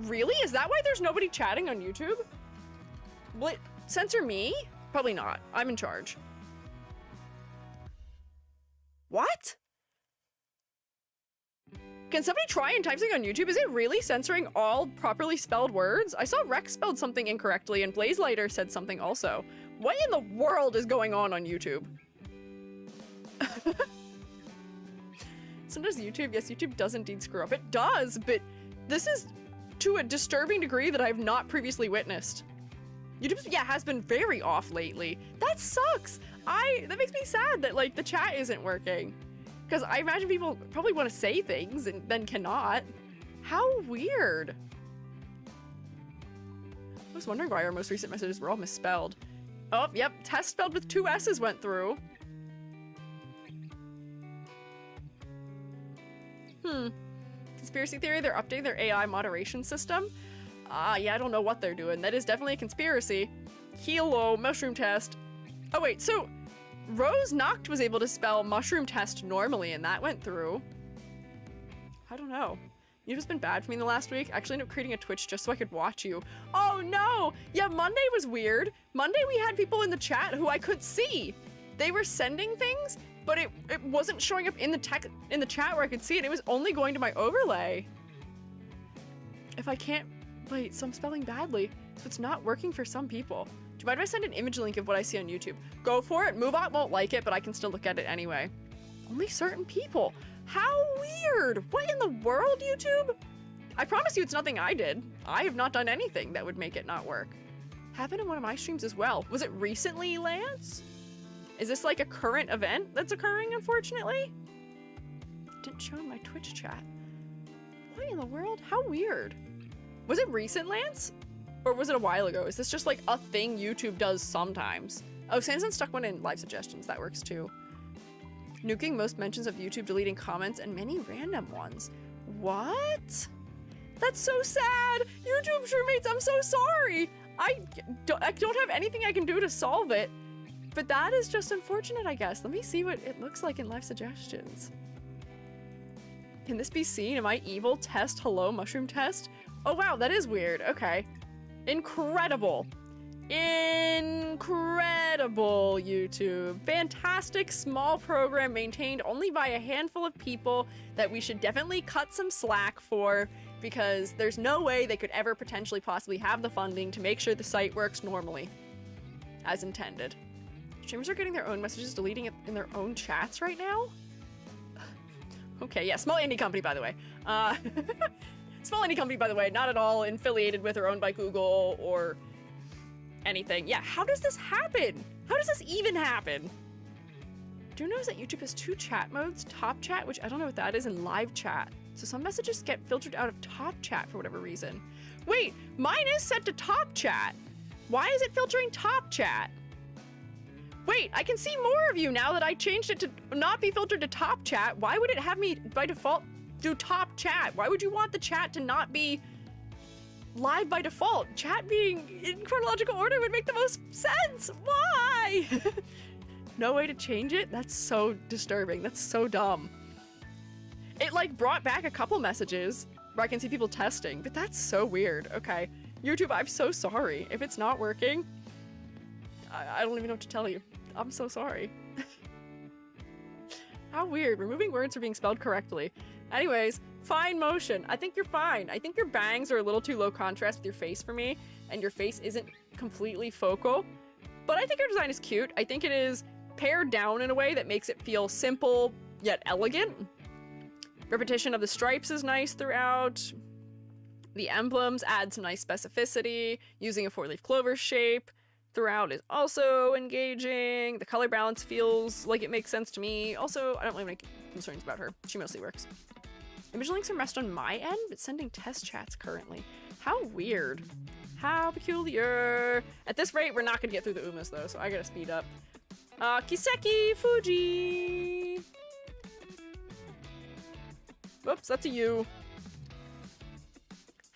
Really? Is that why there's nobody chatting on YouTube? Will it censor me? Probably not. I'm in charge. What? Can somebody try and type something on YouTube? Is it really censoring all properly spelled words? I saw Rex spelled something incorrectly and Blazelighter said something also. What in the world is going on YouTube? So does YouTube. Yes, YouTube does indeed screw up. It does, but this is to a disturbing degree that I've not previously witnessed. YouTube, yeah, has been very off lately. That sucks. That makes me sad that like the chat isn't working. Because I imagine people probably want to say things and then cannot. How weird. I was wondering why our most recent messages were all misspelled. Oh, yep, test spelled with 2 S's went through. Conspiracy theory, they're updating their AI moderation system. Yeah, I don't know what they're doing. That is definitely a conspiracy. Hello, mushroom test. Oh wait, so Rose Noct was able to spell mushroom test normally and that went through. I don't know. YouTube's been bad for me in the last week. I actually ended up creating a Twitch just so I could watch you. Oh no! Yeah, Monday was weird. Monday we had people in the chat who I could see. They were sending things, but it wasn't showing up in the chat where I could see it. It was only going to my overlay. If I can't, wait, so I'm spelling badly. So it's not working for some people. Do you mind if I send an image link of what I see on YouTube? Go for it. Moobot won't like it, but I can still look at it anyway. Only certain people. How weird! What in the world, YouTube? I promise you it's nothing I did. I have not done anything that would make it not work. Happened in one of my streams as well. Was it recently, Lance? Is this like a current event that's occurring, unfortunately? Didn't show in my Twitch chat. What in the world? How weird. Was it recent, Lance? Or was it a while ago? Is this just like a thing YouTube does sometimes? Oh, Sanson stuck one in live suggestions. That works too. Nuking most mentions of YouTube, deleting comments, and many random ones. What? That's so sad! YouTube Shroommates, I'm so sorry! I don't have anything I can do to solve it. But that is just unfortunate, I guess. Let me see what it looks like in live suggestions. Can this be seen? Am I evil? Test, hello, mushroom test? Oh wow, that is weird. Okay. Incredible. Incredible, YouTube. Fantastic small program maintained only by a handful of people that we should definitely cut some slack for because there's no way they could ever potentially possibly have the funding to make sure the site works normally as intended. Streamers are getting their own messages, deleting it in their own chats right now? Okay, yeah, small indie company, by the way. Small indie company, by the way, not at all affiliated with or owned by Google or anything. Yeah, how does this happen? How does this even happen? Do you notice that YouTube has 2 chat modes? Top chat, which I don't know what that is, and live chat. So some messages get filtered out of top chat for whatever reason. Wait, mine is set to top chat. Why is it filtering top chat? Wait, I can see more of you now that I changed it to not be filtered to top chat. Why would it have me by default do top chat? Why would you want the chat to not be live by default? Chat being in chronological order would make the most sense. Why? No way to change it? That's so disturbing. That's so dumb. It like brought back a couple messages where I can see people testing, but that's so weird. Okay, YouTube, I'm so sorry. If it's not working, I don't even know what to tell you. I'm so sorry. How weird. Removing words for being spelled correctly. Anyways, fine motion. I think you're fine. I think your bangs are a little too low contrast with your face for me, and your face isn't completely focal. But I think your design is cute. I think it is pared down in a way that makes it feel simple yet elegant. Repetition of the stripes is nice throughout. The emblems add some nice specificity. Using a 4-leaf clover shape throughout is also engaging. The color balance feels like it makes sense to me. Also, I don't really have any concerns about her. She mostly works. Image links are messed on my end, but sending test chats currently. How weird. How peculiar. At this rate, we're not gonna get through the Umas though, so I gotta speed up. Kiseki Fuji. Whoops, that's a you.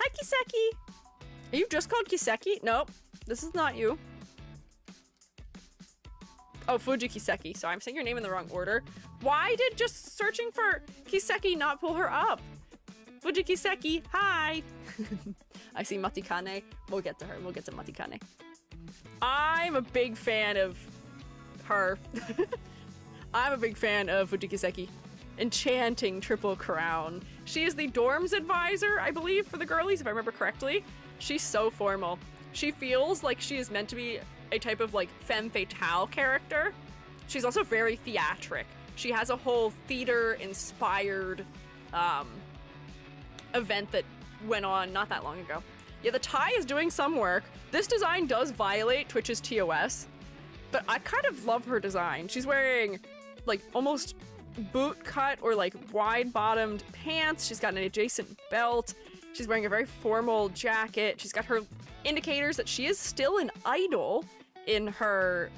Hi, Kiseki. Are you just called Kiseki? Nope, this is not you. Oh, Fuji Kiseki. Sorry, I'm saying your name in the wrong order. Why did just searching for Kiseki not pull her up? Fuji Kiseki, hi! I see Matikane. We'll get to her. We'll get to Matikane. I'm a big fan of her. I'm a big fan of Fuji Kiseki. Enchanting triple crown. She is the dorm's advisor, I believe, for the girlies, if I remember correctly. She's so formal. She feels like she is meant to be a type of like femme fatale character. She's also very theatric. She has a whole theater-inspired event that went on not that long ago. Yeah, the tie is doing some work. This design does violate Twitch's TOS, but I kind of love her design. She's wearing like almost boot cut or like wide bottomed pants. She's got an adjacent belt. She's wearing a very formal jacket. She's got her indicators that she is still an idol in her,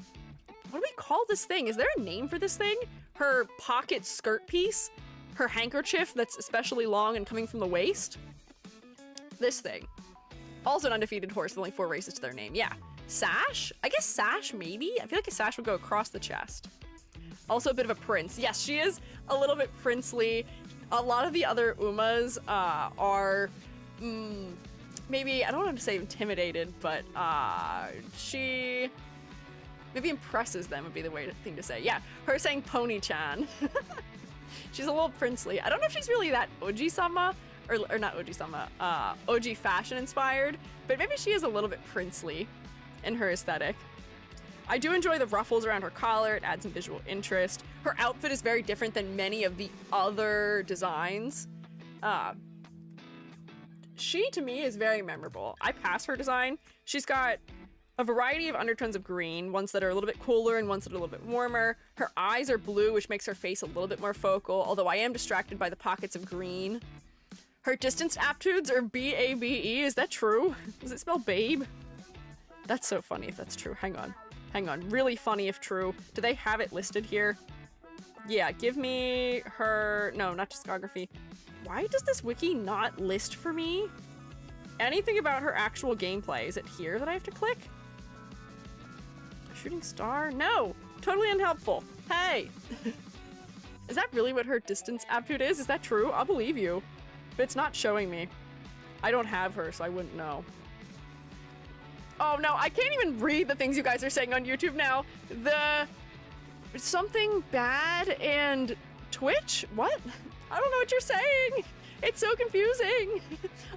what do we call this thing? Is there a name for this thing? Her pocket skirt piece, her handkerchief that's especially long and coming from the waist. This thing. Also an undefeated horse with only 4 races to their name. Yeah. Sash? I guess sash, maybe? I feel like a sash would go across the chest. Also a bit of a prince. Yes, she is a little bit princely. A lot of the other Umas are, maybe, I don't want to say intimidated, but she maybe impresses them would be the thing to say. Yeah, her saying Pony-chan. She's a little princely. I don't know if she's really that Oji-sama, or not Oji-sama, Oji fashion inspired, but maybe she is a little bit princely in her aesthetic. I do enjoy the ruffles around her collar. It adds some visual interest. Her outfit is very different than many of the other designs. She, to me, is very memorable. I pass her design. She's got a variety of undertones of green, ones that are a little bit cooler and ones that are a little bit warmer. Her eyes are blue, which makes her face a little bit more focal, although I am distracted by the pockets of green. Her distance aptitudes are B-A-B-E. Is that true? Does it spell babe? That's so funny if that's true. Hang on. Hang on. Really funny if true. Do they have it listed here? Yeah, give me her... No, not discography. Why does this wiki not list for me anything about her actual gameplay? Is it here that I have to click? Shooting star? No! Totally unhelpful. Hey! Is that really what her distance aptitude is? Is that true? I'll believe you. But it's not showing me. I don't have her, so I wouldn't know. Oh no, I can't even read the things you guys are saying on YouTube now. The... something bad and Twitch? What? I don't know what you're saying. It's so confusing.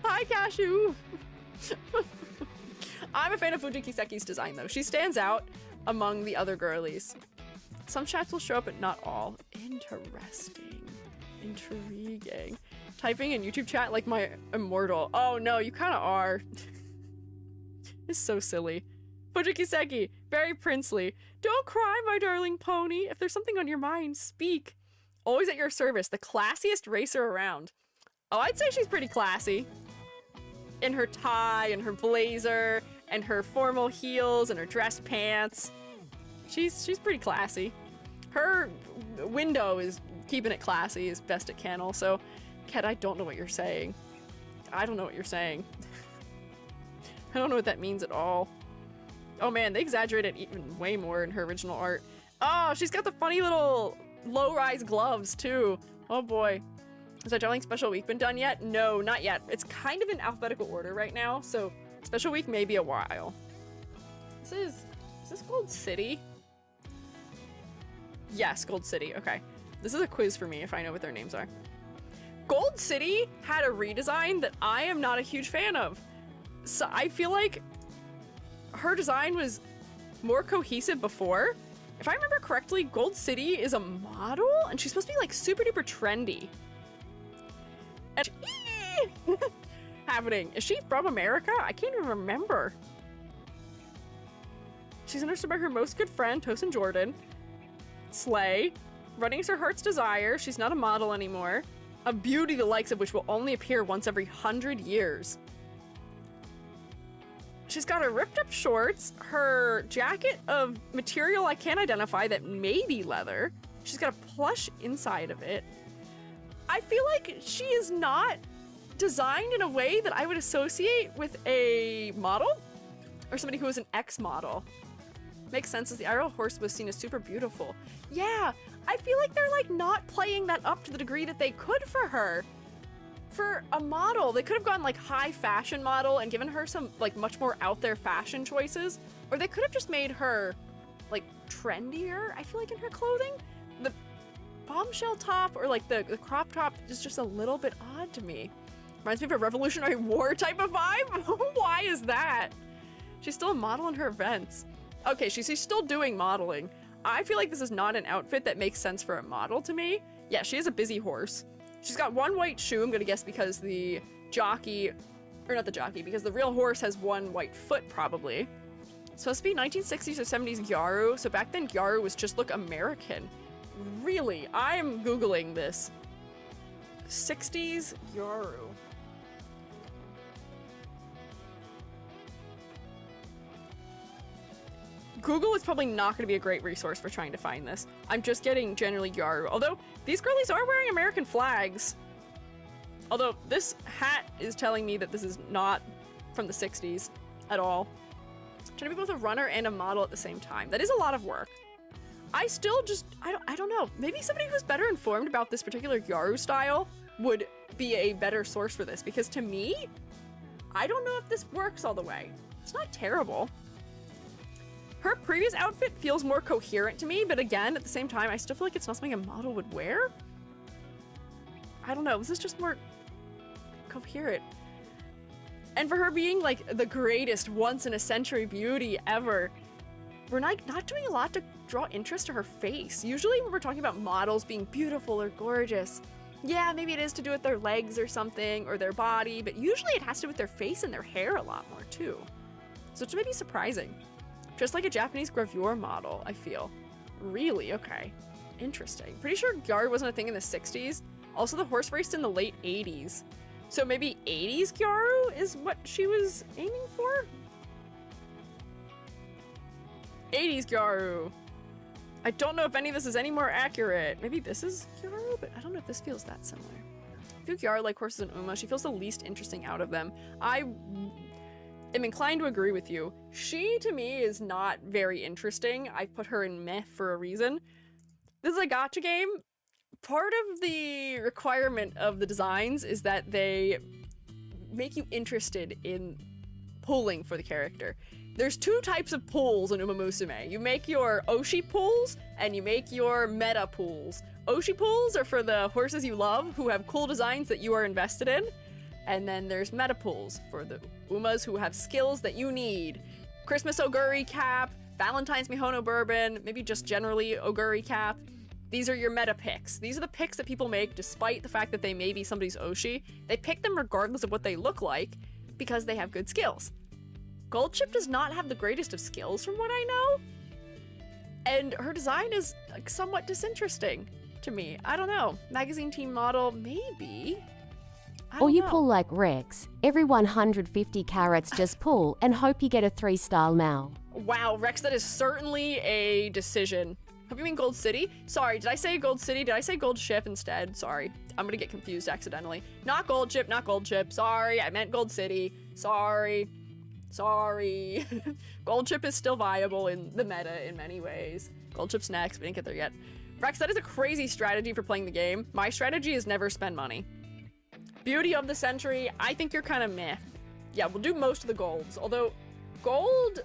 Hi, Cashew. I'm a fan of Fujikiseki's design, though. She stands out among the other girlies. Some chats will show up, but not all. Interesting. Intriguing. Typing in YouTube chat like my immortal. Oh no, you kind of are. It's so silly. Fujikiseki, very princely. Don't cry, my darling pony. If there's something on your mind, speak. Always at your service, the classiest racer around. Oh, I'd say she's pretty classy. In her tie and her blazer and her formal heels and her dress pants. She's pretty classy. Her window is keeping it classy as best it can also. Kat, I don't know what you're saying. I don't know what you're saying. I don't know what that means at all. Oh man, they exaggerated even way more in her original art. Oh, she's got the funny little low-rise gloves too. Oh boy. Has our Darling Special Week been done yet? No, not yet. It's kind of in alphabetical order right now, so Special Week may be a while. Is this Gold City? Yes, Gold City, okay. This is a quiz for me if I know what their names are. Gold City had a redesign that I am not a huge fan of. So I feel like her design was more cohesive before. If I remember correctly, Gold City is a model and she's supposed to be like super duper trendy. And happening. Is she from America? I can't even remember. She's understood by her most good friend, Tosin Jordan. Slay. Running is her heart's desire. She's not a model anymore. A beauty the likes of which will only appear once every 100 years. She's got her ripped up shorts, her jacket of material I can't identify that may be leather. She's got a plush inside of it. I feel like she is not designed in a way that I would associate with a model or somebody who is an ex-model. Makes sense as the IRL horse was seen as super beautiful. Yeah, I feel like they're like not playing that up to the degree that they could for her. For a model, they could have gone like high fashion model and given her some like much more out there fashion choices, or they could have just made her like trendier. I feel like in her clothing, the bombshell top or like the crop top is just a little bit odd to me. Reminds me of a Revolutionary War type of vibe. Why is that? She's still a model in her events. Okay, she's still doing modeling. I feel like this is not an outfit that makes sense for a model to me. Yeah, she is a busy horse. She's got one white shoe, I'm gonna guess because the jockey, or not the jockey, because the real horse has one white foot probably. It's supposed to be 1960s or 70s Gyaru, so back then Gyaru was just look American. Really, I'm Googling this. 60s Gyaru. Google is probably not going to be a great resource for trying to find this. I'm just getting generally Gyaru, although these girlies are wearing American flags. Although this hat is telling me that this is not from the 60s at all. Trying to be both a runner and a model at the same time. That is a lot of work. I still just, I don't know. Maybe somebody who's better informed about this particular Gyaru style would be a better source for this, because to me, I don't know if this works all the way. It's not terrible. Her previous outfit feels more coherent to me, but again, at the same time, I still feel like it's not something a model would wear. I don't know, this is just more coherent. And for her being like the greatest once-in-a-century beauty ever, we're not doing a lot to draw interest to her face. Usually when we're talking about models being beautiful or gorgeous, yeah, maybe it is to do with their legs or something, or their body, but usually it has to do with their face and their hair a lot more too. So it's maybe surprising. Just like a Japanese gravure model, I feel. Really? Okay. Interesting. Pretty sure Gyaru wasn't a thing in the 60s. Also, the horse raced in the late 80s. So maybe 80s Gyaru is what she was aiming for? 80s Gyaru. I don't know if any of this is any more accurate. Maybe this is Gyaru, but I don't know if this feels that similar. I feel Gyaru like horses and Uma. She feels the least interesting out of them. I am inclined to agree with you. She, to me, is not very interesting. I put her in meh for a reason. This is a gacha game. Part of the requirement of the designs is that they make you interested in pulling for the character. There's two types of pulls in Umamusume. You make your Oshi pulls, and you make your meta pulls. Oshi pulls are for the horses you love, who have cool designs that you are invested in. And then there's meta pulls for the Umas who have skills that you need. Christmas Oguri cap, Valentine's Mihono Bourbon, maybe just generally Oguri cap. These are your meta picks. These are the picks that people make despite the fact that they may be somebody's Oshi. They pick them regardless of what they look like because they have good skills. Goldchip does not have the greatest of skills from what I know. And her design is like, somewhat disinteresting to me. I don't know. Magazine team model, maybe. Or you pull like Rex. Every 150 carats just pull and hope you get a 3-star Mal. Wow, Rex, that is certainly a decision. Hope you mean Gold City? Sorry, did I say Gold City? Did I say Gold Ship instead? Sorry. I'm gonna get confused accidentally. Not Gold Ship, not Gold Ship. Sorry, I meant Gold City. Sorry. Gold Ship is still viable in the meta in many ways. Gold Ship's next, we didn't get there yet. Rex, that is a crazy strategy for playing the game. My strategy is never spend money. Beauty of the century, I think you're kind of meh. Yeah, we'll do most of the golds. Although, gold...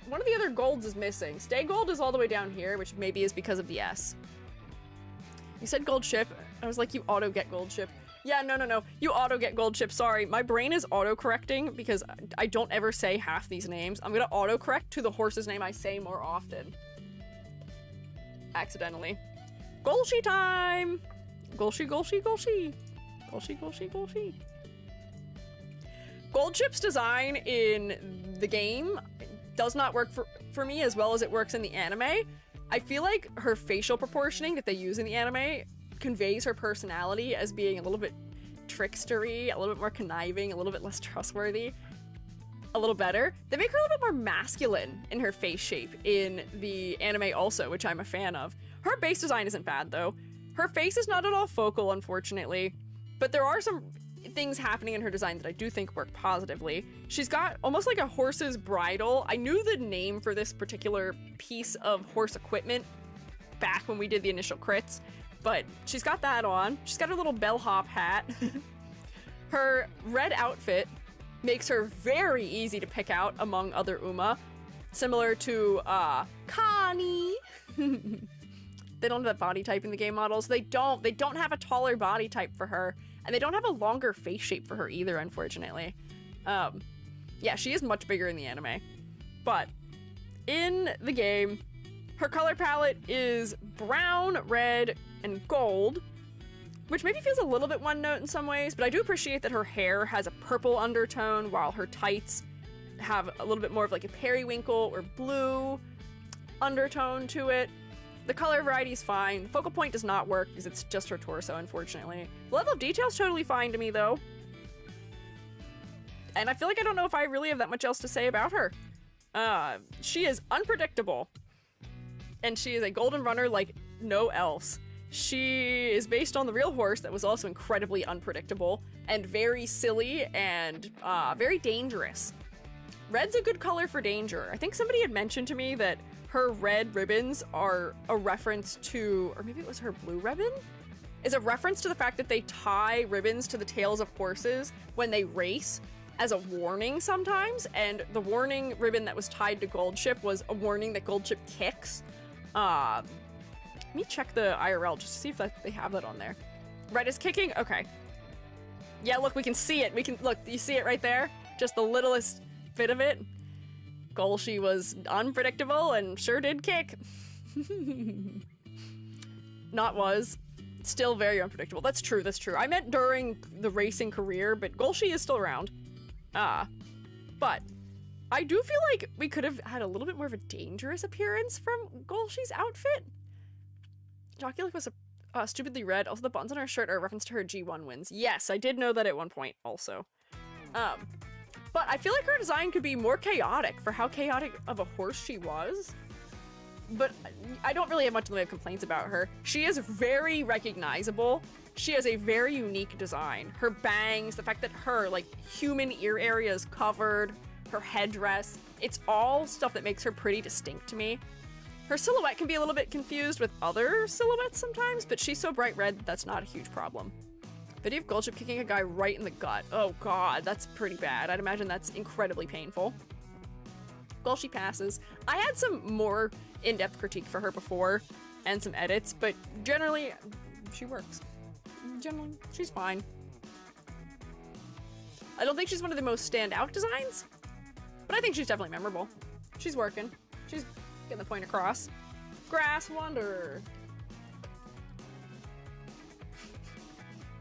One of the other golds is missing. Stay gold is all the way down here, which maybe is because of the S. You said gold ship. I was like, you auto get gold ship. Yeah, no. You auto get gold ship. Sorry, my brain is auto-correcting because I don't ever say half these names. I'm gonna auto-correct to the horse's name I say more often. Accidentally. Golshi time! Golshi. Goldchip's design in the game does not work for me as well as it works in the anime. I feel like her facial proportioning that they use in the anime conveys her personality as being a little bit trickstery, a little bit more conniving, a little bit less trustworthy, a little better. They make her a little bit more masculine in her face shape in the anime also, which I'm a fan of. Her base design isn't bad though. Her face is not at all focal, unfortunately, but there are some things happening in her design that I do think work positively. She's got almost like a horse's bridle. I knew the name for this particular piece of horse equipment back when we did the initial crits, but she's got that on. She's got her little bellhop hat. Her red outfit makes her very easy to pick out among other Uma, similar to Connie. They don't have that body type in the game models. They don't have a taller body type for her. And they don't have a longer face shape for her either, unfortunately. Yeah, she is much bigger in the anime. But in the game, Her color palette is brown, red, and gold, which maybe feels a little bit one note in some ways, but I do appreciate that her hair has a purple undertone while her tights have a little bit more of like a periwinkle or blue undertone to it. The color variety is fine. The focal point does not work because it's just her torso, unfortunately. The level of detail is totally fine to me, though. And I feel like I don't know if I really have that much else to say about her. She is unpredictable. And she is a golden runner like no else. She is based on the real horse that was also incredibly unpredictable and very silly and very dangerous. Red's a good color for danger. I think somebody had mentioned to me that her red ribbons are a reference to, or maybe it was her blue ribbon, is a reference to the fact that they tie ribbons to the tails of horses when they race as a warning sometimes, and the warning ribbon that was tied to Goldship was a warning that Goldship kicks. Let me check the IRL just to see if they have that on there. Red is kicking? Okay. Yeah, look, we can see it. Look, you see it right there? Just the littlest bit of it. Golshi was unpredictable and sure did kick. Still very unpredictable. That's true. I meant during the racing career, but Golshi is still around. But I do feel like we could have had a little bit more of a dangerous appearance from Golshi's outfit. Jockey was stupidly red. Also, the buttons on her shirt are a reference to her G1 wins. Yes, I did know that at one point also. But I feel like her design could be more chaotic for how chaotic of a horse she was. But I don't really have much in the way of complaints about her. She is very recognizable. She has a very unique design. Her bangs, the fact that her like human ear area is covered, her headdress, it's all stuff that makes her pretty distinct to me. Her silhouette can be a little bit confused with other silhouettes sometimes, but she's so bright red that that's not a huge problem. Video of Goldship kicking a guy right in the gut. Oh god, that's pretty bad. I'd imagine that's incredibly painful. Golshi passes. I had some more in-depth critique for her before, and some edits, but generally, she works. Generally, she's fine. I don't think she's one of the most standout designs, but I think she's definitely memorable. She's working. She's getting the point across. Grass Wanderer.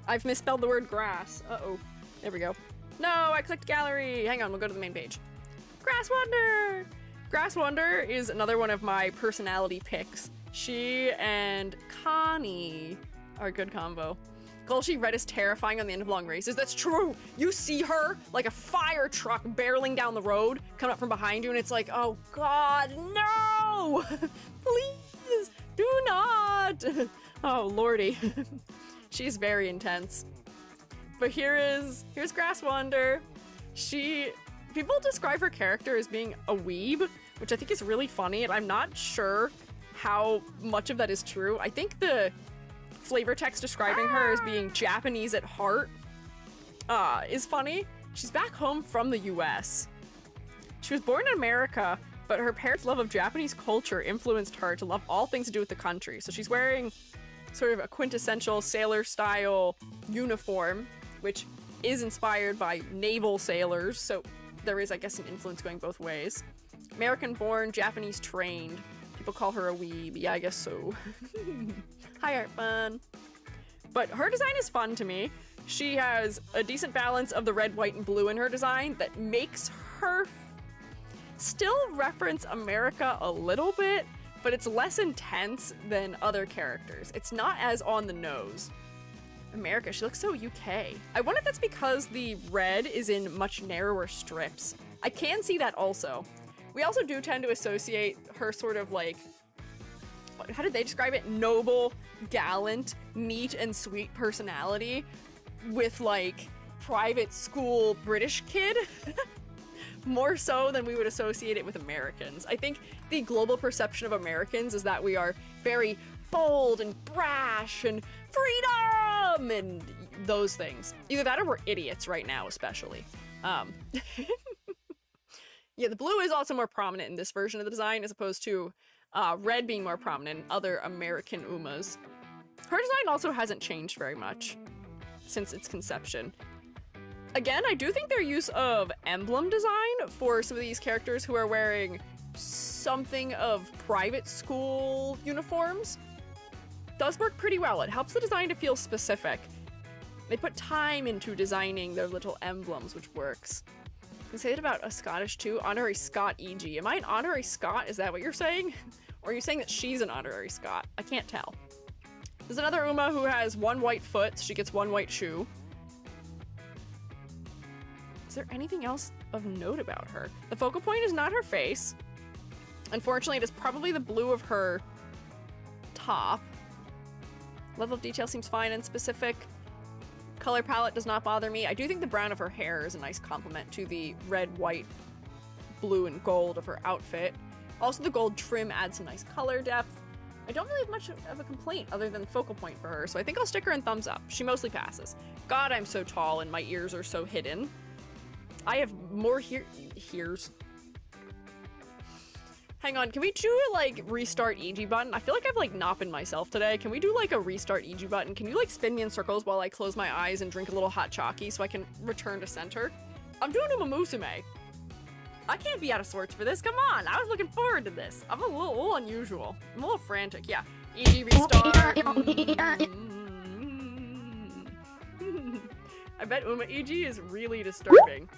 I've misspelled the word grass. Uh-oh. There we go. No, I clicked gallery. Hang on, we'll go to the main page. Grass Wanderer! Grass Wanderer is another one of my personality picks. She and Connie are a good combo. Golshi red is terrifying on the end of long races. That's true! You see her like a fire truck barreling down the road, coming up from behind you, and it's like, oh god, no! Please, do not! Oh, lordy. She's very intense. But here's Grass Wander. People describe her character as being a weeb, which I think is really funny, and I'm not sure how much of that is true. I think the flavor text describing her as being Japanese at heart is funny. She's back home from the US. She was born in America, but her parents' love of Japanese culture influenced her to love all things to do with the country. So she's wearing sort of a quintessential sailor-style uniform, which is inspired by naval sailors, so there is, I guess, an influence going both ways. American-born, Japanese-trained. People call her a weeb. Yeah, I guess so. Hi, Art Fun. But her design is fun to me. She has a decent balance of the red, white, and blue in her design that makes her still reference America a little bit, but it's less intense than other characters. It's not as on the nose. America, she looks so UK. I wonder if that's because the red is in much narrower strips. I can see that also. We also do tend to associate her sort of like, how did they describe it? Noble, gallant, neat, and sweet personality with like private school British kid. More so than we would associate it with Americans. I think the global perception of Americans is that we are very bold and brash and freedom and those things. Either that or we're idiots right now, especially. Yeah, the blue is also more prominent in this version of the design as opposed to red being more prominent in other American Umas. Her design also hasn't changed very much since its conception. Again, I do think their use of emblem design for some of these characters who are wearing something of private school uniforms does work pretty well. It helps the design to feel specific. They put time into designing their little emblems, which works. You can say it about a Scottish too. Honorary Scot E.G. Am I an honorary Scot? Is that what you're saying? Or are you saying that she's an honorary Scot? I can't tell. There's another Uma who has one white foot, so she gets one white shoe. Is there anything else of note about her? The focal point is not her face. Unfortunately, it is probably the blue of her top. Level of detail seems fine and specific. Color palette does not bother me. I do think the brown of her hair is a nice complement to the red, white, blue, and gold of her outfit. Also, the gold trim adds some nice color depth. I don't really have much of a complaint other than focal point for her, so I think I'll stick her in thumbs up. She mostly passes. God, I'm so tall and my ears are so hidden. I have more hears. Hang on, can we do a, like, restart EG button? I feel like I've, like, not been myself today. Can we do, like, a restart EG button? Can you, like, spin me in circles while I close my eyes and drink a little hot chalky so I can return to center? I'm doing Umamusume. I can't be out of sorts for this. Come on, I was looking forward to this. I'm a little unusual. I'm a little frantic. Yeah, EG restart. I bet Uma EG is really disturbing.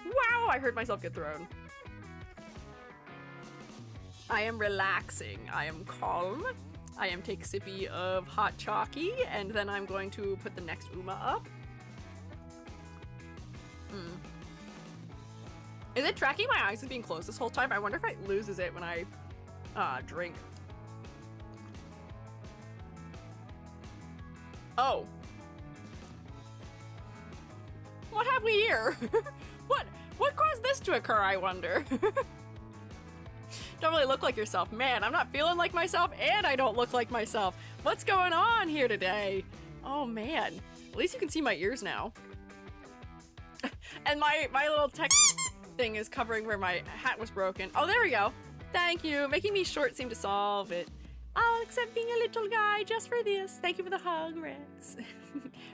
Wow, I heard myself get thrown. I am relaxing. I am calm. I am take a sippy of hot chalky, and then I'm going to put the next Uma up. Is it tracking my eyes as being closed this whole time? I wonder if it loses it when I drink. Oh. What have we here? What caused this to occur, I wonder? Don't really look like yourself. Man, I'm not feeling like myself, and I don't look like myself. What's going on here today? Oh man. At least you can see my ears now. And my little text thing is covering where my hat was broken. Oh, there we go. Thank you. Making me short seemed to solve it. I'll accept being a little guy just for this. Thank you for the hug, Rex.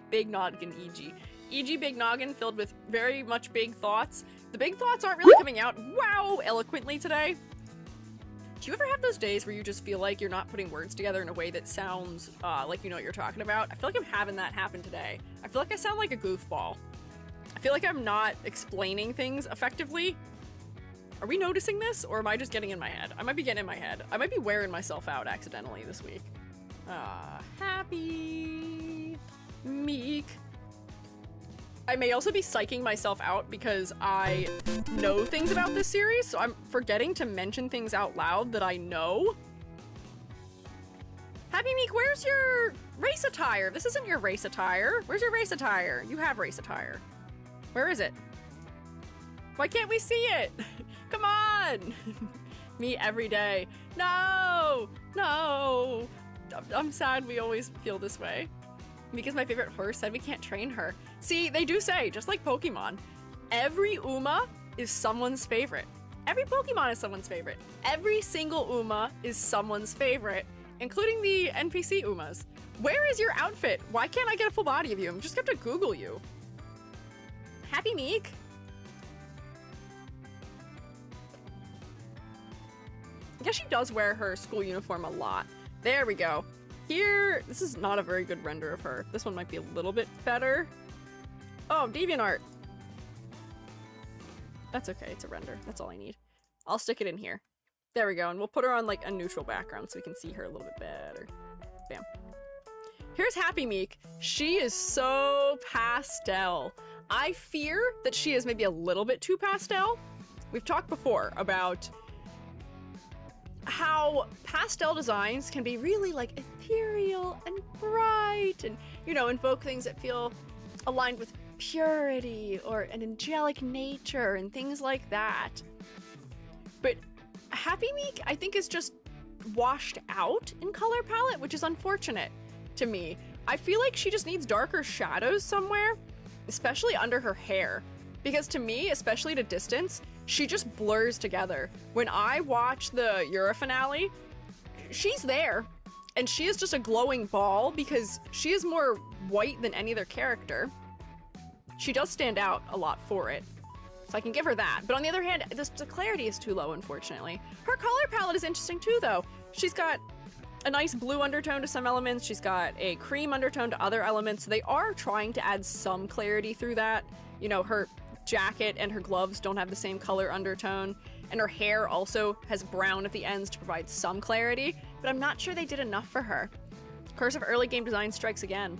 Big noggin EG. EG big noggin filled with very much big thoughts. The big thoughts aren't really coming out, wow, eloquently today. Do you ever have those days where you just feel like you're not putting words together in a way that sounds like you know what you're talking about? I feel like I'm having that happen today. I feel like I sound like a goofball. I feel like I'm not explaining things effectively. Are we noticing this, or am I just getting in my head? I might be getting in my head. I might be wearing myself out accidentally this week. Happy Meek. I may also be psyching myself out because I know things about this series, so I'm forgetting to mention things out loud that I know. Happy Meek, where's your race attire? This isn't your race attire. Where's your race attire? You have race attire. Where is it? Why can't we see it? Come on! Me every day. No! No! I'm sad we always feel this way. Meek is my favorite horse, said we can't train her. See, they do say, just like Pokemon, every Uma is someone's favorite. Every Pokemon is someone's favorite. Every single Uma is someone's favorite, including the NPC Umas. Where is your outfit? Why can't I get a full body of you? I'm just gonna have to Google you. Happy Meek. I guess she does wear her school uniform a lot. There we go. Here, this is not a very good render of her. This one might be a little bit better. Oh, DeviantArt. That's okay, it's a render. That's all I need. I'll stick it in here. There we go, and we'll put her on like a neutral background so we can see her a little bit better. Bam. Here's Happy Meek. She is so pastel. I fear that she is maybe a little bit too pastel. We've talked before about how pastel designs can be really like ethereal and bright and, you know, invoke things that feel aligned with purity or an angelic nature and things like that. But Happy Meek, I think, is just washed out in color palette, which is unfortunate to me. I feel like she just needs darker shadows somewhere, especially under her hair. Because to me, especially at a distance, she just blurs together. When I watch the Euro finale, she's there. And she is just a glowing ball because she is more white than any other character. She does stand out a lot for it. So I can give her that. But on the other hand, the clarity is too low, unfortunately. Her color palette is interesting too, though. She's got a nice blue undertone to some elements. She's got a cream undertone to other elements. So they are trying to add some clarity through that. You know, her jacket and her gloves don't have the same color undertone. And her hair also has brown at the ends to provide some clarity. But I'm not sure they did enough for her. Curse of early game design strikes again.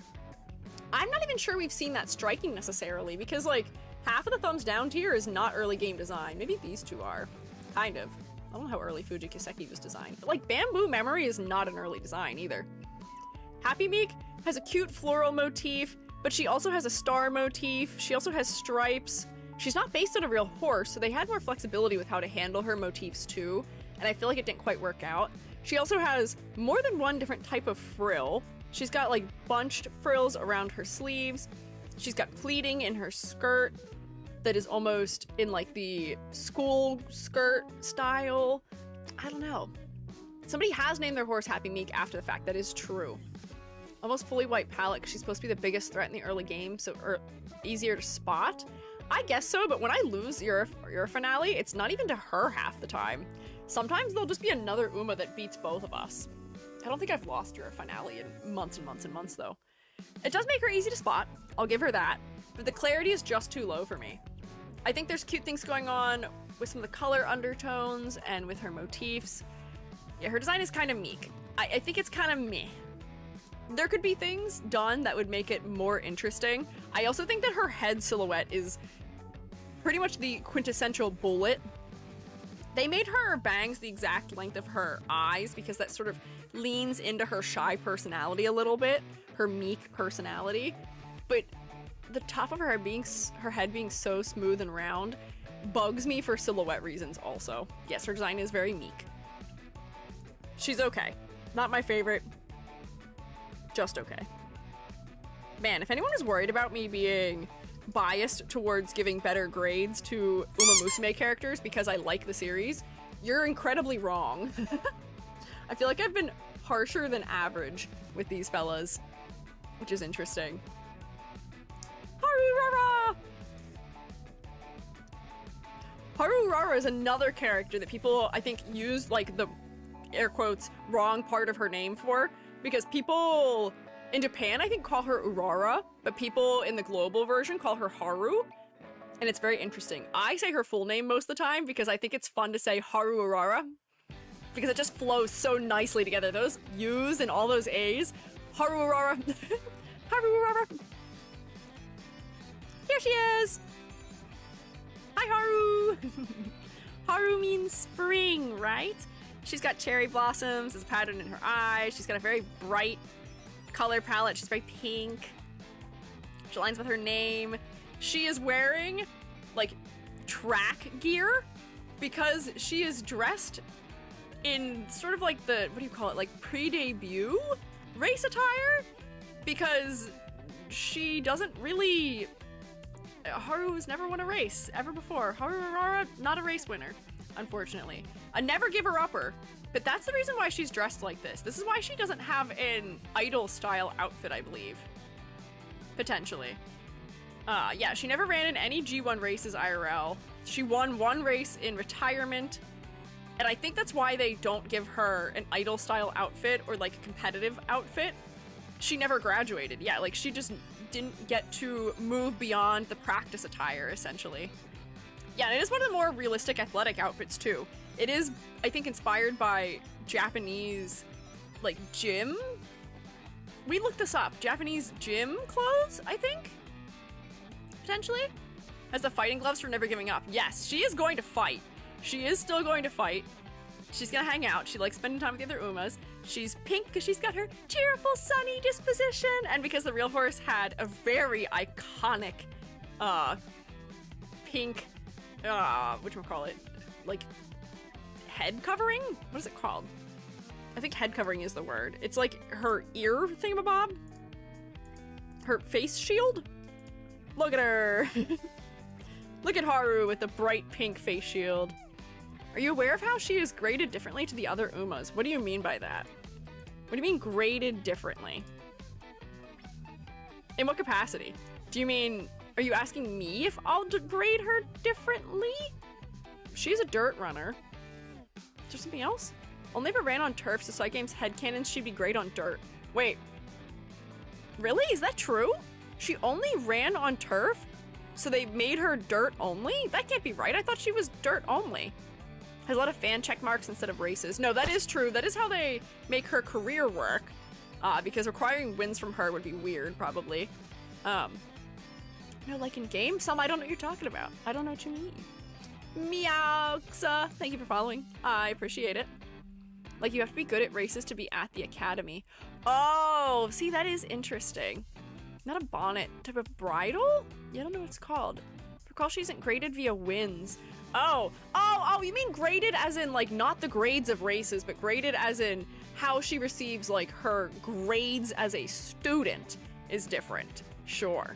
I'm not even sure we've seen that striking necessarily, because like half of the thumbs down tier is not early game design. Maybe these two are. Kind of. I don't know how early Fuji Kiseki was designed. But like Bamboo Memory is not an early design either. Happy Meek has a cute floral motif, but she also has a star motif. She also has stripes. She's not based on a real horse, so they had more flexibility with how to handle her motifs too, and I feel like it didn't quite work out. She also has more than one different type of frill. She's got like bunched frills around her sleeves. She's got pleating in her skirt that is almost in like the school skirt style. I don't know. Somebody has named their horse Happy Meek after the fact. That is true. Almost fully white palette because she's supposed to be the biggest threat in the early game, so easier to spot. I guess so, but when I lose your finale, it's not even to her half the time. Sometimes there'll just be another Uma that beats both of us. I don't think I've lost your finale in months and months and months, though. It does make her easy to spot. I'll give her that. But the clarity is just too low for me. I think there's cute things going on with some of the color undertones and with her motifs. Yeah, her design is kind of meek. I think it's kind of meh. There could be things done that would make it more interesting. I also think that her head silhouette is pretty much the quintessential bullet. They made her bangs the exact length of her eyes because that sort of leans into her shy personality a little bit, her meek personality. But the top of her head being so smooth and round bugs me for silhouette reasons also. Yes, her design is very meek. She's okay. Not my favorite. Just okay. Man, if anyone was worried about me being biased towards giving better grades to Umamusume characters because I like the series, you're incredibly wrong. I feel like I've been harsher than average with these fellas, which is interesting. Harurara! Harurara is another character that people, I think, use like the air quotes wrong part of her name for, because people in Japan, I think, call her Urara, but people in the global version call her Haru, and it's very interesting. I say her full name most of the time because I think it's fun to say Haru Urara, because it just flows so nicely together. Those U's and all those A's. Haru Urara. Haru Urara. Here she is. Hi, Haru. Haru means spring, right? She's got cherry blossoms as a pattern in her eyes. She's got a very bright color palette. She's very pink. She aligns with her name. She is wearing like track gear because she is dressed in sort of like the, what do you call it, like pre-debut race attire, because she doesn't really, Haru has never won a race ever before. Haru Urara, not a race winner, unfortunately. A never give her upper. But that's the reason why she's dressed like this. This is why she doesn't have an idol-style outfit, I believe. Potentially. Yeah, she never ran in any G1 races IRL. She won one race in retirement, and I think that's why they don't give her an idol-style outfit or, like, a competitive outfit. She never graduated. Yeah, like, she just didn't get to move beyond the practice attire, essentially. Yeah, and it is one of the more realistic athletic outfits, too. It is, I think, inspired by Japanese, like, gym? We looked this up. Japanese gym clothes, I think? Potentially? Has the fighting gloves for never giving up. Yes, she is going to fight. She is still going to fight. She's gonna hang out. She likes spending time with the other Umas. She's pink because she's got her cheerful, sunny disposition. And because the real horse had a very iconic, pink, whatchamacallit, like, head covering? What is it called? I think head covering is the word. It's like her ear thingamabob. Her face shield? Look at her. Look at Haru with the bright pink face shield. Are you aware of how she is graded differently to the other Umas? What do you mean by that? What do you mean graded differently? In what capacity? Do you mean Are you asking me if I'll grade her differently? She's a dirt runner. Is there something else? Only if it ran on turf, so Side Game's headcanon she'd be great on dirt. Wait. Really? Is that true? She only ran on turf? So they made her dirt only? That can't be right. I thought she was dirt only. Has a lot of fan check marks instead of races. No, that is true. That is how they make her career work. Because requiring wins from her would be weird, probably. No, like in game? Some, I don't know what you're talking about. I don't know what you mean. Meowxa. Thank you for following. I appreciate it. Like, you have to be good at races to be at the academy. Oh, see, that is interesting. Not a bonnet, type of bridle? Yeah, I don't know what it's called. Recall she isn't graded via wins. Oh, you mean graded as in, like, not the grades of races, but graded as in how she receives, like, her grades as a student is different. Sure.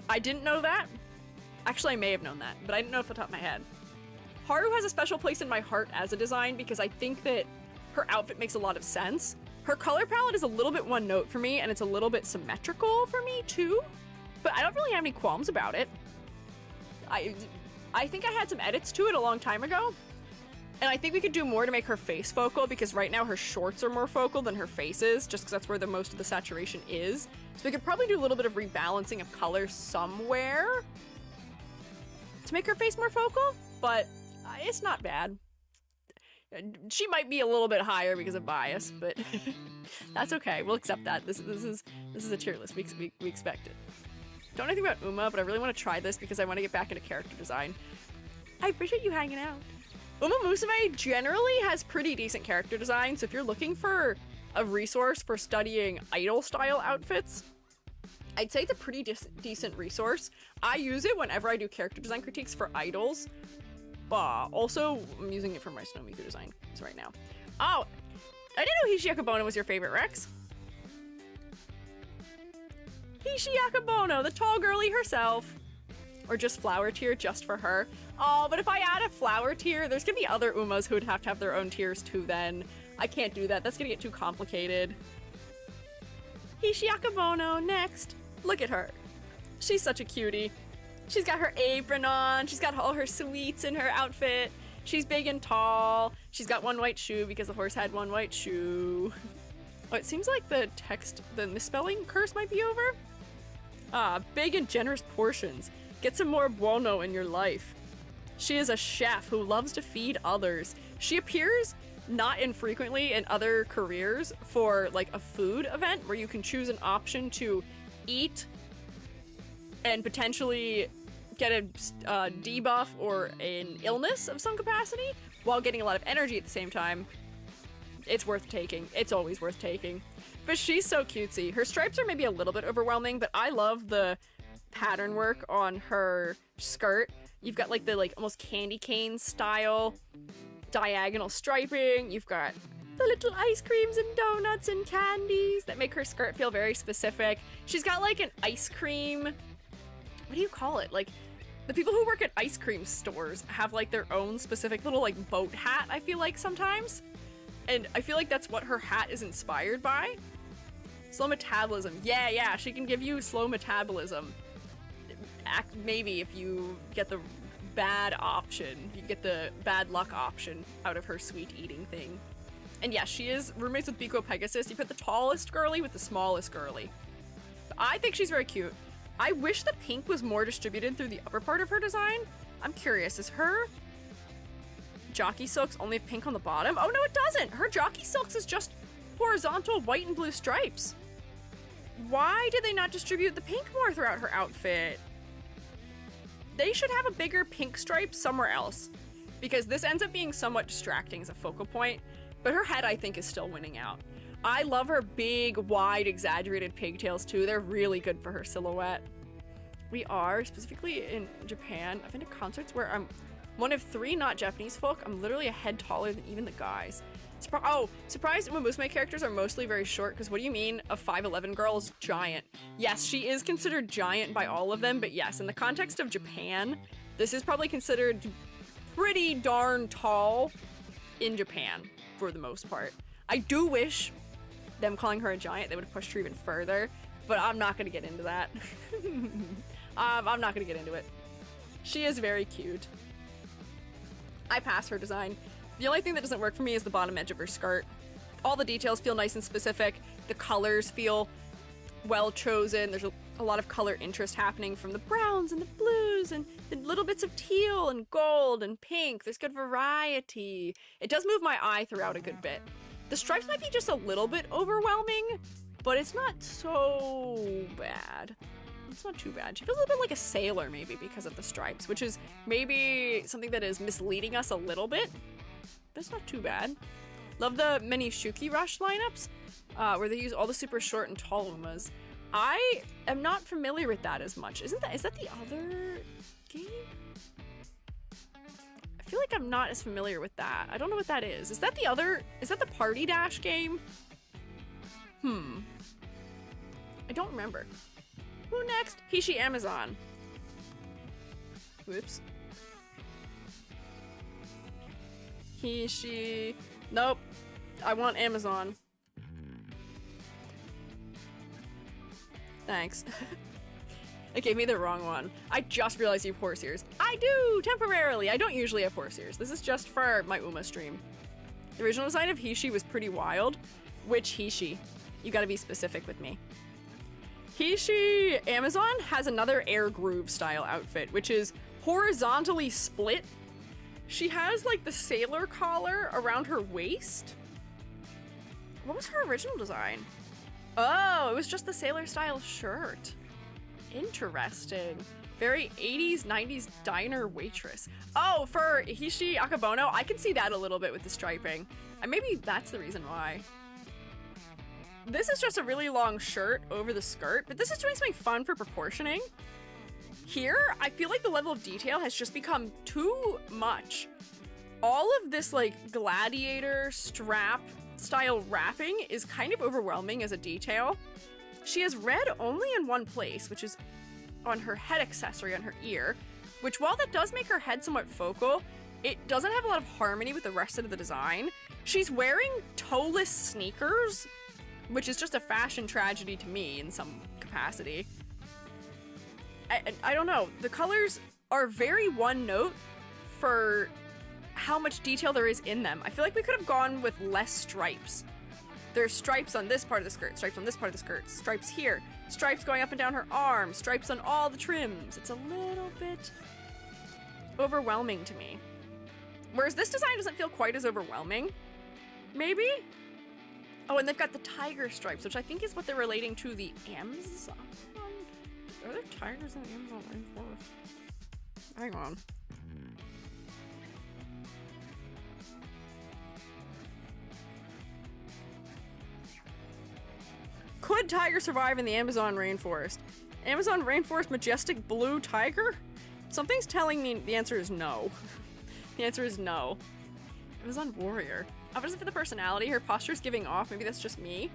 I didn't know that. Actually, I may have known that, but I didn't know off the top of my head. Haru has a special place in my heart as a design because I think that her outfit makes a lot of sense. Her color palette is a little bit one note for me, and it's a little bit symmetrical for me too, but I don't really have any qualms about it. I think I had some edits to it a long time ago, and I think we could do more to make her face focal because right now her shorts are more focal than her face is, just because that's where the most of the saturation is. So we could probably do a little bit of rebalancing of color somewhere to make her face more focal, but it's not bad. She might be a little bit higher because of bias, but that's okay. We'll accept that. This is a tier list. We expect it. Don't know anything about Uma, but I really want to try this because I want to get back into character design. I appreciate you hanging out. Umamusume generally has pretty decent character design, so if you're looking for a resource for studying idol-style outfits, I'd say it's a pretty decent resource. I use it whenever I do character design critiques for idols. Also, I'm using it for my Snomiku design right now. Oh, I didn't know Hishiakabono was your favorite, Rex. Hishiakabono, the tall girlie herself. Or just flower tier just for her. Oh, but if I add a flower tier, there's gonna be other Umas who would have to have their own tiers too then. I can't do that. That's gonna get too complicated. Hishiakabono, next. Look at her. She's such a cutie. She's got her apron on. She's got all her sweets in her outfit. She's big and tall. She's got one white shoe because the horse had one white shoe. Oh, it seems like the misspelling curse might be over. Big and generous portions. Get some more buono in your life. She is a chef who loves to feed others. She appears not infrequently in other careers for like a food event where you can choose an option to eat and potentially get a debuff or an illness of some capacity while getting a lot of energy at the same time. It's worth taking. It's always worth taking. But she's so cutesy. Her stripes are maybe a little bit overwhelming, but I love the pattern work on her skirt. You've got like the almost candy cane style diagonal striping. You've got the little ice creams and donuts and candies that make her skirt feel very specific. She's got like an ice cream, what do you call it? Like the people who work at ice cream stores have like their own specific little like boat hat, I feel like sometimes. And I feel like that's what her hat is inspired by. Slow metabolism. Yeah, she can give you slow metabolism. Maybe if you get the bad option, you get the bad luck option out of her sweet eating thing. And yeah, she is roommates with Biko Pegasus. You put the tallest girly with the smallest girly. But I think she's very cute. I wish the pink was more distributed through the upper part of her design. I'm curious, is her jockey silks only have pink on the bottom? Oh no, it doesn't! Her jockey silks is just horizontal white and blue stripes. Why did they not distribute the pink more throughout her outfit? They should have a bigger pink stripe somewhere else, because this ends up being somewhat distracting as a focal point, but her head I think is still winning out. I love her big, wide, exaggerated pigtails too. They're really good for her silhouette. We are, specifically in Japan, I've been to concerts where I'm one of 3 not Japanese folk. I'm literally a head taller than even the guys. Surprised Umamusume characters are mostly very short, because what do you mean a 5'11" girl is giant? Yes, she is considered giant by all of them, but yes, in the context of Japan, this is probably considered pretty darn tall in Japan, for the most part. I do wish them calling her a giant, they would have pushed her even further, but I'm not going to get into that. I'm not gonna get into it. She is very cute. I pass her design. The only thing that doesn't work for me is the bottom edge of her skirt. All the details feel nice and specific. The colors feel well chosen. There's a lot of color interest happening from the browns and the blues and the little bits of teal and gold and pink. There's good variety. It does move my eye throughout a good bit. The stripes might be just a little bit overwhelming, but it's not so bad. It's not too bad. She feels a little bit like a sailor maybe because of the stripes, which is maybe something that is misleading us a little bit, but it's not too bad. Love the mini Shuki Rush lineups, where they use all the super short and tall Umas. I am not familiar with that as much. Is that the other game? I feel like I'm not as familiar with that. I don't know what that is. Is that the Party Dash game? I don't remember. Who next? Hishi Amazon. Whoops. Hishi. Nope. I want Amazon. Thanks. It gave me the wrong one. I just realized you have horse ears. I do, temporarily. I don't usually have horse ears. This is just for my Uma stream. The original design of Hishi was pretty wild. Which Hishi? You gotta be specific with me. Hishi Amazon has another air groove style outfit, which is horizontally split. She has like the sailor collar around her waist. What was her original design? Oh, it was just the sailor style shirt. Interesting. Very 80s, 90s diner waitress. Oh, for Hishi Akabono, I can see that a little bit with the striping. And maybe that's the reason why. This is just a really long shirt over the skirt, but this is doing something fun for proportioning. Here, I feel like the level of detail has just become too much. All of this like gladiator strap style wrapping is kind of overwhelming as a detail. She has red only in one place, which is on her head accessory on her ear, which while that does make her head somewhat focal, it doesn't have a lot of harmony with the rest of the design. She's wearing toeless sneakers, which is just a fashion tragedy to me in some capacity. I don't know. The colors are very one note for how much detail there is in them. I feel like we could have gone with less stripes. There's stripes on this part of the skirt, stripes on this part of the skirt, stripes here, stripes going up and down her arms, stripes on all the trims. It's a little bit overwhelming to me. Whereas this design doesn't feel quite as overwhelming. Maybe? Oh, and they've got the tiger stripes, which I think is what they're relating to the Amazon. Are there tigers in the Amazon rainforest? Hang on. Could tiger survive in the Amazon rainforest? Amazon rainforest majestic blue tiger? Something's telling me the answer is no. The answer is no. Amazon warrior. Obviously for the personality, her posture's giving off. Maybe that's just me.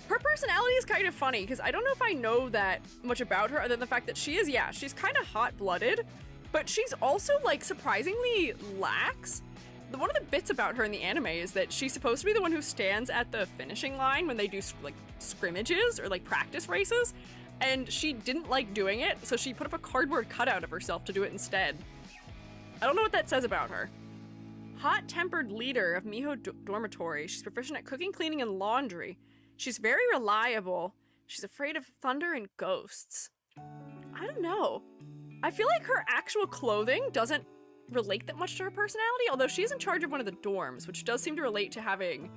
Her personality is kind of funny because I don't know if I know that much about her other than the fact that she is, yeah, she's kind of hot-blooded, but she's also like surprisingly lax. One of the bits about her in the anime is that she's supposed to be the one who stands at the finishing line when they do like scrimmages or like practice races, and she didn't like doing it, so she put up a cardboard cutout of herself to do it instead. I don't know what that says about her. Hot-tempered leader of Miho Dormitory. She's proficient at cooking, cleaning, and laundry. She's very reliable. She's afraid of thunder and ghosts. I don't know. I feel like her actual clothing doesn't relate that much to her personality, although she's in charge of one of the dorms, which does seem to relate to having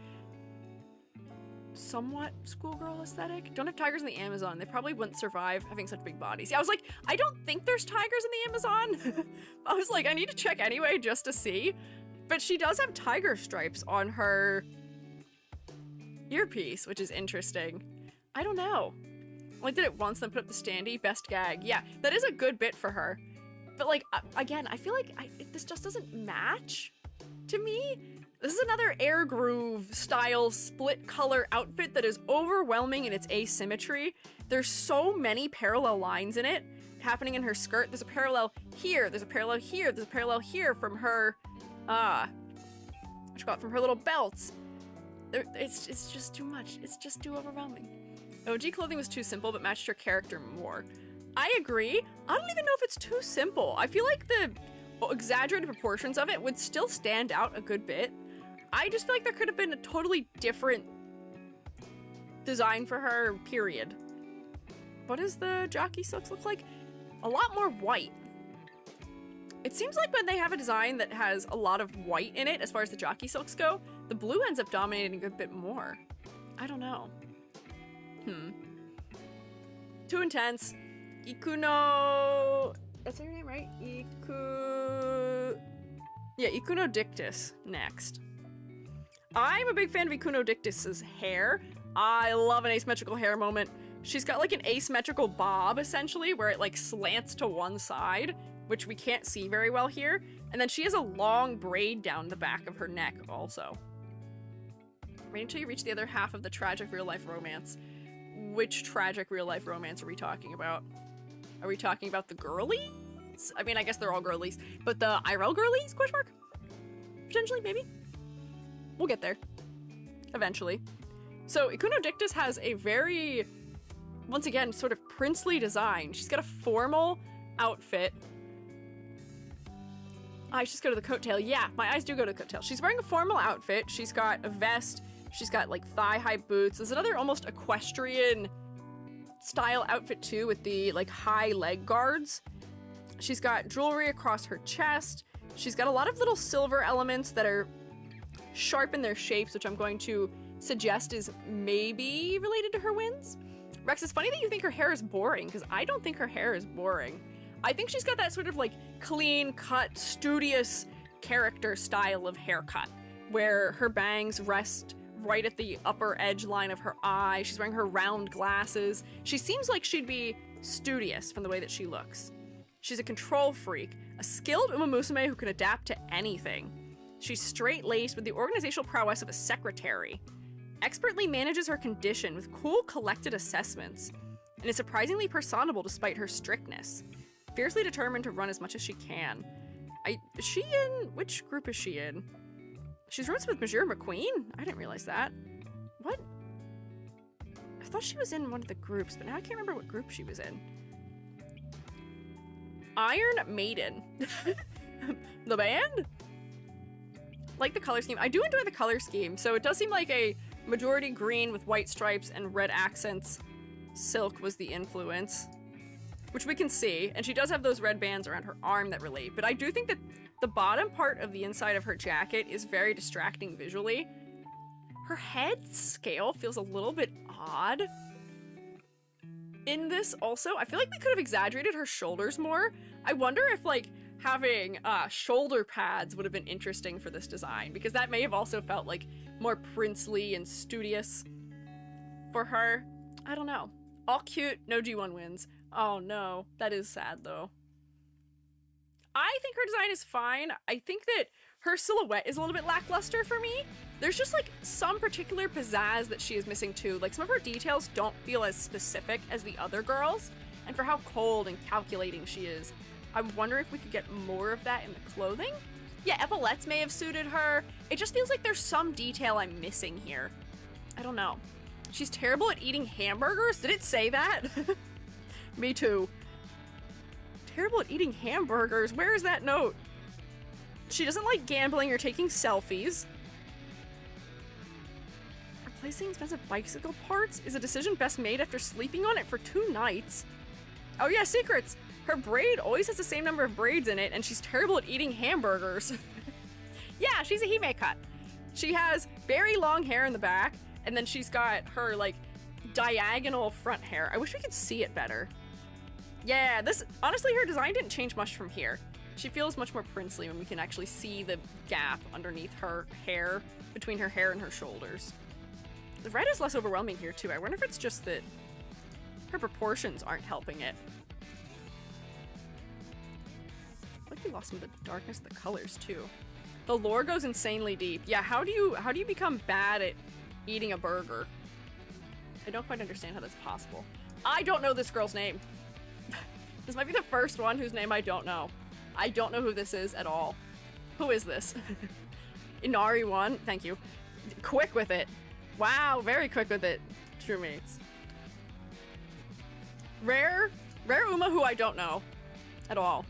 somewhat schoolgirl aesthetic. Don't have tigers in the Amazon. They probably wouldn't survive having such big bodies. Yeah, I was like, I don't think there's tigers in the Amazon. I was like, I need to check anyway just to see. But she does have tiger stripes on her earpiece, which is interesting. I don't know. Only did it once, then put up the standee. Best gag. Yeah, that is a good bit for her. But like, again, I feel like this just doesn't match to me. This is another air groove style split color outfit that is overwhelming in its asymmetry. There's so many parallel lines in it happening in her skirt. There's a parallel here, there's a parallel here, there's a parallel here from her, from her little belts. It's just too much. It's just too overwhelming. OG clothing was too simple but matched her character more. I agree. I don't even know if it's too simple. I feel like the exaggerated proportions of it would still stand out a good bit. I just feel like there could have been a totally different design for her, period. What does the jockey silks look like? A lot more white. It seems like when they have a design that has a lot of white in it, as far as the jockey silks go, the blue ends up dominating a bit more. I don't know. Too intense. Ikuno... That's her name, right? Yeah, Ikuno Dictus next. I'm a big fan of Ikuno Dictus's hair. I love an asymmetrical hair moment. She's got like an asymmetrical bob, essentially, where it like slants to one side, which we can't see very well here. And then she has a long braid down the back of her neck also. Wait until you reach the other half of the tragic real-life romance. Which tragic real-life romance are we talking about? Are we talking about the girlies? I mean, I guess they're all girlies, but the IRL girlies, question mark? Potentially, maybe? We'll get there. Eventually. So, Ikuno Dictus has a very, once again, sort of princely design. She's got a formal outfit. I just go to the coattail. Yeah, my eyes do go to the coattail. She's wearing a formal outfit. She's got a vest. She's got like thigh-high boots. There's another almost equestrian style outfit too with the like high leg guards. She's got jewelry across her chest. She's got a lot of little silver elements that are sharp in their shapes, which I'm going to suggest is maybe related to her wins. Rex, it's funny that you think her hair is boring, because I don't think her hair is boring. I think she's got that sort of like clean cut, studious character style of haircut, where her bangs rest right at the upper edge line of her eye. She's wearing her round glasses. She seems like she'd be studious from the way that she looks. She's a control freak, a skilled Umamusume who can adapt to anything. She's straight-laced with the organizational prowess of a secretary, expertly manages her condition with cool, collected assessments, and is surprisingly personable despite her strictness. Fiercely determined to run as much as she can. Is she in? Which group is she in? She's roommates with Monsieur McQueen? I didn't realize that. What? I thought she was in one of the groups, but now I can't remember what group she was in. Iron Maiden. The band? Like the color scheme. I do enjoy the color scheme, so it does seem like a majority green with white stripes and red accents. Silk was the influence, which we can see, and she does have those red bands around her arm that relate, but I do think that the bottom part of the inside of her jacket is very distracting visually. Her head scale feels a little bit odd. In this also, I feel like we could have exaggerated her shoulders more. I wonder if like having shoulder pads would have been interesting for this design, because that may have also felt like more princely and studious for her. I don't know. All cute, no G1 wins. Oh no, that is sad though. I think her design is fine. I think that her silhouette is a little bit lackluster for me. There's just like some particular pizzazz that she is missing too. Like some of her details don't feel as specific as the other girls, and for how cold and calculating she is, I wonder if we could get more of that in the clothing. Yeah, epaulets may have suited her. It just feels like there's some detail I'm missing here. I don't know. She's terrible at eating hamburgers? Did it say that? Me too. Terrible at eating hamburgers. Where is that note? She doesn't like gambling or taking selfies. Replacing expensive bicycle parts is a decision best made after sleeping on it for 2 nights. Oh yeah, secrets. Her braid always has the same number of braids in it, and she's terrible at eating hamburgers. Yeah, she's a hime cut. She has very long hair in the back, and then she's got her like diagonal front hair. I wish we could see it better. Yeah, honestly, her design didn't change much from here. She feels much more princely when we can actually see the gap underneath her hair, between her hair and her shoulders. The red is less overwhelming here too. I wonder if it's just that her proportions aren't helping it. I feel like we lost some of the darkness of the colors too. The lore goes insanely deep. Yeah, how do you become bad at eating a burger? I don't quite understand how that's possible. I don't know this girl's name. This might be the first one whose name I don't know. I don't know who this is at all. Who is this? Inari 1, thank you. Quick with it. Wow, very quick with it. True mates. Rare Rare Uma, who I don't know at all.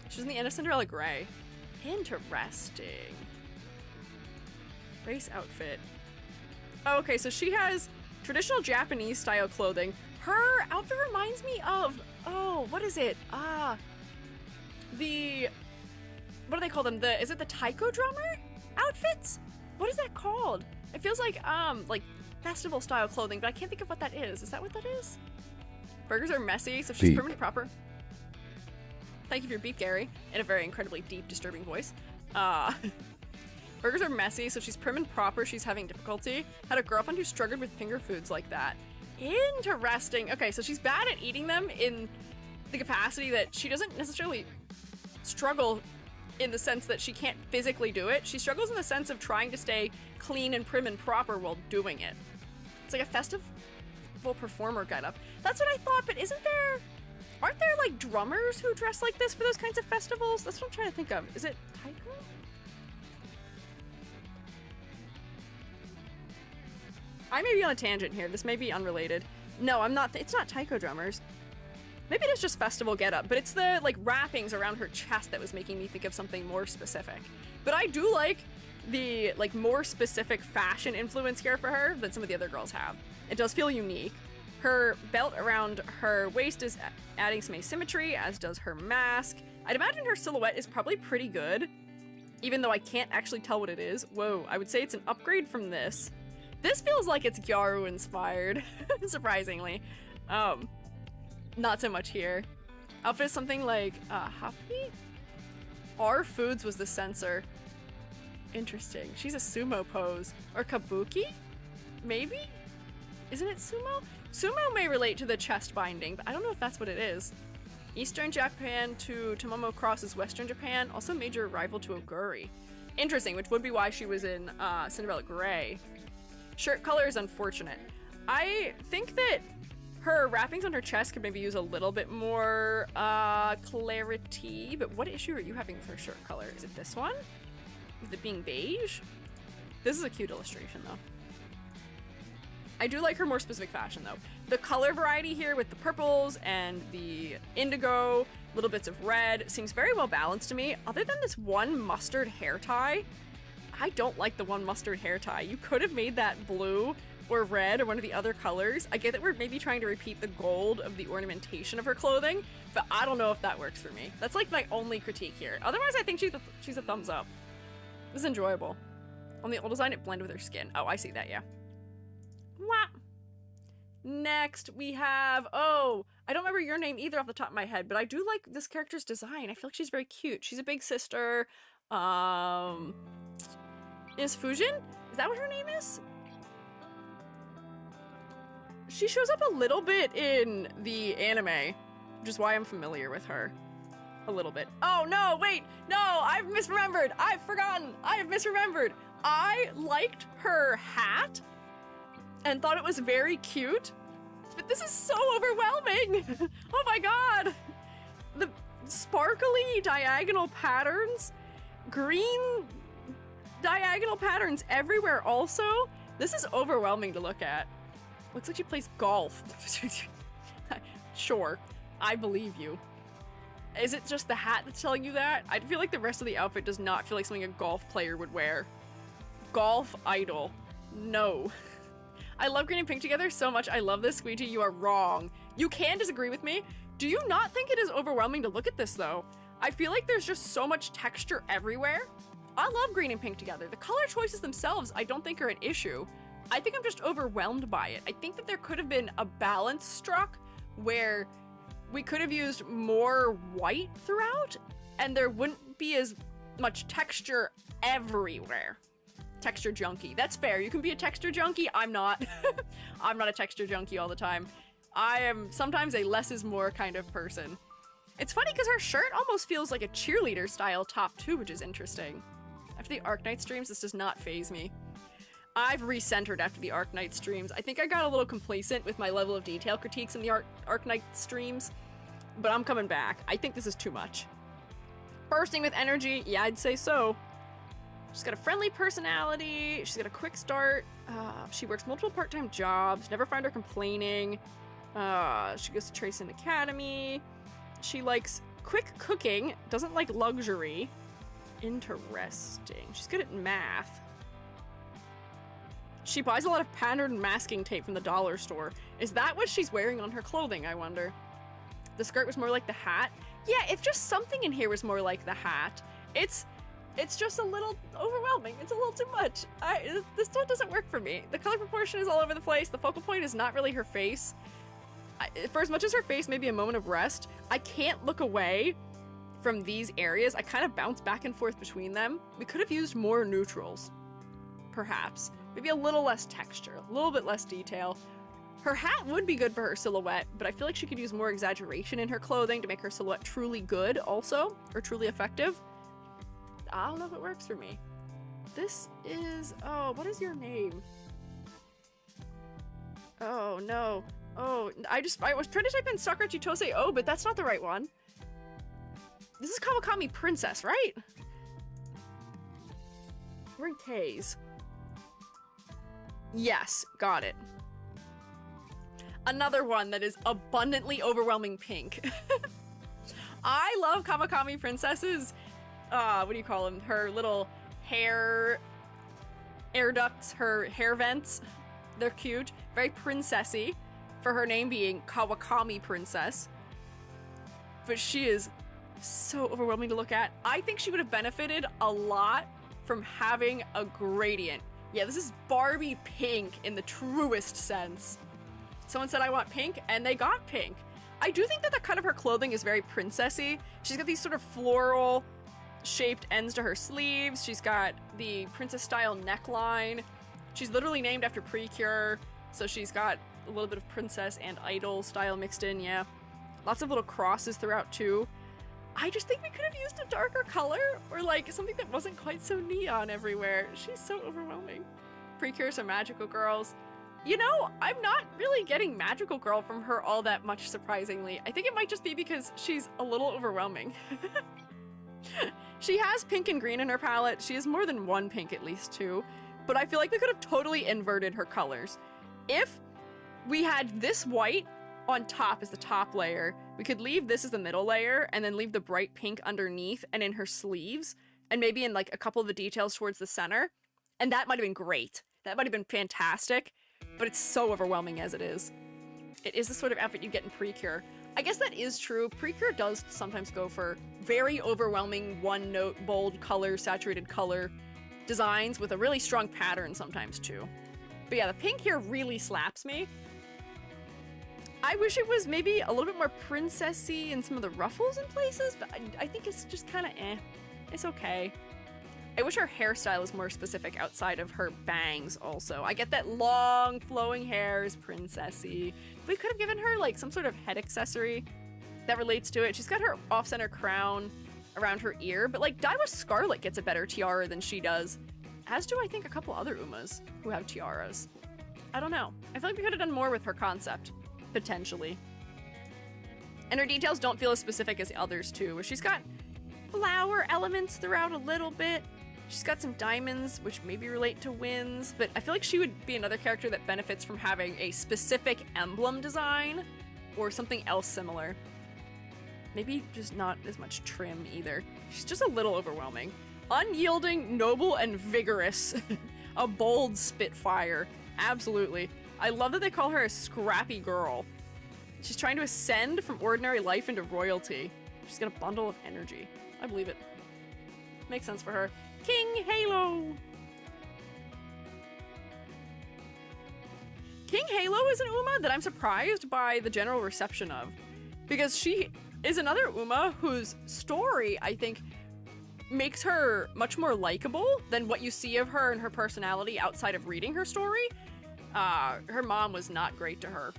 She's in the end of Cinderella Grey. Interesting. Race outfit. Oh, okay, so she has traditional Japanese style clothing. Her outfit reminds me of, oh, what is it? What do they call them? Is it the taiko drummer outfits? What is that called? It feels like festival style clothing, but I can't think of what that is. Is that what that is? Burgers are messy, so she's permanently proper. Thank you for your beat, Gary, in a very incredibly deep, disturbing voice. Burgers are messy, so she's prim and proper. She's having difficulty. Had a girlfriend who struggled with finger foods like that. Interesting. Okay, so she's bad at eating them in the capacity that she doesn't necessarily struggle in the sense that she can't physically do it. She struggles in the sense of trying to stay clean and prim and proper while doing it. It's like a festival performer getup. That's what I thought, but aren't there like drummers who dress like this for those kinds of festivals? That's what I'm trying to think of. Is it taiko? I may be on a tangent here. This may be unrelated. No, I'm not. It's not taiko drummers. Maybe it is just festival getup, but it's the like wrappings around her chest that was making me think of something more specific. But I do like the like more specific fashion influence here for her than some of the other girls have. It does feel unique. Her belt around her waist is adding some asymmetry, as does her mask. I'd imagine her silhouette is probably pretty good, even though I can't actually tell what it is. Whoa, I would say it's an upgrade from this. This feels like it's Gyaru inspired, surprisingly. Not so much here. Outfit is something like, Happy? R Foods was the censor. Interesting. She's a sumo pose. Or kabuki? Maybe? Isn't it sumo? Sumo may relate to the chest binding, but I don't know if that's what it is. Eastern Japan to Tomomo crosses Western Japan, also major rival to Oguri. Interesting, which would be why she was in Cinderella Grey. Shirt color is unfortunate. I think that her wrappings on her chest could maybe use a little bit more clarity, but what issue are you having with her shirt color? Is it this one? With it being beige? This is a cute illustration though. I do like her more specific fashion though. The color variety here with the purples and the indigo, little bits of red, seems very well balanced to me. Other than this one mustard hair tie, I don't like the one mustard hair tie. You could have made that blue or red or one of the other colors. I get that we're maybe trying to repeat the gold of the ornamentation of her clothing, but I don't know if that works for me. That's like my only critique here. Otherwise, I think she's a thumbs up. This is enjoyable. On the old design, it blended with her skin. Oh, I see that, yeah. Wah. Next, we have, I don't remember your name either off the top of my head, but I do like this character's design. I feel like she's very cute. She's a big sister. Is Fujin? Is that what her name is? She shows up a little bit in the anime, which is why I'm familiar with her. A little bit. Oh, no, wait. No, I've misremembered. I've forgotten. I have misremembered. I liked her hat and thought it was very cute, but this is so overwhelming. Oh my god. The sparkly diagonal patterns, green diagonal patterns everywhere also. This is overwhelming to look at. Looks like she plays golf. Sure, I believe you. Is it just the hat that's telling you that? I feel like the rest of the outfit does not feel like something a golf player would wear. Golf idol. No. I love green and pink together so much. I love this, Squiiji. You are wrong. You can disagree with me. Do you not think it is overwhelming to look at this, though? I feel like there's just so much texture everywhere. I love green and pink together. The color choices themselves, I don't think are an issue. I think I'm just overwhelmed by it. I think that there could have been a balance struck where we could have used more white throughout, and there wouldn't be as much texture everywhere. Texture junkie. That's fair. You can be a texture junkie. I'm not. I'm not a texture junkie all the time. I am sometimes a less is more kind of person. It's funny because her shirt almost feels like a cheerleader style top too, which is interesting. After the Arknight streams, this does not faze me. I've recentered after the Arknight streams. I think I got a little complacent with my level of detail critiques in the Arknight streams, but I'm coming back. I think this is too much. Bursting with energy, yeah, I'd say so. She's got a friendly personality, she's got a quick start, she works multiple part-time jobs, never find her complaining. She goes to Tracing Academy. She likes quick cooking, doesn't like luxury. Interesting. She's good at math. She buys a lot of patterned masking tape from the dollar store. Is that what she's wearing on her clothing, I wonder? The skirt was more like the hat. Yeah, if just something in here was more like the hat. It's just a little overwhelming. It's a little too much. This one doesn't work for me. The color proportion is all over the place. The focal point is not really her face. For as much as her face may be a moment of rest, I can't look away from these areas. I kind of bounce back and forth between them. We could have used more neutrals, perhaps. Maybe a little less texture, a little bit less detail. Her hat would be good for her silhouette, but I feel like she could use more exaggeration in her clothing to make her silhouette truly good also, or truly effective. I don't know if it works for me. This is, oh, what is your name? Oh, no. Oh, I was trying to type in Sakura Chitose Oh, but that's not the right one. This is Kawakami Princess, right? We're in K's. Yes, got it. Another one that is abundantly overwhelming pink. I love Kawakami Princess's, what do you call them? Her little air ducts, her hair vents. They're cute. Very princessy. For her name being Kawakami Princess. But she is so overwhelming to look at. I think she would have benefited a lot from having a gradient. Yeah, this is Barbie pink in the truest sense. Someone said I want pink, and they got pink. I do think that the cut of her clothing is very princessy. She's got these sort of floral shaped ends to her sleeves. She's got the princess style neckline. She's literally named after Precure, so she's got a little bit of princess and idol style mixed in, yeah. Lots of little crosses throughout too. I just think we could have used a darker color, or like something that wasn't quite so neon everywhere. She's so overwhelming. Precures are magical girls. You know, I'm not really getting magical girl from her all that much, surprisingly. I think it might just be because she's a little overwhelming. She has pink and green in her palette. She has more than one pink, at least two. But I feel like we could have totally inverted her colors. If we had this white on top as the top layer, we could leave this as the middle layer and then leave the bright pink underneath and in her sleeves and maybe in like a couple of the details towards the center. And that might have been great. That might have been fantastic, but it's so overwhelming as it is. It is the sort of outfit you get in Precure. I guess that is true. Precure does sometimes go for very overwhelming one-note, bold color, saturated color designs with a really strong pattern sometimes too. But yeah, the pink here really slaps me. I wish it was maybe a little bit more princessy in some of the ruffles in places, but I think it's just kind of eh. It's okay. I wish her hairstyle was more specific outside of her bangs also. I get that long flowing hair is princessy. We could have given her like some sort of head accessory that relates to it. She's got her off-center crown around her ear, but like Daiwa Scarlet gets a better tiara than she does. As do I think a couple other Umas who have tiaras. I don't know. I feel like we could have done more with her concept. Potentially. And her details don't feel as specific as the others too, where she's got flower elements throughout a little bit. She's got some diamonds, which maybe relate to winds, but I feel like she would be another character that benefits from having a specific emblem design or something else similar. Maybe just not as much trim either. She's just a little overwhelming. Unyielding, noble, and vigorous. A bold spitfire. Absolutely. I love that they call her a scrappy girl. She's trying to ascend from ordinary life into royalty. She's got a bundle of energy. I believe it. Makes sense for her. King Halo! King Halo is an Uma that I'm surprised by the general reception of. Because she is another Uma whose story, I think, makes her much more likable than what you see of her and her personality outside of reading her story. Her mom was not great to her,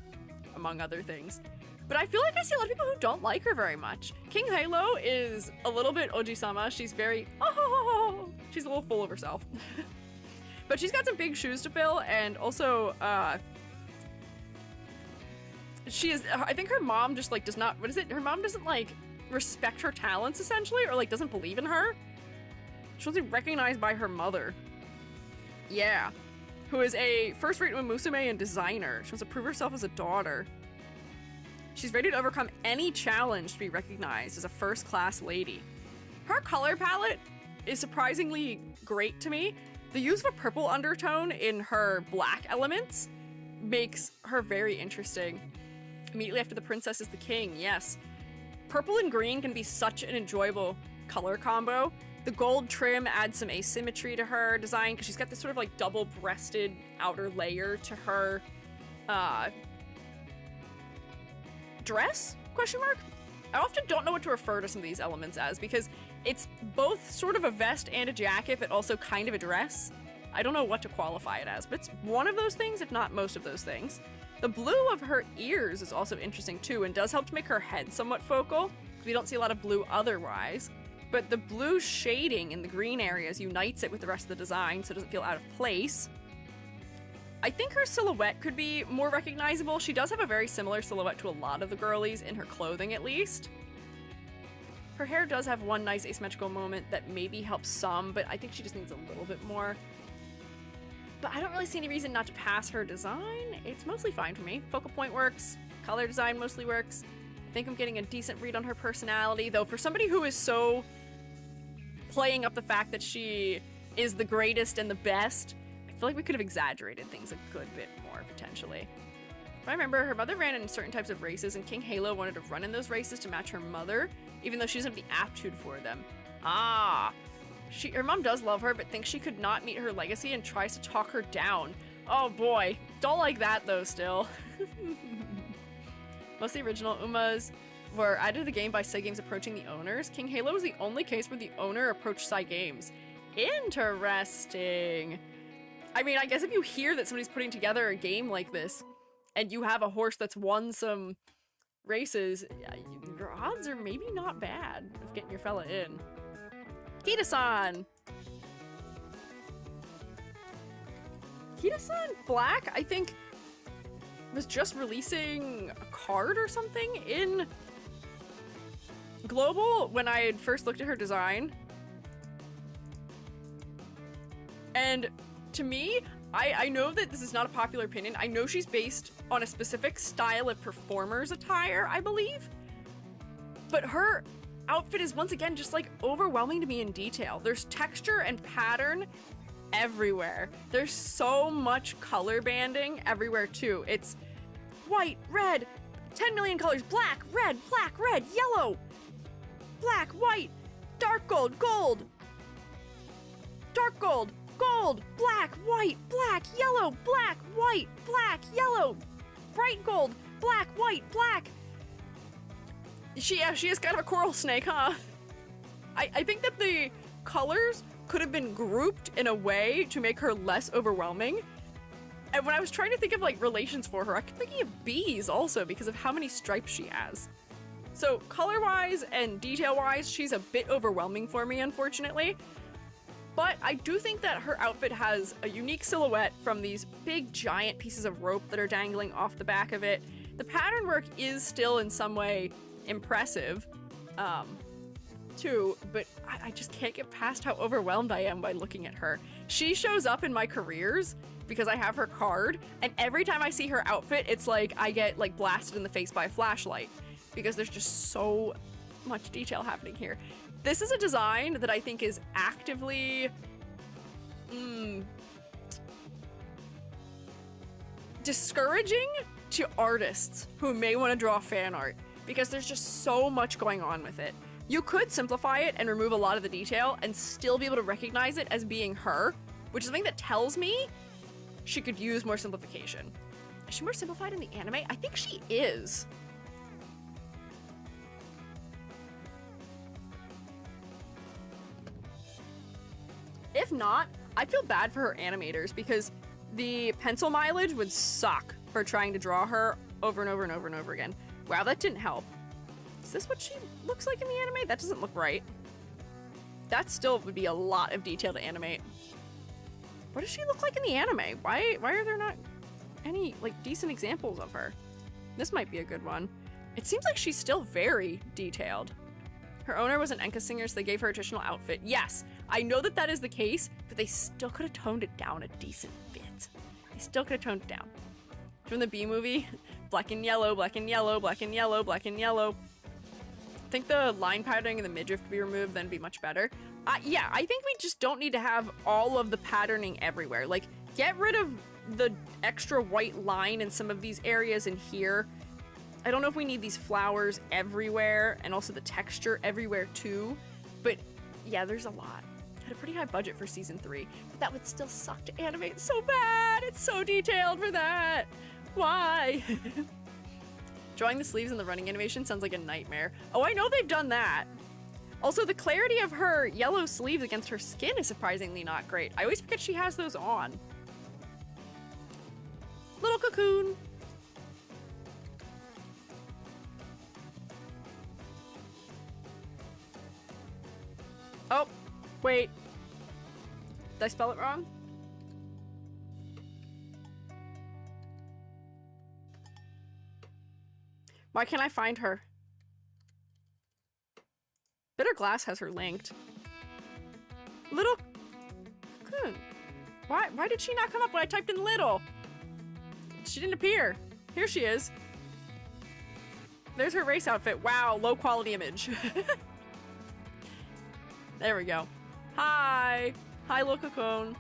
among other things. But I feel like I see a lot of people who don't like her very much. King Halo is a little bit Oji-sama. She's very, oh, she's a little full of herself. But she's got some big shoes to fill, and also, she is, I think her mom just, like, does not, what is it? Her mom doesn't, like, respect her talents, essentially, or, like, doesn't believe in her. She wants to be recognized by her mother. Yeah. Who is a first-rate Umamusume and designer. She wants to prove herself as a daughter. She's ready to overcome any challenge to be recognized as a first-class lady. Her color palette is surprisingly great to me. The use of a purple undertone in her black elements makes her very interesting. Immediately after the princess is the king, yes. Purple and green can be such an enjoyable color combo. The gold trim adds some asymmetry to her design because she's got this sort of like double-breasted outer layer to her dress? Question mark? I often don't know what to refer to some of these elements as because it's both sort of a vest and a jacket, but also kind of a dress. I don't know what to qualify it as, but it's one of those things, if not most of those things. The blue of her ears is also interesting too, and does help to make her head somewhat focal, because we don't see a lot of blue otherwise. But the blue shading in the green areas unites it with the rest of the design, so it doesn't feel out of place. I think her silhouette could be more recognizable. She does have a very similar silhouette to a lot of the girlies, in her clothing at least. Her hair does have one nice asymmetrical moment that maybe helps some, but I think she just needs a little bit more. But I don't really see any reason not to pass her design. It's mostly fine for me. Focal point works, color design mostly works. I think I'm getting a decent read on her personality, though for somebody who is so playing up the fact that she is the greatest and the best, I feel like we could have exaggerated things a good bit more, potentially. If I remember, her mother ran in certain types of races, and King Halo wanted to run in those races to match her mother, even though she doesn't have the aptitude for them. Ah! Her mom does love her, but thinks she could not meet her legacy and tries to talk her down. Oh boy. Don't like that, though, still. Most of the original Umas were added to the game by Cygames approaching the owners. King Halo was the only case where the owner approached Cygames. Interesting. I mean, I guess if you hear that somebody's putting together a game like this, and you have a horse that's won some races, your odds are maybe not bad of getting your fella in. Kita-san! Kita-san Black, I think, was just releasing a card or something in Global when I had first looked at her design. And to me, I know that this is not a popular opinion. I know she's based on a specific style of performer's attire, I believe. But her outfit is once again just like overwhelming to me in detail. There's texture and pattern everywhere. There's so much color banding everywhere too. It's white, red, 10 million colors, black, red, yellow, black, white, dark gold, gold, dark gold, gold, black, white, black, yellow, black, white, black, yellow, bright gold, black, white, black. She is kind of a coral snake, huh? I think that the colors could have been grouped in a way to make her less overwhelming. And when I was trying to think of like relations for her, I kept thinking of bees also because of how many stripes she has. So color-wise and detail-wise, she's a bit overwhelming for me, unfortunately. But I do think that her outfit has a unique silhouette from these big giant pieces of rope that are dangling off the back of it. The pattern work is still in some way impressive, too, but I just can't get past how overwhelmed I am by looking at her. She shows up in my careers because I have her card, and every time I see her outfit, it's like I get like blasted in the face by a flashlight because there's just so much detail happening here. This is a design that I think is actively discouraging to artists who may want to draw fan art, because there's just so much going on with it. You could simplify it and remove a lot of the detail and still be able to recognize it as being her, which is something that tells me she could use more simplification. Is she more simplified in the anime? I think she is. If not, I feel bad for her animators because the pencil mileage would suck for trying to draw her over and over and over and over again. Wow, that didn't help. Is this what she looks like in the anime? That doesn't look right. That still would be a lot of detail to animate. What does she look like in the anime? Why are there not any like decent examples of her? This might be a good one. It seems like she's still very detailed. Her owner was an enka singer, so they gave her a traditional outfit. Yes, I know that that is the case, but they still could have toned it down a decent bit. They still could have toned it down. from the B movie. Black and yellow, black and yellow, black and yellow, black and yellow. I think the line patterning and the midriff could be removed, then be much better. Yeah, I think we just don't need to have all of the patterning everywhere. Like, get rid of the extra white line in some of these areas in here. I don't know if we need these flowers everywhere, and also the texture everywhere too. But yeah, there's a lot. Had a pretty high budget for season 3, but that would still suck to animate so bad. It's so detailed for that. Why? Drawing the sleeves and the running animation sounds like a nightmare. Oh, I know they've done that. Also, the clarity of her yellow sleeves against her skin is surprisingly not great. I always forget she has those on. Little cocoon. Oh, wait. Did I spell it wrong? Why can't I find her? Bitter Glass has her linked. Little cocoon. Why did she not come up when I typed in little? She didn't appear. Here she is. There's her race outfit. Wow, low quality image. There we go. Hi. Hi, little cocoon.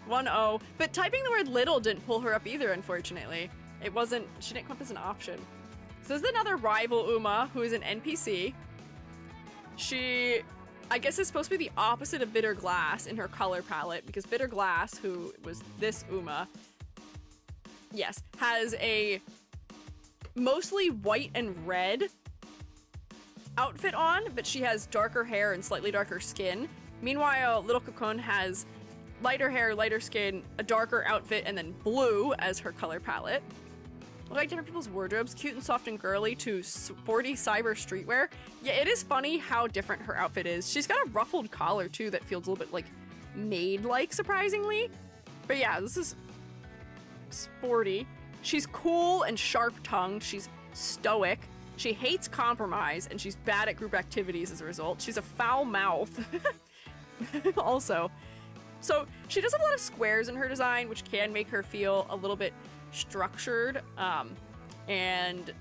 1-0. But typing the word little didn't pull her up either, unfortunately. It wasn't, she didn't come up as an option. So this is another rival Uma, who is an NPC. She, I guess, is supposed to be the opposite of Bitter Glass in her color palette, because Bitter Glass, who was this Uma, yes, has a mostly white and red outfit on, but she has darker hair and slightly darker skin. Meanwhile, Little Cocoon has lighter hair, lighter skin, a darker outfit, and then blue as her color palette. I like different people's wardrobes, cute and soft and girly to sporty cyber streetwear. Yeah, it is funny how different her outfit is. She's got a ruffled collar too that feels a little bit like maid-like, surprisingly. But yeah, this is sporty. She's cool and sharp-tongued. She's stoic. She hates compromise, and she's bad at group activities as a result. She's a foul mouth. Also. So she does have a lot of squares in her design, which can make her feel a little bit structured, and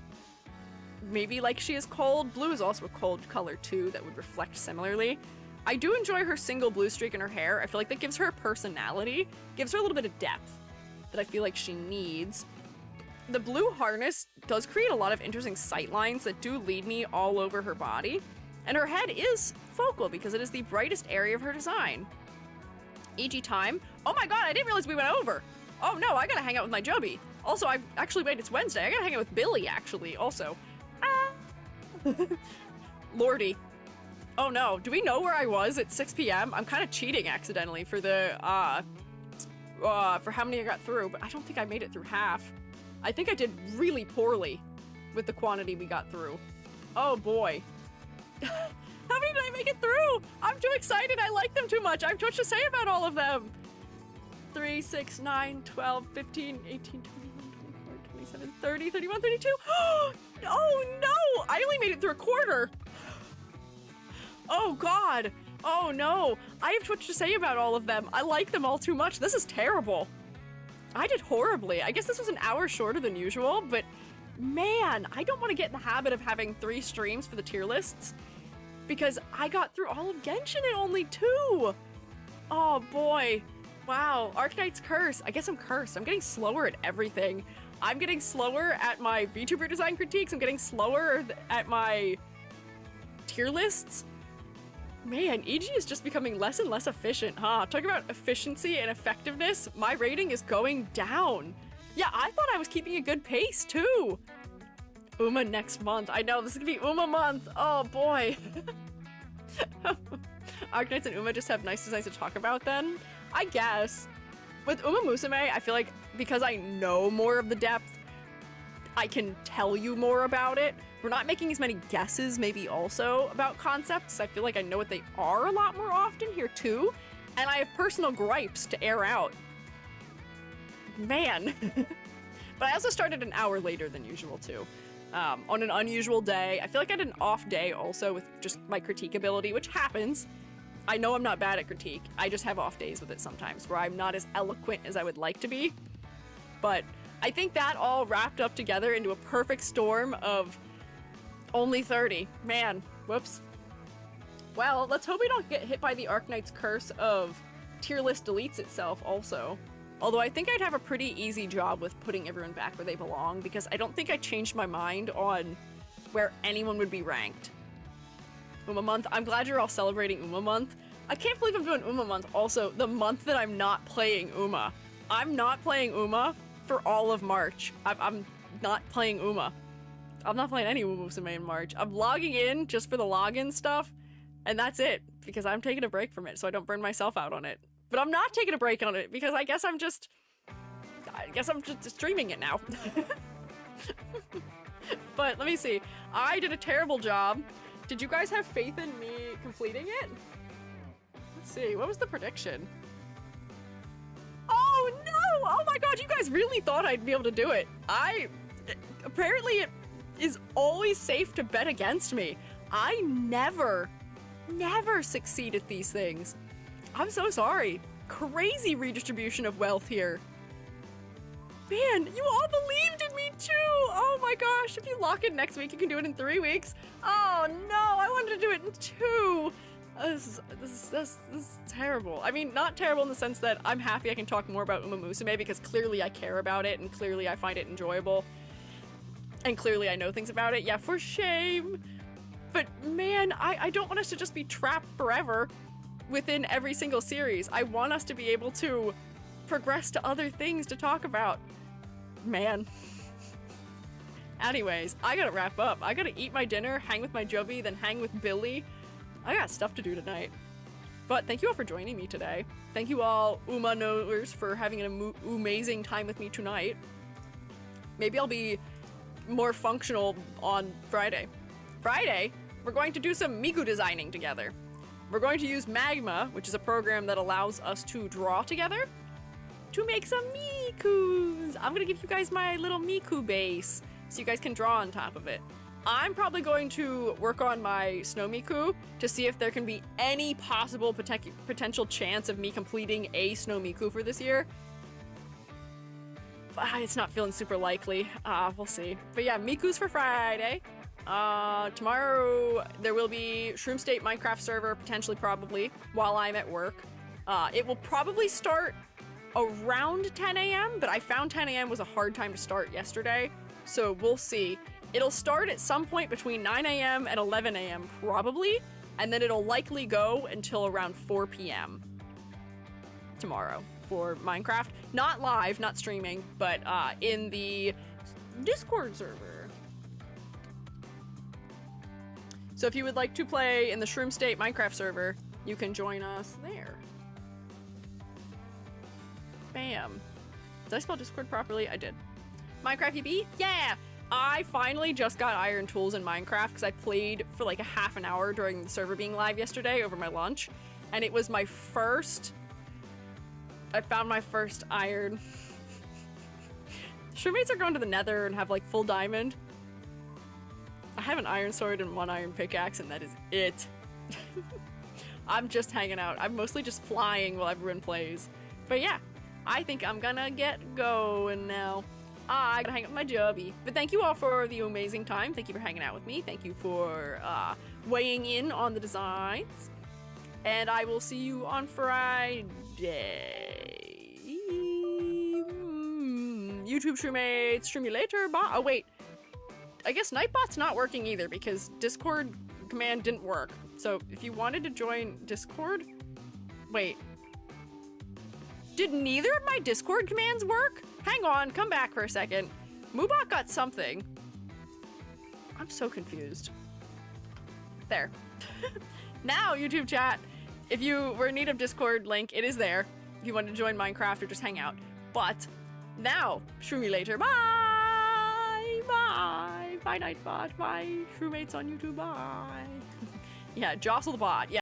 maybe like she is cold. Blue is also a cold color too that would reflect similarly. I do enjoy her single blue streak in her hair. I feel like that gives her a personality, gives her a little bit of depth that I feel like she needs. The blue harness does create a lot of interesting sight lines that do lead me all over her body, and her head is focal because it is the brightest area of her design. EG time. Oh my god, I didn't realize we went over. Oh no, I gotta hang out with my Joby. Also, I've actually, wait, it's Wednesday. I gotta hang out with Billy, actually, also. Lordy. Oh no, do we know where I was at 6 p.m.? I'm kind of cheating accidentally for the, for how many I got through, but I don't think I made it through half. I think I did really poorly with the quantity we got through. Oh boy. How many did I make it through? I'm too excited. I like them too much. I have too much to say about all of them. 3, 6, 9, 12, 15, 18, 21, 24, 27, 30, 31, 32. Oh no! I only made it through a quarter. Oh god. Oh no. I have too much to say about all of them. I like them all too much. This is terrible. I did horribly. I guess this was an hour shorter than usual, but man, I don't want to get in the habit of having 3 streams for the tier lists because I got through all of Genshin in only 2. Oh boy. Wow. Arknight's Curse. I guess I'm cursed. I'm getting slower at everything. I'm getting slower at my VTuber design critiques. I'm getting slower at my tier lists. Man, EG is just becoming less and less efficient, huh? Talk about efficiency and effectiveness. My rating is going down. Yeah, I thought I was keeping a good pace too. Uma next month. I know, this is gonna be Uma month. Oh boy. Arknights and Uma just have nice designs to talk about then. I guess. With Umamusume, I feel like because I know more of the depth, I can tell you more about it. We're not making as many guesses maybe also about concepts. I feel like I know what they are a lot more often here too. And I have personal gripes to air out. Man. But I also started an hour later than usual too. On an unusual day. I feel like I had an off day also with just my critique ability, which happens. I know I'm not bad at critique. I just have off days with it sometimes where I'm not as eloquent as I would like to be. But I think that all wrapped up together into a perfect storm of only 30. Man, whoops. Well, let's hope we don't get hit by the Arknight's curse of tier list deletes itself also. Although I think I'd have a pretty easy job with putting everyone back where they belong, because I don't think I changed my mind on where anyone would be ranked. Uma month. I'm glad you're all celebrating Uma month. I can't believe I'm doing Uma month also the month that I'm not playing Uma. I'm not playing Uma for all of March. I'm not playing Uma. I'm not playing any Umamusume in March. I'm logging in just for the login stuff, and that's it, because I'm taking a break from it so I don't burn myself out on it. But I'm not taking a break on it because I guess I'm just streaming it now. But let me see. I did a terrible job. Did you guys have faith in me completing it? Let's see. What was the prediction? Oh no! Oh my god, you guys really thought I'd be able to do it. Apparently it is always safe to bet against me. I never succeed at these things. I'm so sorry. Crazy redistribution of wealth here. Man, you all believed in me too! Oh my gosh, if you lock in next week, you can do it in 3 weeks. Oh no, I wanted to do it in 2. This is terrible. I mean, not terrible in the sense that I'm happy I can talk more about Umamusume because clearly I care about it and clearly I find it enjoyable. And clearly I know things about it. Yeah, for shame. But man, I don't want us to just be trapped forever within every single series. I want us to be able to progress to other things to talk about. Man. Anyways, I gotta wrap up. I gotta eat my dinner, hang with my Joby, then hang with Billy. I got stuff to do tonight. But thank you all for joining me today. Thank you all Uma knowers for having an amazing time with me tonight. Maybe I'll be more functional on Friday. Friday, we're going to do some Miku designing together. We're going to use Magma, which is a program that allows us to draw together, to make some Mikus. I'm gonna give you guys my little Miku base so you guys can draw on top of it. I'm probably going to work on my Snow Miku to see if there can be any possible potential chance of me completing a Snow Miku for this year. It's not feeling super likely. We'll see. But yeah, Miku's for Friday. Tomorrow there will be Shroom State Minecraft server, potentially probably, while I'm at work. It will probably start around 10 a.m., but I found 10 a.m. was a hard time to start yesterday, so we'll see. It'll start at some point between 9 a.m. and 11 a.m. probably, and then it'll likely go until around 4 p.m. tomorrow for Minecraft. Not live, not streaming, but in the Discord server. So if you would like to play in the Shroom State Minecraft server, you can join us there. Bam. Did I spell Discord properly? I did. Minecraft EB? Yeah! I finally just got iron tools in Minecraft because I played for like a half an hour during the server being live yesterday over my lunch. And it was my first... I found my first iron. Shroommates are going to the nether and have like full diamond. I have an iron sword and 1 iron pickaxe and that is it. I'm just hanging out. I'm mostly just flying while everyone plays. But yeah, I think I'm gonna get going now. I gotta hang up my Joby. But thank you all for the amazing time. Thank you for hanging out with me. Thank you for weighing in on the designs. And I will see you on Friday. YouTube Shroommates, stream you later. Bye. Oh wait, I guess Nightbot's not working either because Discord command didn't work. So if you wanted to join Discord, wait. Did neither of my Discord commands work? Hang on, come back for a second. Moobot got something. I'm so confused. There. Now, YouTube chat, if you were in need of Discord link, it is there. If you want to join Minecraft or just hang out. But now, shroom you later. Bye! Bye! Bye, Nightbot. Bye, Shroommates on YouTube. Bye. Yeah, jostle the bot. Yeah.